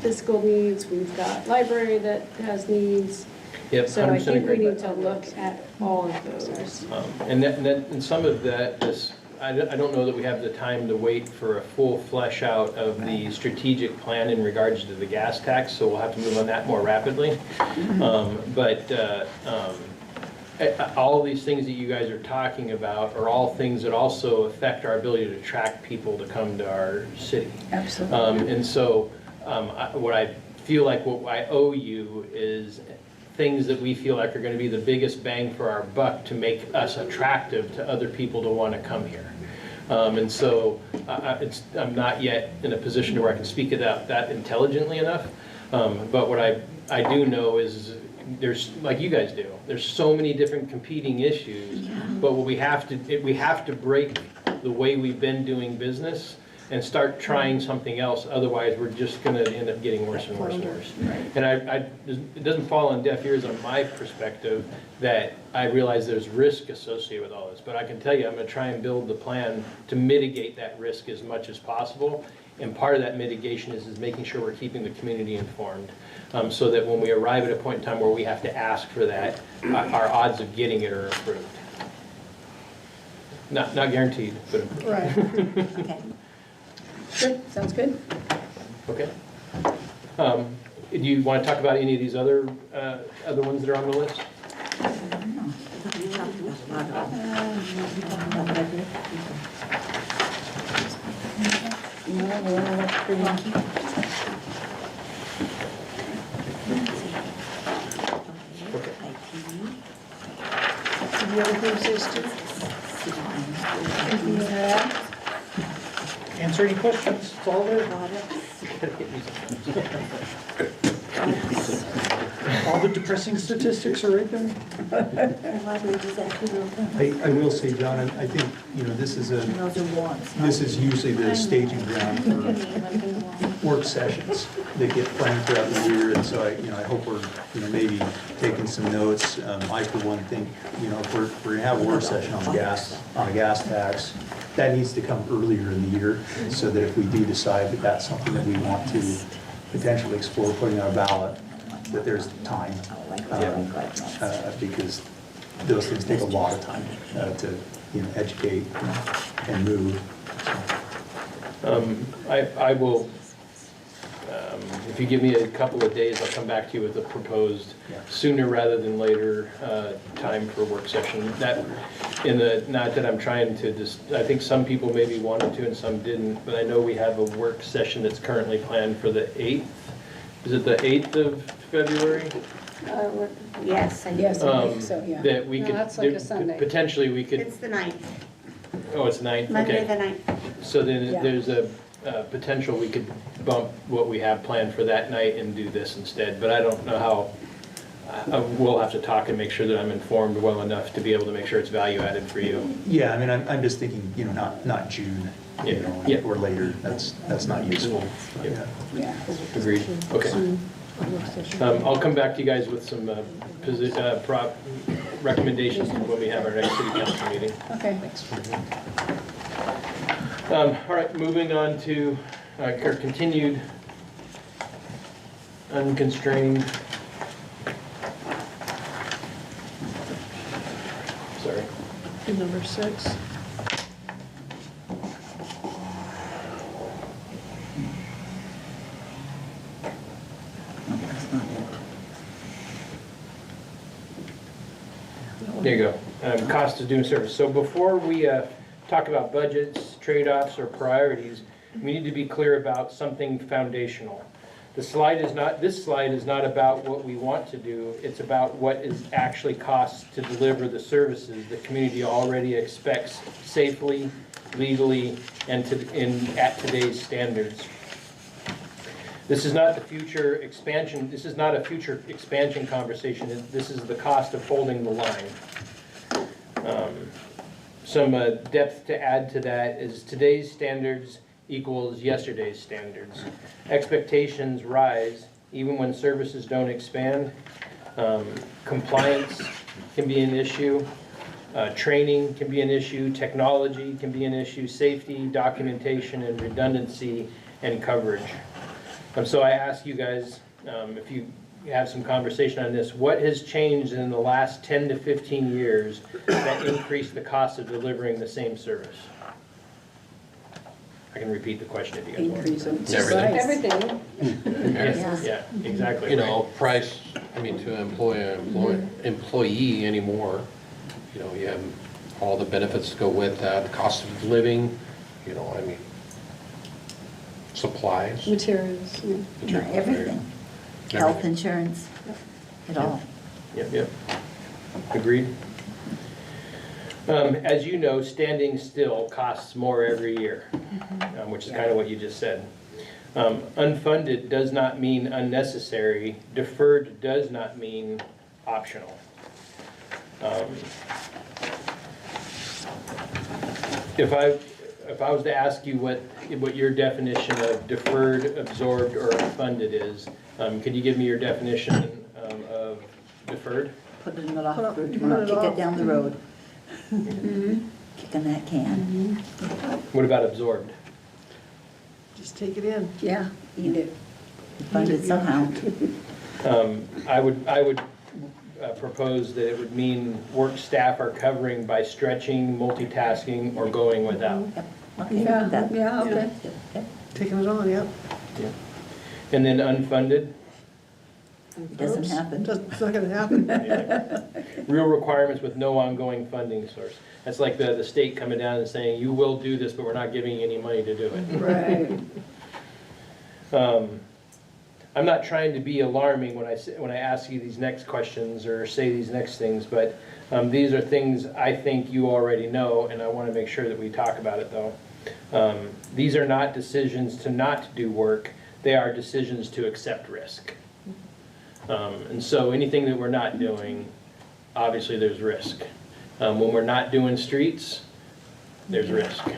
[SPEAKER 10] physical needs. We've got library that has needs.
[SPEAKER 3] Yep,
[SPEAKER 10] So I
[SPEAKER 3] 100%
[SPEAKER 10] think we
[SPEAKER 3] agree.
[SPEAKER 10] need to look at all of those.
[SPEAKER 3] And some of that, I don't know that we have the time to wait for a full flesh out of the strategic plan in regards to the gas tax, so we'll have to move on that more rapidly. All of these things that you guys are talking about are all things that also affect our ability to attract people to come to our city.
[SPEAKER 5] Absolutely.
[SPEAKER 3] And so what I feel like what I owe you is things that we feel like are going to be the biggest bang for our buck to make us attractive to other people to want to come here. And so I'm not yet in a position where I can speak about that intelligently enough. But what I do know is there's, like you guys do, there's so many different competing issues. But what we have to break the way we've been doing business and start trying something else, otherwise we're just gonna end up getting worse and worse and worse. And it doesn't fall on deaf ears on my perspective that I realize there's risk associated with all this, but I can tell you, I'm gonna try and build the plan to mitigate that risk as much as possible. And part of that mitigation is making sure we're keeping the community informed, so that when we arrive at a point in time where we have to ask for that, our odds of getting it are improved. Not guaranteed, but improved.
[SPEAKER 6] Right.
[SPEAKER 12] Okay.
[SPEAKER 5] Good, sounds good.
[SPEAKER 3] Okay. Do you want to talk about any of these other ones that are on the list?
[SPEAKER 6] Any other things, Stu?
[SPEAKER 5] Anything to add?
[SPEAKER 9] Answer any questions, it's all there. All the depressing statistics are right there.
[SPEAKER 7] I will say, John, I think, this is usually the staging ground for work sessions that get planned throughout the year, and so I hope we're, maybe taking some notes. I, for one, think, if we're gonna have a work session on a gas tax, that needs to come earlier in the year, so that if we do decide that that's something that we want to potentially explore putting on a ballot, that there's time. Because those things take a lot of time to, educate and move.
[SPEAKER 3] I will If you give me a couple of days, I'll come back to you with a proposed sooner rather than later time for work session. Not that I'm trying to I think some people maybe wanted to and some didn't, but I know we have a work session that's currently planned for the 8th. Is it the 8th of February?
[SPEAKER 2] Yes, I
[SPEAKER 5] Yes, I think so, yeah.
[SPEAKER 3] That we
[SPEAKER 10] No,
[SPEAKER 3] could,
[SPEAKER 10] that's like a Sunday.
[SPEAKER 3] potentially we could,
[SPEAKER 13] It's the 9th,
[SPEAKER 3] oh, it's 9th?
[SPEAKER 13] Monday the
[SPEAKER 3] Okay.
[SPEAKER 13] 9th.
[SPEAKER 3] So then
[SPEAKER 5] Yeah.
[SPEAKER 3] there's a potential we could bump what we have planned for that night and do this instead, but I don't know how, we'll have to talk and make sure that I'm informed well enough to be able to make sure it's value added for you.
[SPEAKER 7] Yeah, I mean, I'm just thinking, not June,
[SPEAKER 3] Yeah.
[SPEAKER 7] or later, that's not useful.
[SPEAKER 3] Yeah.
[SPEAKER 5] Yeah.
[SPEAKER 3] Agreed, okay. I'll come back to you guys with some recommendations when we have our next city council meeting.
[SPEAKER 5] Okay.
[SPEAKER 3] All right, moving on to our continued unconstrained. Sorry.
[SPEAKER 6] Number 6.
[SPEAKER 3] There you go. Cost of doing service. So before we talk about budgets, trade-offs, or priorities, we need to be clear about something foundational. This slide is not about what we want to do. It's about what it actually costs to deliver the services the community already expects safely, legally, and at today's standards. This is not the future expansion. This is not a future expansion conversation. This is the cost of holding the line. Some depth to add to that is today's standards equals yesterday's standards. Expectations rise even when services don't expand. Compliance can be an issue. Training can be an issue. Technology can be an issue. Safety, documentation, and redundancy and coverage. So I ask you guys, if you have some conversation on this, what has changed in the last 10 to 15 years that increased the cost of delivering the same service? I can repeat the question if you guys want.
[SPEAKER 5] Increase in
[SPEAKER 11] Everything.
[SPEAKER 5] price.
[SPEAKER 3] Everything. Yeah, exactly.
[SPEAKER 11] Price, to employee anymore, you have all the benefits that go with that, cost of living, supplies.
[SPEAKER 10] Materials, yeah.
[SPEAKER 12] Everything. Health insurance, it all.
[SPEAKER 3] Yep. Agreed. As you know, standing still costs more every year, which is kind of what you just said. Unfunded does not mean unnecessary. Deferred does not mean optional. If I was to ask you what your definition of deferred, absorbed, or unfunded is, could you give me your definition of deferred?
[SPEAKER 12] Put it in the locker for tomorrow, kick it down the road. Kicking that can.
[SPEAKER 3] What about absorbed?
[SPEAKER 6] Just take it in.
[SPEAKER 5] Yeah, eat it.
[SPEAKER 12] Fund it somehow.
[SPEAKER 3] I would propose that it would mean work staff are covering by stretching, multitasking, or going without.
[SPEAKER 12] Okay,
[SPEAKER 5] Yeah,
[SPEAKER 12] that.
[SPEAKER 5] yeah, okay.
[SPEAKER 6] Taking it on, yep.
[SPEAKER 3] And then unfunded,
[SPEAKER 12] It doesn't happen.
[SPEAKER 6] It's not gonna happen.
[SPEAKER 3] real requirements with no ongoing funding source. That's like the state coming down and saying, you will do this, but we're not giving you any money to do it.
[SPEAKER 5] Right.
[SPEAKER 3] I'm not trying to be alarming when I ask you these next questions or say these next things, but these are things I think you already know, and I want to make sure that we talk about it, though. These are not decisions to not do work. They are decisions to accept risk. And so anything that we're not doing, obviously there's risk. When we're not doing streets, there's risk.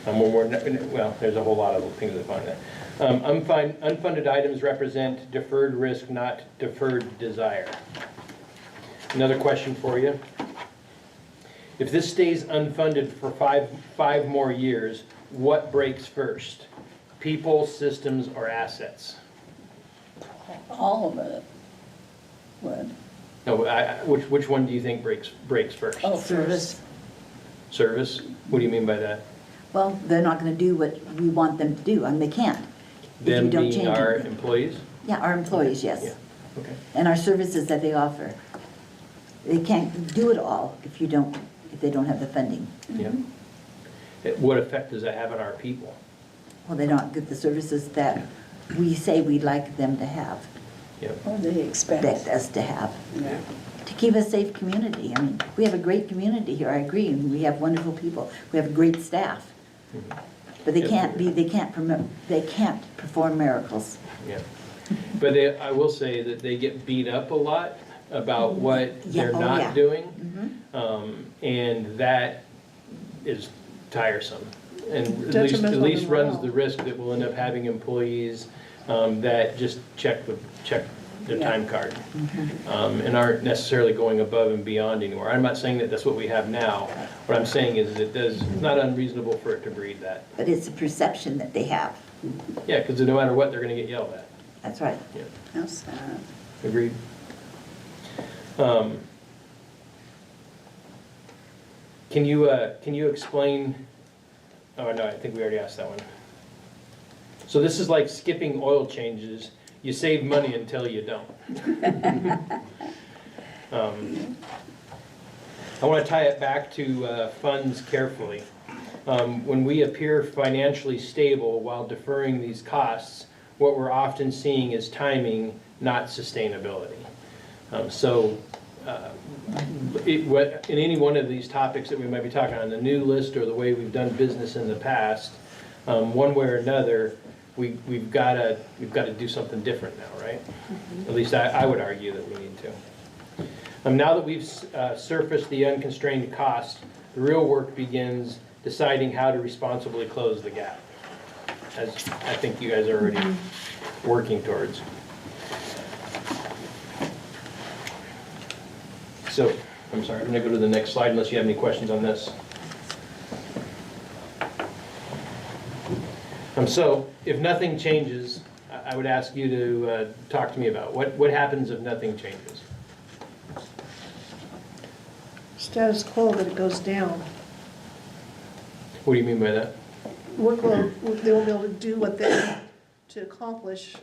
[SPEAKER 3] When we're not, well, there's a whole lot of things that find that. Unfunded items represent deferred risk, not deferred desire. Another question for you. If this stays unfunded for five more years, what breaks first? People, systems, or assets?
[SPEAKER 5] All of it would.
[SPEAKER 3] No, which one do you think breaks first?
[SPEAKER 5] Oh,
[SPEAKER 12] Service.
[SPEAKER 3] Service? What do you mean by that?
[SPEAKER 12] Well, they're not gonna do what we want them to do, and they can't. if you
[SPEAKER 3] Them
[SPEAKER 12] don't
[SPEAKER 3] being
[SPEAKER 12] change
[SPEAKER 3] our
[SPEAKER 12] anything.
[SPEAKER 3] employees?
[SPEAKER 12] Yeah, our employees, yes.
[SPEAKER 3] Yeah, okay.
[SPEAKER 12] And our services that they offer. They can't do it all if they don't have the funding.
[SPEAKER 3] Yeah. What effect does that have on our people?
[SPEAKER 12] Well, they don't get the services that we say we'd like them to have,
[SPEAKER 3] Yep.
[SPEAKER 5] Or they expect.
[SPEAKER 12] us to have,
[SPEAKER 5] Yeah.
[SPEAKER 12] to keep a safe community. I mean, we have a great community here, I agree, and we have wonderful people. We have a great staff. But they can't perform miracles.
[SPEAKER 3] Yeah. But I will say that they get beat up a lot about what
[SPEAKER 12] Yeah,
[SPEAKER 3] they're
[SPEAKER 12] oh,
[SPEAKER 3] not
[SPEAKER 12] yeah.
[SPEAKER 3] doing. And that is tiresome. And at least
[SPEAKER 6] Detrimental to
[SPEAKER 3] runs
[SPEAKER 6] morale.
[SPEAKER 3] the risk that we'll end up having employees that just check their time card. And aren't necessarily going above and beyond anymore. I'm not saying that that's what we have now. What I'm saying is it's not unreasonable for it to breed that.
[SPEAKER 12] But it's a perception that they have.
[SPEAKER 3] Yeah, because no matter what, they're gonna get yelled at.
[SPEAKER 12] That's right.
[SPEAKER 3] Yeah.
[SPEAKER 5] How sad.
[SPEAKER 3] Agreed. Can you explain, oh, no, I think we already asked that one. So this is like skipping oil changes. You save money until you don't. I want to tie it back to funds carefully. When we appear financially stable while deferring these costs, what we're often seeing is timing, not sustainability. In any one of these topics that we might be talking on, the new list or the way we've done business in the past, one way or another, we've got to do something different now, right? At least I would argue that we need to. Now that we've surfaced the unconstrained cost, the real work begins deciding how to responsibly close the gap, as I think you guys are already working towards. So, I'm sorry, I'm going to go to the next slide unless you have any questions on this. So, if nothing changes, I would ask you to talk to me about what happens if nothing changes.
[SPEAKER 6] Status quo, that it goes down.
[SPEAKER 3] What do you mean by that?
[SPEAKER 6] Workload, they won't be able to do what they need to accomplish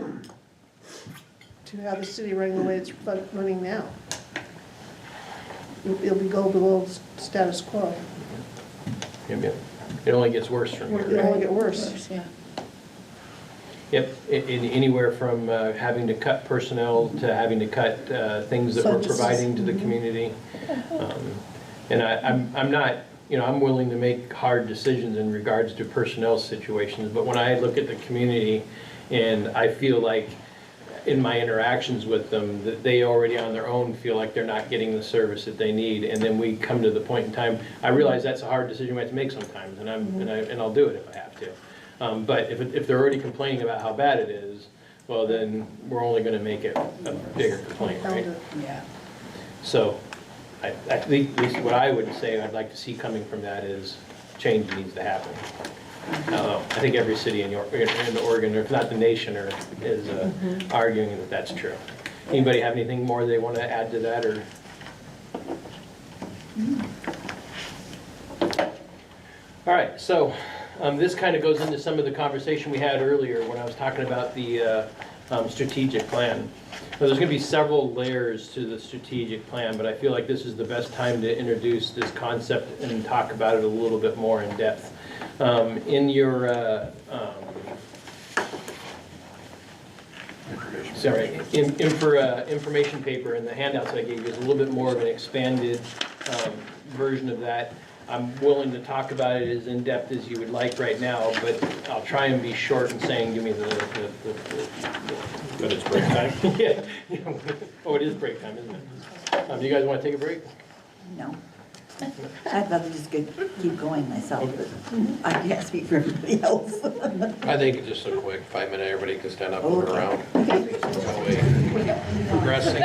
[SPEAKER 6] to have the city running the way it's running now. It'll be go below status quo.
[SPEAKER 3] It only gets worse from here.
[SPEAKER 6] It'll only get worse.
[SPEAKER 5] Yeah.
[SPEAKER 3] Yep, anywhere from having to cut personnel to having to cut things that we're providing to the community. And I'm not, I'm willing to make hard decisions in regards to personnel situations, but when I look at the community and I feel like in my interactions with them, that they already on their own feel like they're not getting the service that they need, and then we come to the point in time, I realize that's a hard decision we have to make sometimes, and I'll do it if I have to. But if they're already complaining about how bad it is, well, then we're only gonna make it a bigger complaint, right?
[SPEAKER 5] Yeah.
[SPEAKER 3] So, I think, at least what I would say I'd like to see coming from that is change needs to happen. I think every city in Oregon, or if not the nation, is arguing that that's true. Anybody have anything more they want to add to that, or? All right, so this kind of goes into some of the conversation we had earlier when I was talking about the strategic plan. Now, there's going to be several layers to the strategic plan, but I feel like this is the best time to introduce this concept and talk about it a little bit more in depth. In your information paper and the handouts I gave you is a little bit more of an expanded version of that. I'm willing to talk about it as in-depth as you would like right now, but I'll try and be short in saying, give me
[SPEAKER 1] But it's break time.
[SPEAKER 3] Yeah. Oh, it is break time, isn't it? Do you guys want to take a break?
[SPEAKER 12] No. I'd rather just keep going myself, but I can't speak for everybody else.
[SPEAKER 11] I think just a quick 5-minute, everybody can stand up and move
[SPEAKER 12] Okay.
[SPEAKER 11] around. That way, progressing.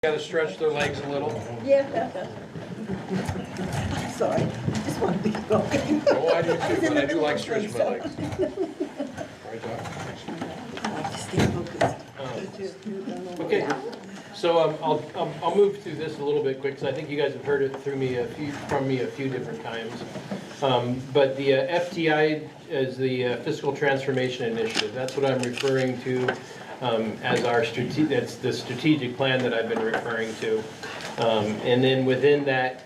[SPEAKER 11] Gotta stretch their legs a little.
[SPEAKER 5] Yeah. Sorry, just want to be going.
[SPEAKER 11] Oh, I do too, but I do like stretching my legs. Right, Doc?
[SPEAKER 5] I like to stay focused.
[SPEAKER 3] Okay, so I'll move through this a little bit quick, because I think you guys have heard it from me a few different times. But the FTI is the Fiscal Transformation Initiative. That's what I'm referring to as that's the strategic plan that I've been referring to. And then within that,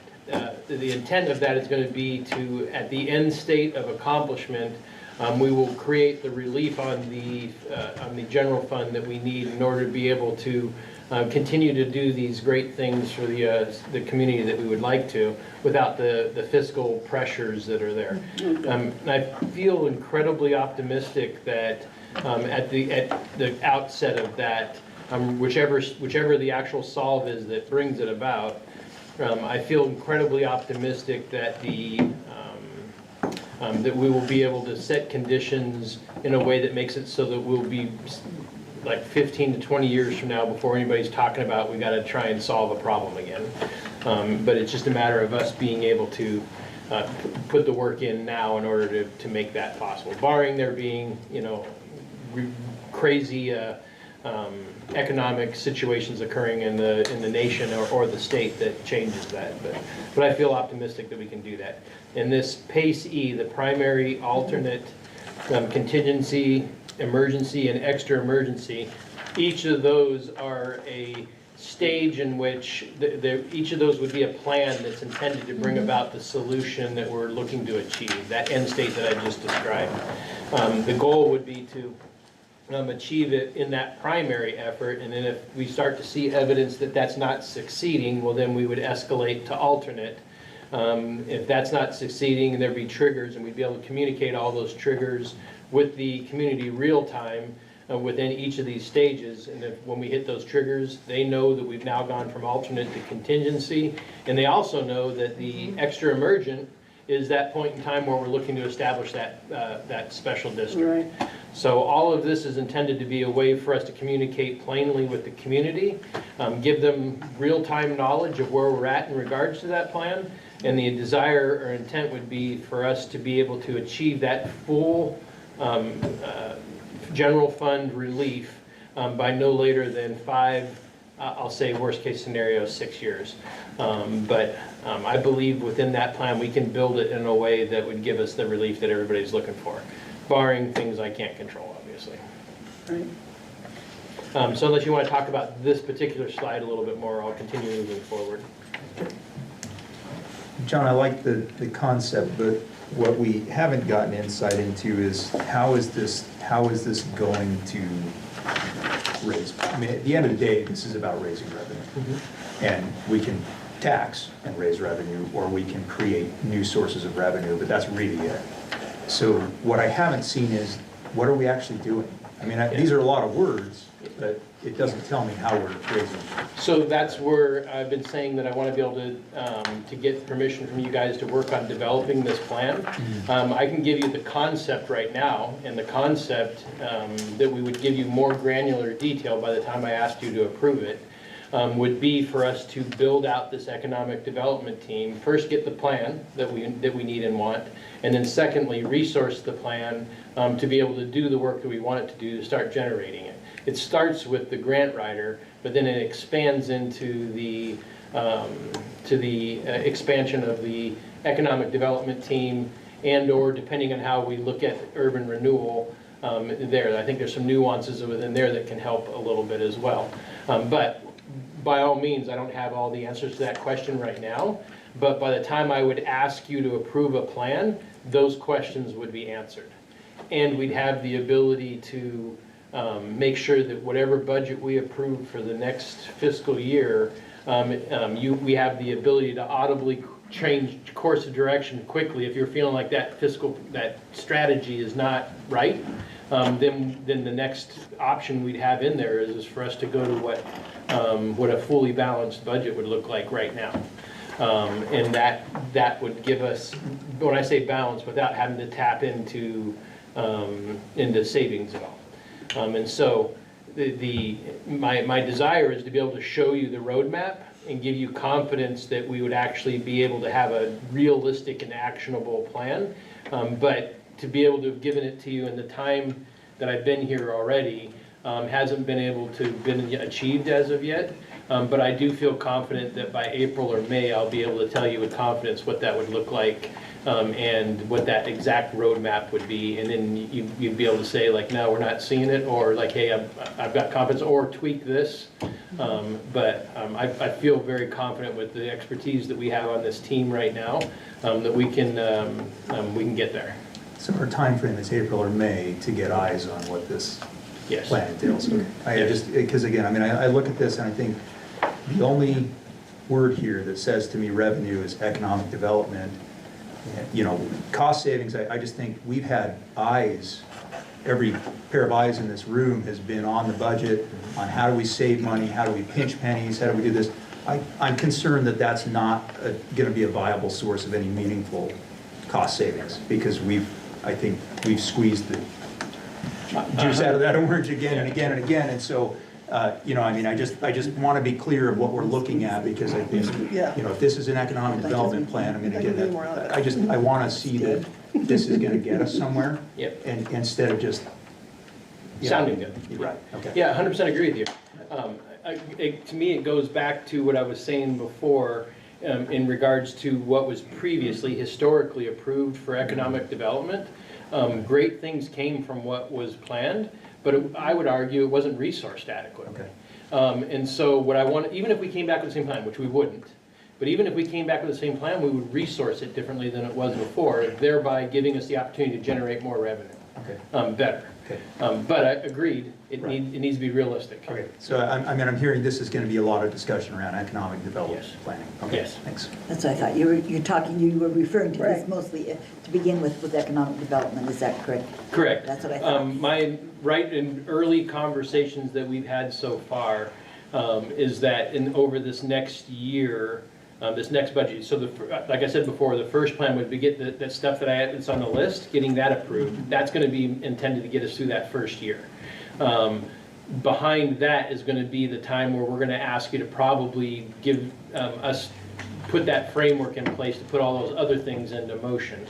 [SPEAKER 3] the intent of that is going to be to, at the end state of accomplishment, we will create the relief on the general fund that we need in order to be able to continue to do these great things for the community that we would like to, without the fiscal pressures that are there. And I feel incredibly optimistic that at the outset of that, whichever the actual solve is that brings it about, I feel incredibly optimistic that that we will be able to set conditions in a way that makes it so that we'll be like 15 to 20 years from now, before anybody's talking about we got to try and solve a problem again. But it's just a matter of us being able to put the work in now in order to make that possible, barring there being, crazy economic situations occurring in the nation or the state that changes that. But I feel optimistic that we can do that. In this PACE E, the primary, alternate, contingency, emergency, and extra emergency, each of those are a stage in which each of those would be a plan that's intended to bring about the solution that we're looking to achieve, that end state that I just described. The goal would be to achieve it in that primary effort, and then if we start to see evidence that that's not succeeding, well, then we would escalate to alternate. If that's not succeeding, there'd be triggers, and we'd be able to communicate all those triggers with the community real time within each of these stages. And when we hit those triggers, they know that we've now gone from alternate to contingency, and they also know that the extra emergent is that point in time where we're looking to establish that special district. Right. So all of this is intended to be a way for us to communicate plainly with the community, give them real-time knowledge of where we're at in regards to that plan, and the desire or intent would be for us to be able to achieve that full general fund relief by no later than 5, I'll say worst case scenario, 6 years. But I believe within that plan we can build it in a way that would give us the relief that everybody's looking for, barring things I can't control, obviously.
[SPEAKER 5] Right.
[SPEAKER 3] So unless you want to talk about this particular slide a little bit more, I'll continue moving forward.
[SPEAKER 7] John, I like the concept, but what we haven't gotten insight into is how is this going to raise, I mean, at the end of the day, this is about raising revenue. Mm-hmm. And we can tax and raise revenue, or we can create new sources of revenue, but that's really it. So what I haven't seen is, what are we actually doing? I mean, these are a lot of words, but it doesn't tell me how we're raising.
[SPEAKER 3] So that's where I've been saying that I want to be able to get permission from you guys to work on developing this plan. Mm-hmm. I can give you the concept right now, and the concept that we would give you more granular detail by the time I asked you to approve it, would be for us to build out this economic development team. First, get the plan that we need and want, and then secondly, resource the plan to be able to do the work that we want it to do, to start generating it. It starts with the grant writer, but then it expands into the expansion of the economic development team, and or depending on how we look at urban renewal there. I think there's some nuances within there that can help a little bit as well. But by all means, I don't have all the answers to that question right now, but by the time I would ask you to approve a plan, those questions would be answered. And we'd have the ability to make sure that whatever budget we approve for the next fiscal year, we have the ability to audibly change course of direction quickly. If you're feeling like that strategy is not right, then the next option we'd have in there is for us to go to what a fully balanced budget would look like right now. And that would give us, when I say balance, without having to tap into savings at all. And so my desire is to be able to show you the roadmap and give you confidence that we would actually be able to have a realistic and actionable plan. But to be able to have given it to you in the time that I've been here already hasn't been able to been achieved as of yet. But I do feel confident that by April or May, I'll be able to tell you with confidence what that would look like and what that exact roadmap would be. And then you'd be able to say like, no, we're not seeing it, or like, hey, I've got confidence, or tweak this. But I feel very confident with the expertise that we have on this team right now that we can get there.
[SPEAKER 7] So our time frame is April or May to get eyes on what this
[SPEAKER 3] Yes.
[SPEAKER 7] plan entails. Because again, I mean, I look at this and I think the only word here that says to me revenue is economic development. You know, cost savings, I just think we've had eyes, every pair of eyes in this room has been on the budget, on how do we save money, how do we pinch pennies, how do we do this. I'm concerned that that's not going to be a viable source of any meaningful cost savings, because I think we've squeezed the juice out of that orange again and again and again. And so, you know, I mean, I just want to be clear of what we're looking at, because I think, you know, if this is an economic development plan, I mean, again, I want to see that this is going to get us somewhere.
[SPEAKER 3] Yep.
[SPEAKER 7] And instead of just
[SPEAKER 3] Sounding good.
[SPEAKER 7] Right. Okay.
[SPEAKER 3] Yeah, 100% agree with you. To me, it goes back to what I was saying before in regards to what was previously historically approved for economic development. Great things came from what was planned, but I would argue it wasn't resourced adequately.
[SPEAKER 7] Okay.
[SPEAKER 3] And so what I want, even if we came back with the same plan, which we wouldn't, but even if we came back with the same plan, we would resource it differently than it was before, thereby giving us the opportunity to generate more revenue.
[SPEAKER 7] Okay.
[SPEAKER 3] Better.
[SPEAKER 7] Okay.
[SPEAKER 3] But I agreed, it needs to be realistic.
[SPEAKER 7] Okay. So I'm hearing this is going to be a lot of discussion around economic development planning. Okay.
[SPEAKER 3] Yes.
[SPEAKER 7] Thanks.
[SPEAKER 12] That's what I thought. You were referring to this mostly to begin with economic development. Is that correct?
[SPEAKER 3] Correct.
[SPEAKER 12] That's what I thought.
[SPEAKER 3] My in early conversations that we've had so far is that over this next year, this next budget, so like I said before, the first plan would be get that stuff that's on the list, getting that approved. That's going to be intended to get us through that first year. Behind that is going to be the time where we're going to ask you to probably give put that framework in place to put all those other things into motion.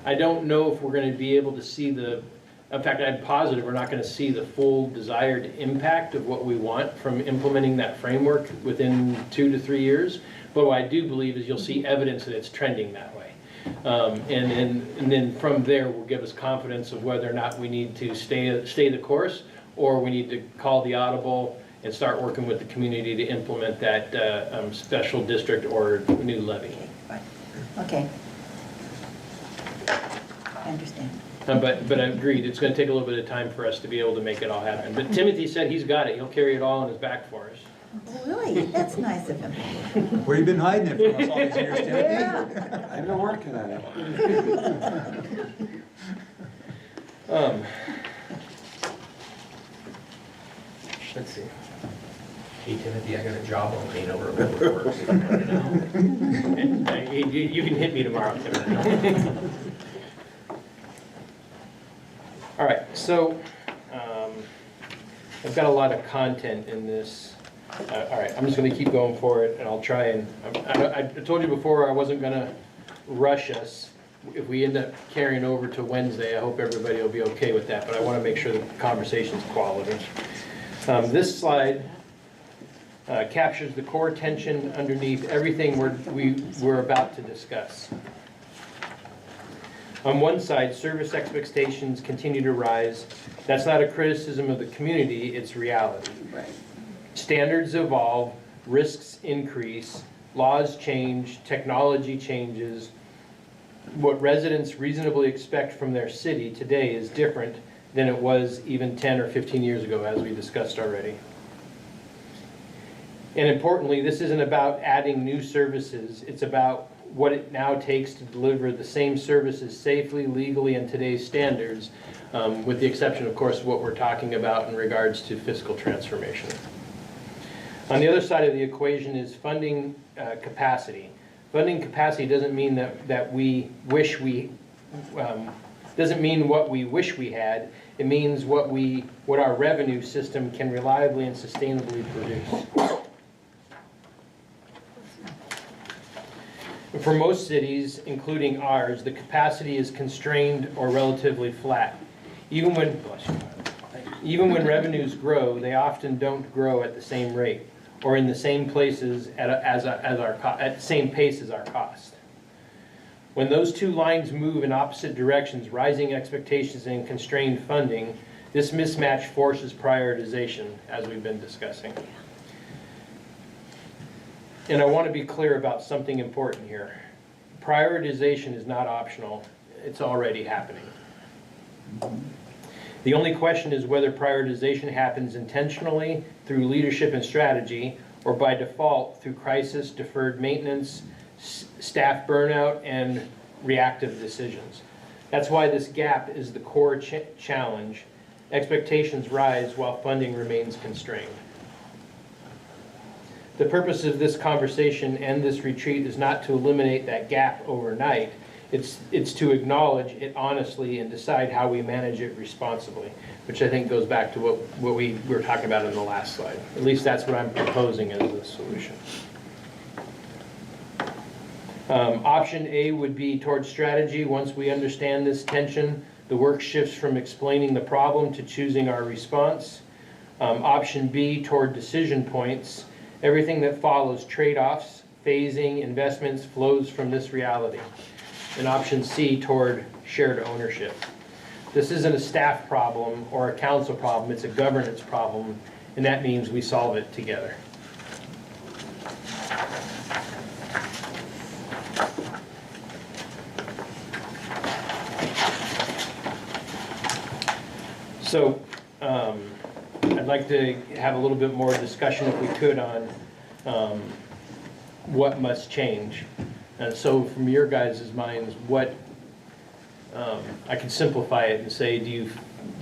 [SPEAKER 3] I don't know if we're going to be able to see in fact, I'm positive we're not going to see the full desired impact of what we want from implementing that framework within 2 to 3 years. But what I do believe is you'll see evidence that it's trending that way. And then from there will give us confidence of whether or not we need to stay the course, or we need to call the audible and start working with the community to implement that special district or new levy.
[SPEAKER 12] Okay. I understand.
[SPEAKER 3] But I agreed, it's going to take a little bit of time for us to be able to make it all happen. But Timothy said he's got it. He'll carry it all on his back for us.
[SPEAKER 12] Oh, really? That's nice of him.
[SPEAKER 7] Where you been hiding it from us all these years, Timothy?
[SPEAKER 12] Yeah.
[SPEAKER 8] I've been working on it.
[SPEAKER 3] Let's see.
[SPEAKER 17] Hey Timothy, I got a job opening over at Public Works. If you want to know.
[SPEAKER 3] You can hit me tomorrow, Timothy. All right, so I've got a lot of content in this. All right, I'm just going to keep going for it, and I'll try and. I told you before I wasn't going to rush us. If we end up carrying over to Wednesday, I hope everybody will be okay with that, but I want to make sure the conversation's quality. This slide captures the core tension underneath everything we're about to discuss. On one side, service expectations continue to rise. That's not a criticism of the community, it's reality.
[SPEAKER 5] Right.
[SPEAKER 3] Standards evolve, risks increase, laws change, technology changes. What residents reasonably expect from their city today is different than it was even 10 or 15 years ago, as we discussed already. And importantly, this isn't about adding new services, it's about what it now takes to deliver the same services safely, legally, and today's standards, with the exception, of course, of what we're talking about in regards to fiscal transformation. On the other side of the equation is funding capacity. Funding capacity doesn't mean that we wish we Doesn't mean what we wish we had, it means what our revenue system can reliably and sustainably produce. For most cities, including ours, the capacity is constrained or relatively flat. Even when revenues grow, they often don't grow at the same rate or in the same places at the same pace as our cost. When those two lines move in opposite directions, rising expectations and constrained funding, this mismatch forces prioritization, as we've been discussing. And I want to be clear about something important here. Prioritization is not optional, it's already happening. The only question is whether prioritization happens intentionally through leadership and strategy, or by default through crisis, deferred maintenance, staff burnout, and reactive decisions. That's why this gap is the core challenge. Expectations rise while funding remains constrained. The purpose of this conversation and this retreat is not to eliminate that gap overnight. It's to acknowledge it honestly and decide how we manage it responsibly, which I think goes back to what we were talking about in the last slide. At least that's what I'm proposing as the solution. Option A would be towards strategy. Once we understand this tension, the work shifts from explaining the problem to choosing our response. Option B, toward decision points. Everything that follows, trade-offs, phasing, investments, flows from this reality. And option C, toward shared ownership. This isn't a staff problem or a council problem, it's a governance problem, and that means we solve it together. So, I'd like to have a little bit more discussion, if we could, on what must change. And so from your guys' minds, what, I can simplify it and say, do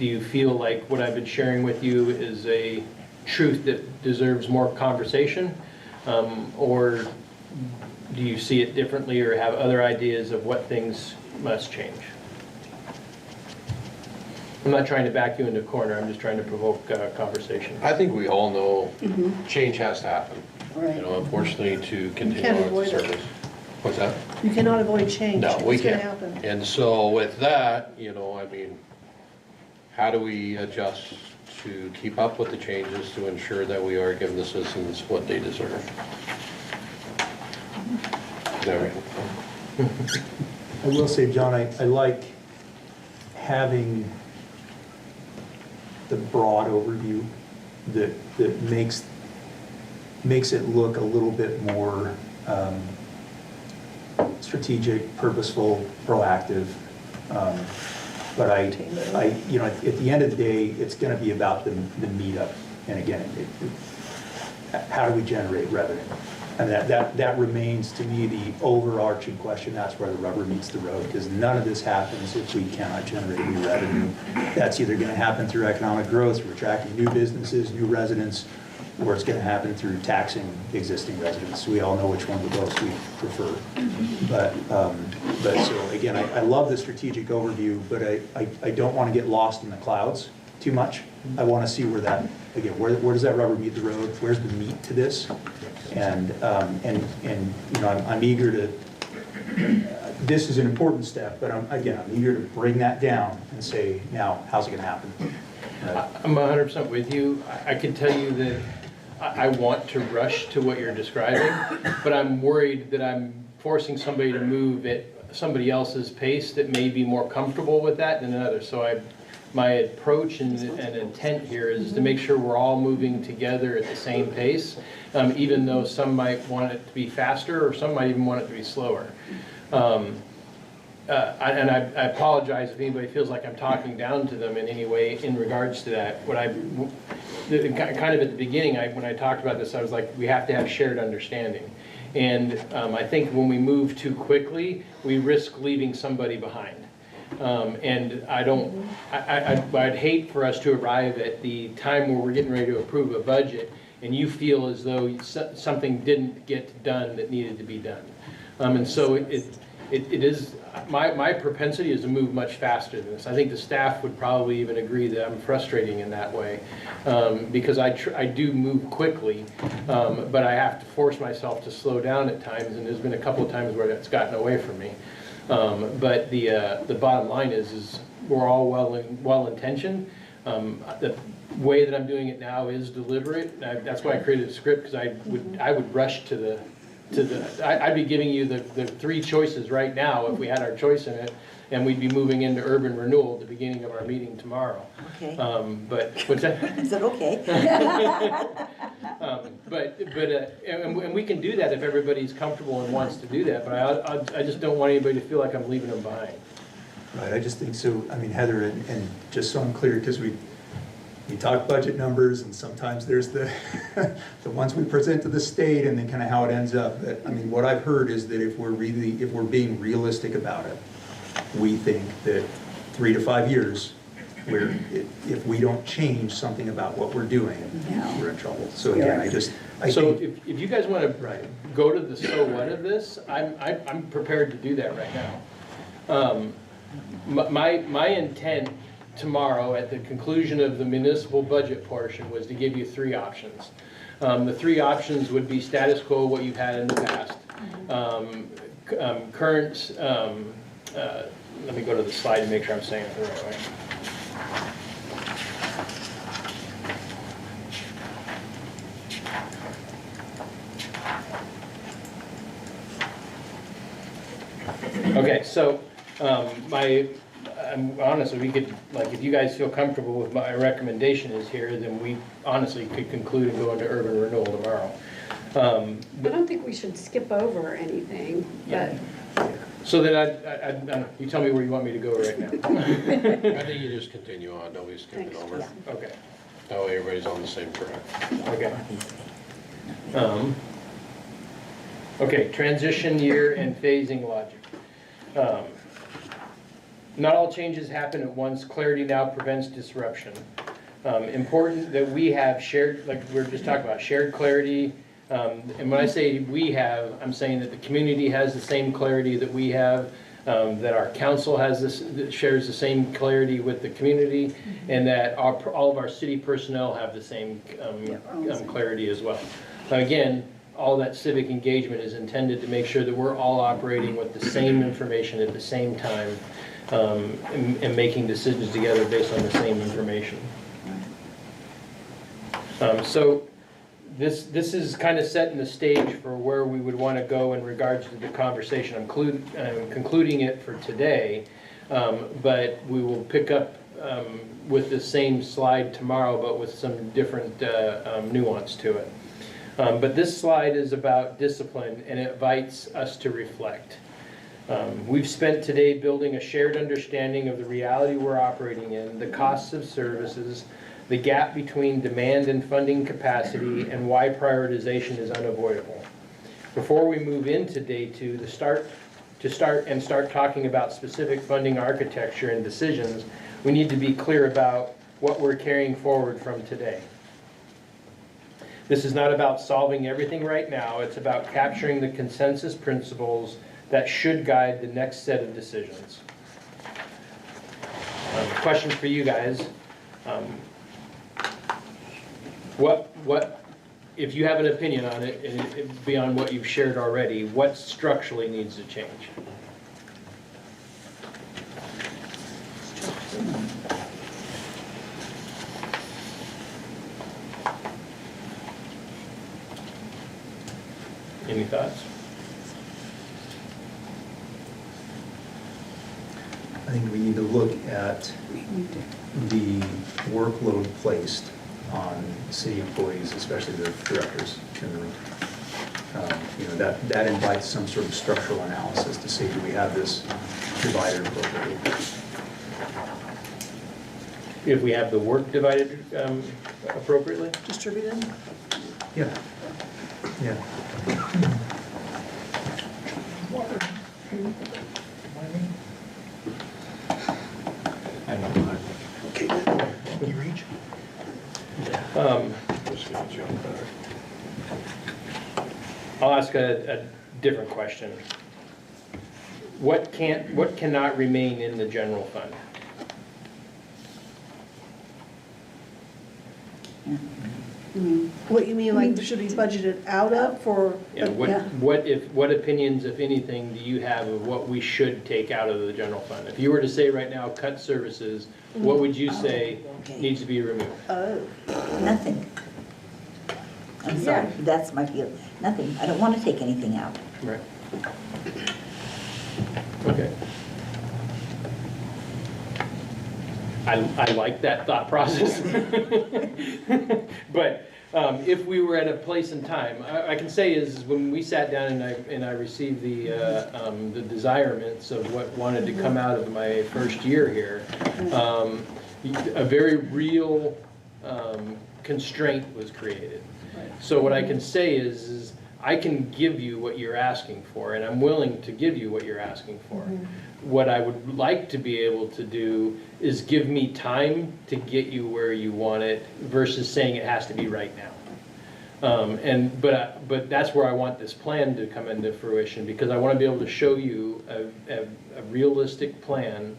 [SPEAKER 3] you feel like what I've been sharing with you is a truth that deserves more conversation? Or do you see it differently or have other ideas of what things must change? I'm not trying to back you into a corner, I'm just trying to provoke conversation.
[SPEAKER 11] I think we all know change has to happen.
[SPEAKER 5] Right.
[SPEAKER 11] You know, unfortunately, to continue
[SPEAKER 6] can't
[SPEAKER 11] on
[SPEAKER 6] avoid
[SPEAKER 11] with the
[SPEAKER 6] it.
[SPEAKER 11] service. What's that?
[SPEAKER 6] You cannot avoid change.
[SPEAKER 11] No, we
[SPEAKER 6] It's gonna
[SPEAKER 11] can't.
[SPEAKER 6] happen.
[SPEAKER 11] And so with that, you know, I mean, how do we adjust to keep up with the changes to ensure that we are giving the citizens what they deserve? Is that right?
[SPEAKER 7] I will say, John, I like having the broad overview that makes it look a little bit more strategic, purposeful, proactive. But I, you know, at the end of the day, it's going to be about the meetup. And again, how do we generate revenue? And that remains, to me, the overarching question. That's where the rubber meets the road, because none of this happens if we cannot generate new revenue. That's either going to happen through economic growth, through attracting new businesses, new residents, or it's going to happen through taxing existing residents. We all know which one of those we prefer. But so again, I love the strategic overview, but I don't want to get lost in the clouds too much. I want to see where that, again, where does that rubber meet the road? Where's the meat to this? And you know, I'm eager to, this is an important step, but I'm eager to bring that down and say, now, how's it going to happen?
[SPEAKER 3] I'm 100% with you. I can tell you that I want to rush to what you're describing, but I'm worried that I'm forcing somebody to move at somebody else's pace that may be more comfortable with that than another. So my approach and intent here is to make sure we're all moving together at the same pace, even though some might want it to be faster or some might even want it to be slower. I apologize if anybody feels like I'm talking down to them in any way in regards to that. Kind of at the beginning, when I talked about this, I was like, we have to have shared understanding. And I think when we move too quickly, we risk leaving somebody behind. And I'd hate for us to arrive at the time where we're getting ready to approve a budget and you feel as though something didn't get done that needed to be done. And so it is, my propensity is to move much faster than this. I think the staff would probably even agree that I'm frustrating in that way, because I do move quickly, but I have to force myself to slow down at times, and there's been a couple of times where that's gotten away from me. But the bottom line is we're all well-intentioned. The way that I'm doing it now is deliberate. That's why I created a script, because I would rush to the, I'd be giving you the three choices right now if we had our choice in it, and we'd be moving into urban renewal at the beginning of our meeting tomorrow.
[SPEAKER 12] Okay.
[SPEAKER 3] But, what's that?
[SPEAKER 12] I said, okay.
[SPEAKER 3] And we can do that if everybody's comfortable and wants to do that, but I just don't want anybody to feel like I'm leaving them behind.
[SPEAKER 7] Right, I just think so, I mean, Heather, and just so I'm clear, because we talk budget numbers, and sometimes there's the ones we present to the state and then kind of how it ends up. But, I mean, what I've heard is that if we're being realistic about it, we think that 3 to 5 years, where if we don't change something about what we're doing, we're in trouble. So again, I
[SPEAKER 3] So
[SPEAKER 7] think,
[SPEAKER 3] if you guys want to go to the so what of this, I'm prepared to do that right now. My intent tomorrow at the conclusion of the municipal budget portion was to give you 3 options. The 3 options would be status quo, what you've had in the past. Current, let me go to the slide and make sure I'm saying it the right way. Okay, so honestly, we could, like, if you guys feel comfortable with my recommendation is here, then we honestly could conclude and go into urban renewal tomorrow.
[SPEAKER 10] I don't think we should skip over anything, but.
[SPEAKER 3] So then you tell me where you want me to go right now.
[SPEAKER 11] I think you just continue on, don't be skipping
[SPEAKER 10] Thanks.
[SPEAKER 11] over.
[SPEAKER 3] Okay,
[SPEAKER 11] That way everybody's on the same track.
[SPEAKER 3] okay. Okay, transition year and phasing logic. Not all changes happen at once. Clarity now prevents disruption. Important that we have shared, like we were just talking about, shared clarity. And when I say we have, I'm saying that the community has the same clarity that we have, that our council has shares the same clarity with the community, and that all of our city personnel have the same clarity as well. Now again, all that civic engagement is intended to make sure that we're all operating with the same information at the same time, and making decisions together based on the same information. So this is kind of setting the stage for where we would want to go in regards to the conversation. I'm concluding it for today, but we will pick up with the same slide tomorrow, but with some different nuance to it. But this slide is about discipline, and it invites us to reflect. We've spent today building a shared understanding of the reality we're operating in, the costs of services, the gap between demand and funding capacity, and why prioritization is unavoidable. Before we move into day 2, to start talking about specific funding architecture and decisions, we need to be clear about what we're carrying forward from today. This is not about solving everything right now. It's about capturing the consensus principles that should guide the next set of decisions. Question for you guys. If you have an opinion on it, beyond what you've shared already, what structurally needs to change? Any thoughts?
[SPEAKER 7] I think we need to look at the workload placed on city employees, especially the directors. That invites some sort of structural analysis to say, do we have this divided appropriately?
[SPEAKER 3] If we have the work divided appropriately?
[SPEAKER 6] Distributed?
[SPEAKER 7] Yeah. Yeah. I don't know.
[SPEAKER 9] Okay, you reach?
[SPEAKER 3] I'll ask a different question. what cannot remain in the general fund?
[SPEAKER 6] What you mean, like, should be budgeted out of for?
[SPEAKER 3] Yeah, what opinions, if anything, do you have of what we should take out of the general fund? If you were to say right now, cut services, what would you say needs to be removed?
[SPEAKER 12] Nothing. I'm sorry, that's my feeling. Nothing. I don't want to take anything out.
[SPEAKER 3] Right. Okay. I like that thought process. But if we were at a place and time, I can say is when we sat down and I received the desirements of what wanted to come out of my first year here, a very real constraint was created. So what I can say is I can give you what you're asking for, and I'm willing to give you what you're asking for. What I would like to be able to do is give me time to get you where you want it versus saying it has to be right now. But that's where I want this plan to come into fruition, because I want to be able to show you a realistic plan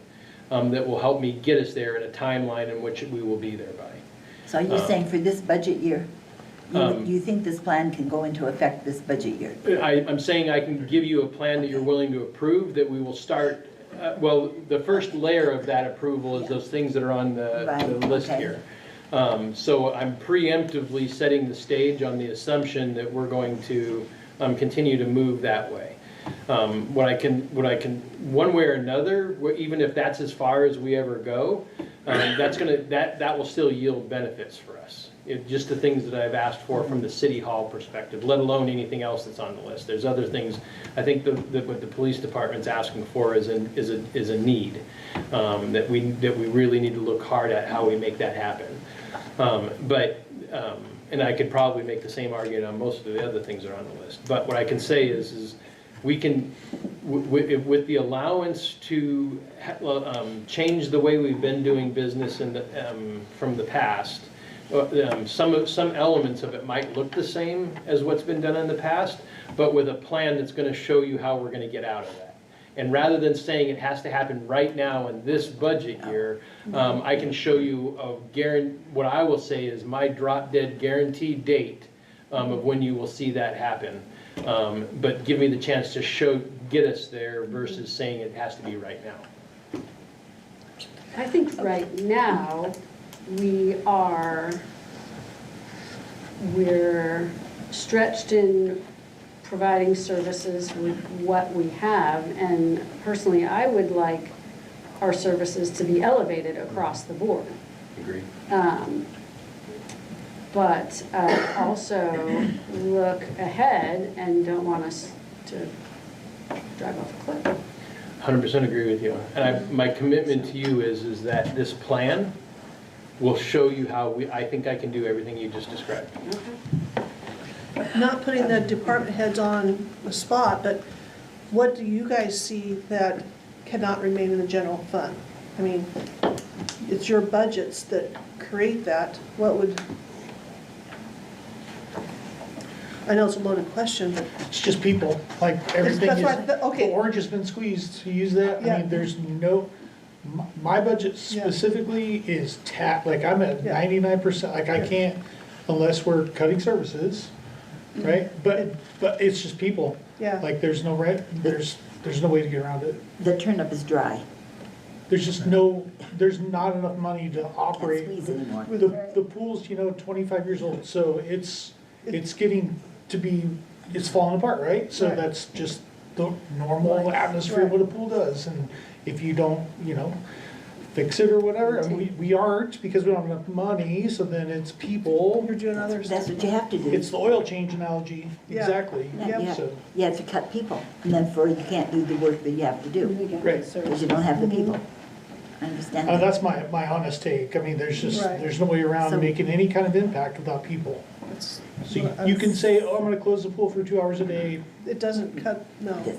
[SPEAKER 3] that will help me get us there in a timeline in which we will be there by.
[SPEAKER 12] So are you saying for this budget year, you think this plan can go into effect this budget year?
[SPEAKER 3] I'm saying I can give you a plan that you're willing to approve, that we will start, well, the first layer of that approval is those things that are on the list here. So I'm preemptively setting the stage on the assumption that we're going to continue to move that way. What I can, one way or another, even if that's as far as we ever go, that will still yield benefits for us. Just the things that I've asked for from the city hall perspective, let alone anything else that's on the list. There's other things. I think that what the police department's asking for is a need that we really need to look hard at how we make that happen. And I could probably make the same argument on most of the other things that are on the list. But what I can say is we can, with the allowance to change the way we've been doing business from the past. Some elements of it might look the same as what's been done in the past, but with a plan that's going to show you how we're going to get out of that. And rather than saying it has to happen right now in this budget year, I can show you what I will say is my drop-dead guaranteed date of when you will see that happen. But give me the chance to get us there versus saying it has to be right now.
[SPEAKER 10] I think right now, we're stretched in providing services with what we have, and personally I would like our services to be elevated across the board.
[SPEAKER 3] Agreed.
[SPEAKER 10] But also look ahead and don't want us to drive off a cliff.
[SPEAKER 3] 100% agree with you. And my commitment to you is that this plan will show you how I think I can do everything you just described.
[SPEAKER 6] Not putting the department heads on the spot, but what do you guys see that cannot remain in the general fund? I mean, it's your budgets that create that. What would, I know it's a loaded question, but.
[SPEAKER 9] It's just people, like everything
[SPEAKER 6] That's
[SPEAKER 9] is,
[SPEAKER 6] right, okay.
[SPEAKER 9] the orange has been squeezed, to use that.
[SPEAKER 6] Yeah.
[SPEAKER 9] I mean, there's no, my budget specifically is like I'm at 99%, like I can't, unless we're cutting services, right? But it's just people.
[SPEAKER 6] Yeah.
[SPEAKER 9] Like there's no there's no way to get around it.
[SPEAKER 12] The turnip is dry.
[SPEAKER 9] There's just there's not enough money to operate.
[SPEAKER 12] Can't squeeze anymore.
[SPEAKER 9] The pool's, 25 years old, so it's getting to be, it's falling apart, right? So
[SPEAKER 6] Right.
[SPEAKER 9] that's just the normal atmosphere of what a pool does, and if you don't, fix it or whatever, and we aren't, because we don't have enough money, so then it's people.
[SPEAKER 6] You're doing other
[SPEAKER 12] That's
[SPEAKER 6] stuff.
[SPEAKER 12] what you have to do.
[SPEAKER 9] It's the oil change analogy,
[SPEAKER 6] Yeah.
[SPEAKER 9] exactly.
[SPEAKER 12] Yeah,
[SPEAKER 9] So,
[SPEAKER 12] you have to cut people, and then you can't do the work that you have to do,
[SPEAKER 9] right.
[SPEAKER 12] because you don't have the people. I understand that.
[SPEAKER 9] That's my honest take. I mean, there's
[SPEAKER 6] Right.
[SPEAKER 9] no way around
[SPEAKER 12] So-
[SPEAKER 9] making any kind of impact without people.
[SPEAKER 6] It's-
[SPEAKER 9] So you can say, oh, I'm gonna close the pool for 2 hours a day.
[SPEAKER 6] It doesn't cut, no.
[SPEAKER 12] This-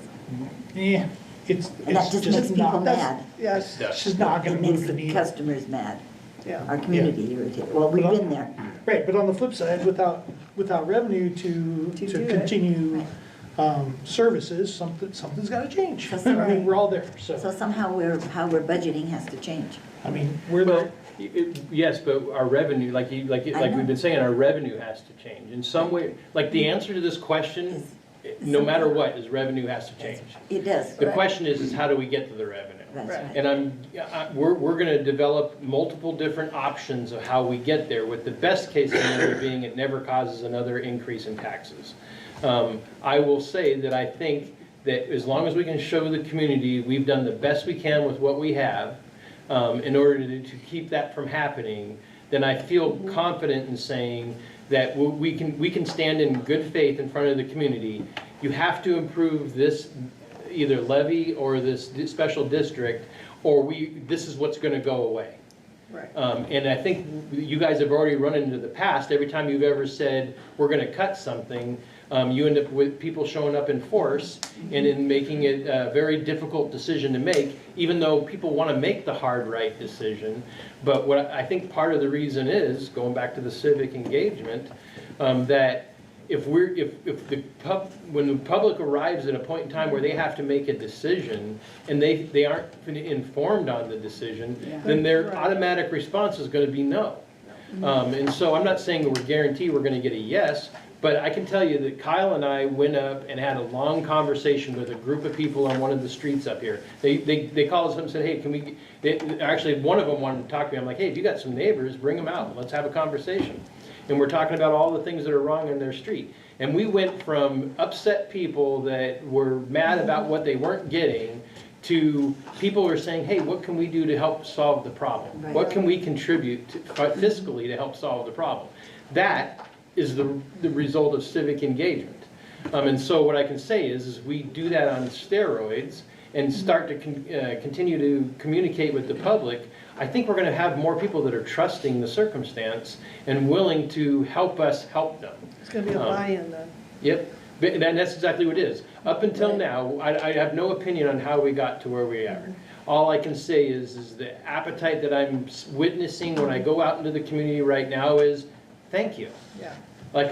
[SPEAKER 9] Yeah, it's
[SPEAKER 12] And that just makes people mad.
[SPEAKER 6] Yes,
[SPEAKER 9] It's just not gonna
[SPEAKER 12] It makes
[SPEAKER 9] move the
[SPEAKER 12] the
[SPEAKER 9] needle.
[SPEAKER 12] customers mad,
[SPEAKER 6] yeah.
[SPEAKER 12] our community irritated. Well, we've been there.
[SPEAKER 9] Right, but on the flip side, without revenue to
[SPEAKER 6] To do it.
[SPEAKER 9] continue services, something's gotta change.
[SPEAKER 12] So
[SPEAKER 9] I mean, we're all there,
[SPEAKER 12] So
[SPEAKER 9] so,
[SPEAKER 12] somehow how we're budgeting has to change.
[SPEAKER 9] I mean, we're
[SPEAKER 3] Well,
[SPEAKER 9] there.
[SPEAKER 3] yes, but our revenue, like we've been saying, our revenue has to change. In some way, like the answer to this question, no matter what, is revenue has to change.
[SPEAKER 12] It does.
[SPEAKER 3] The question is how do we get to the revenue?
[SPEAKER 12] That's right.
[SPEAKER 3] And we're gonna develop multiple different options of how we get there, with the best case scenario being it never causes another increase in taxes. I will say that I think that as long as we can show the community we've done the best we can with what we have, in order to keep that from happening, then I feel confident in saying that we can stand in good faith in front of the community. You have to improve this either levy or this special district, or this is what's gonna go away.
[SPEAKER 6] Right.
[SPEAKER 3] And I think you guys have already run into the past. Every time you've ever said, we're gonna cut something, you end up with people showing up in force and in making it a very difficult decision to make, even though people want to make the hard right decision. But what I think part of the reason is, going back to the civic engagement, that when the public arrives at a point in time where they have to make a decision and they aren't informed on the decision, then their automatic response is going to be no. And so I'm not saying that we're guaranteed we're going to get a yes, but I can tell you that Kyle and I went up and had a long conversation with a group of people on one of the streets up here. They called us up and said, hey, actually one of them wanted to talk to me. I'm like, hey, if you got some neighbors, bring them out. Let's have a conversation. And we're talking about all the things that are wrong in their street. And we went from upset people that were mad about what they weren't getting to people who are saying, hey, what can we do to help solve the problem?
[SPEAKER 12] Right.
[SPEAKER 3] What can we contribute fiscally to help solve the problem? That is the result of civic engagement. And so what I can say is we do that on steroids and start to continue to communicate with the public. I think we're going to have more people that are trusting the circumstance and willing to help us help them.
[SPEAKER 6] It's gonna be a buy-in then.
[SPEAKER 3] Yep, and that's exactly what it is. Up until now, I have no opinion on how we got to where we are. All I can say is the appetite that I'm witnessing when I go out into the community right now is, thank you.
[SPEAKER 6] Yeah.
[SPEAKER 3] Like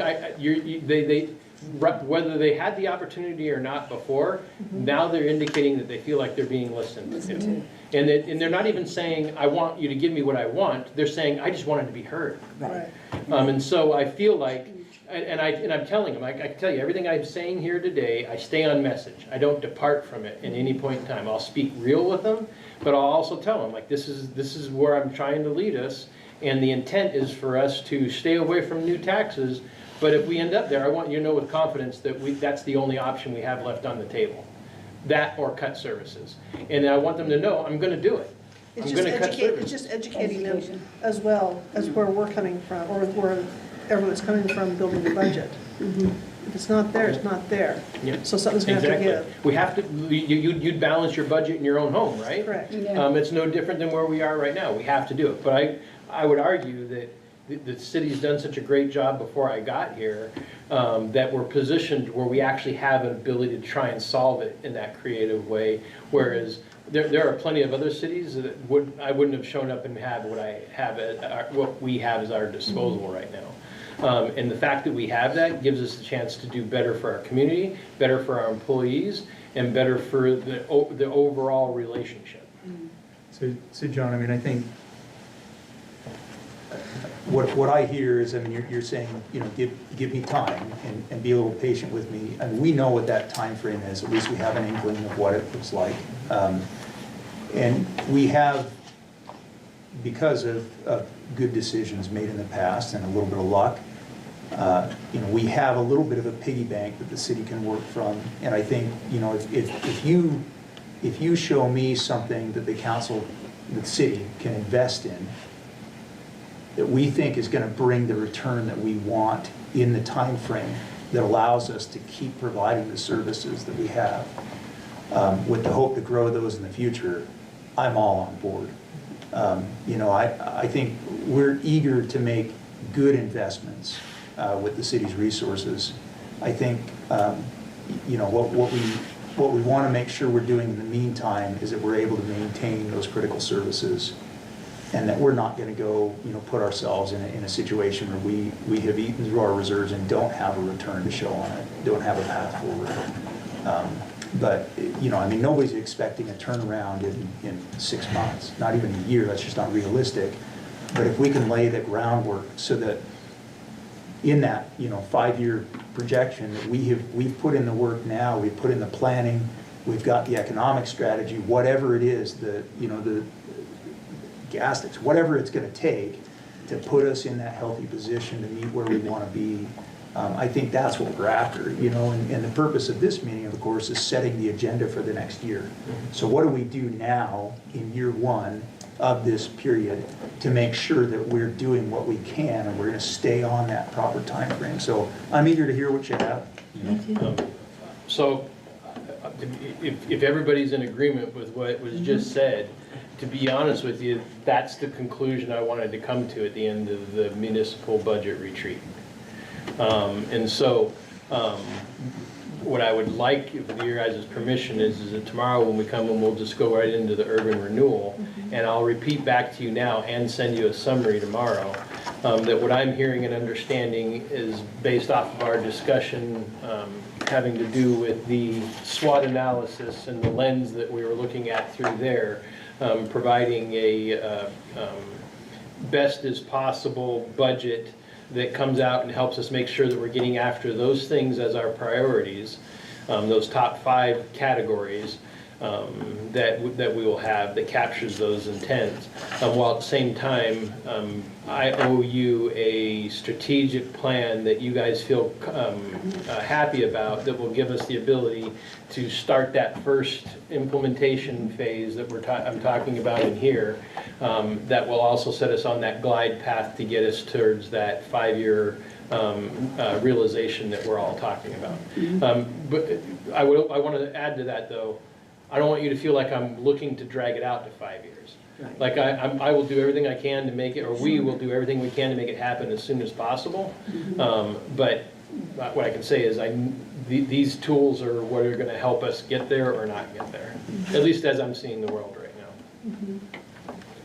[SPEAKER 3] whether they had the opportunity or not before, now they're indicating that they feel like they're being listened to. And they're not even saying, I want you to give me what I want. They're saying, I just wanted to be heard.
[SPEAKER 6] Right.
[SPEAKER 3] And so I feel like, and I'm telling them, I can tell you, everything I'm saying here today, I stay on message. I don't depart from it at any point in time. I'll speak real with them, but I'll also tell them, like, this is where I'm trying to lead us, and the intent is for us to stay away from new taxes, but if we end up there, I want you to know with confidence that that's the only option we have left on the table. That or cut services. And I want them to know, I'm gonna do it.
[SPEAKER 6] It's
[SPEAKER 3] I'm
[SPEAKER 6] just
[SPEAKER 3] gonna cut
[SPEAKER 6] educate,
[SPEAKER 3] services.
[SPEAKER 6] it's just educating them as well as where we're coming from, or where everyone's coming from building the budget. If it's not there, it's not there.
[SPEAKER 3] Yeah.
[SPEAKER 6] So something's gonna have to
[SPEAKER 3] Exactly.
[SPEAKER 6] give.
[SPEAKER 3] We have to, you'd balance your budget in your own home, right?
[SPEAKER 6] Correct.
[SPEAKER 3] It's no different than where we are right now. We have to do it. But I would argue that the city's done such a great job before I got here, that we're positioned where we actually have an ability to try and solve it in that creative way. Whereas there are plenty of other cities that I wouldn't have shown up and have what we have as our disposal right now. And the fact that we have that gives us a chance to do better for our community, better for our employees, and better for the overall relationship.
[SPEAKER 7] So John, I mean, I think what I hear is, I mean, you're saying, you know, give me time and be a little patient with me. And we know what that time frame is. At least we have an inkling of what it looks like. And we have, because of good decisions made in the past and a little bit of luck, you know, we have a little bit of a piggy bank that the city can work from. And I think, you know, if you show me something that the city can invest in, that we think is going to bring the return that we want in the time frame that allows us to keep providing the services that we have, with the hope to grow those in the future, I'm all on board. You know, I think we're eager to make good investments with the city's resources. I think, you know, what we want to make sure we're doing in the meantime is that we're able to maintain those critical services and that we're not gonna go, put ourselves in a situation where we have eaten through our reserves and don't have a return to show on it, don't have a path forward. But, nobody's expecting a turnaround in 6 months, not even a year, that's just not realistic. But if we can lay the groundwork so that in that, 5-year projection, that we've put in the work now, we've put in the planning, we've got the economic strategy, whatever it is, the gas tax, whatever it's gonna take to put us in that healthy position to meet where we wanna be. I think that's what we're after, and the purpose of this meeting, of course, is setting the agenda for the next year. So what do we do now in year 1 of this period to make sure that we're doing what we can and we're gonna stay on that proper time frame? So I'm eager to hear what you have.
[SPEAKER 3] So, if everybody's in agreement with what was just said, to be honest with you, that's the conclusion I wanted to come to at the end of the municipal budget retreat. And so, what I would like, with your guys' permission, is that tomorrow when we come and we'll just go right into the urban renewal, and I'll repeat back to you now and send you a summary tomorrow, that what I'm hearing and understanding is based off of our discussion having to do with the SWOT analysis and the lens that we were looking at through there, providing a best as possible budget that comes out and helps us make sure that we're getting after those things as our priorities, those top 5 categories that we will have that captures those intents. While at the same time, I owe you a strategic plan that you guys feel happy about, that will give us the ability to start that first implementation phase that I'm talking about in here, that will also set us on that glide path to get us towards that 5-year realization that we're all talking about. But I want to add to that, though, I don't want you to feel like I'm looking to drag it out to 5 years.
[SPEAKER 12] Right.
[SPEAKER 3] Like I will do everything I can to make it, or we will do everything we can to make it happen as soon as possible. But what I can say is these tools are what are going to help us get there or not get there, at least as I'm seeing the world right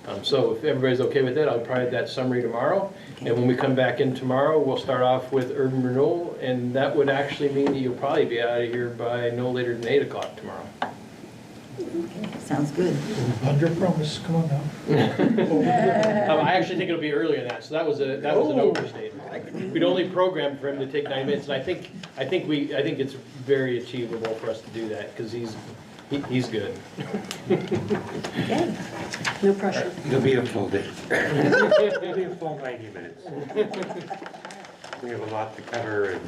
[SPEAKER 3] now. So if everybody's okay with that, I'll provide that summary tomorrow. And when we come back in tomorrow, we'll start off with urban renewal, and that would actually mean that you'll probably be out of here by no later than 8 o'clock tomorrow.
[SPEAKER 12] Okay, sounds good.
[SPEAKER 9] Under promise, come on now.
[SPEAKER 3] I actually think it'll be earlier than that, so that was an overstatement. We'd only programmed for him to take 9 minutes, and I think it's very achievable for us to do that, because he's good.
[SPEAKER 12] Okay.
[SPEAKER 10] No pressure.
[SPEAKER 8] It'll be a full day. It'll be a full 90 minutes. We have a lot to cover and...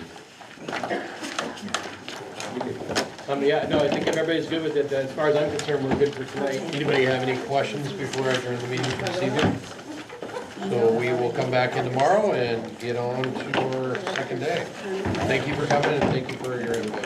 [SPEAKER 3] Yeah, no, I think if everybody's good with it, as far as I'm concerned, we're good for tonight.
[SPEAKER 11] Anybody have any questions before I adjourn the meeting for this evening? So we will come back in tomorrow and get on to our second day. Thank you for coming and thank you for your input.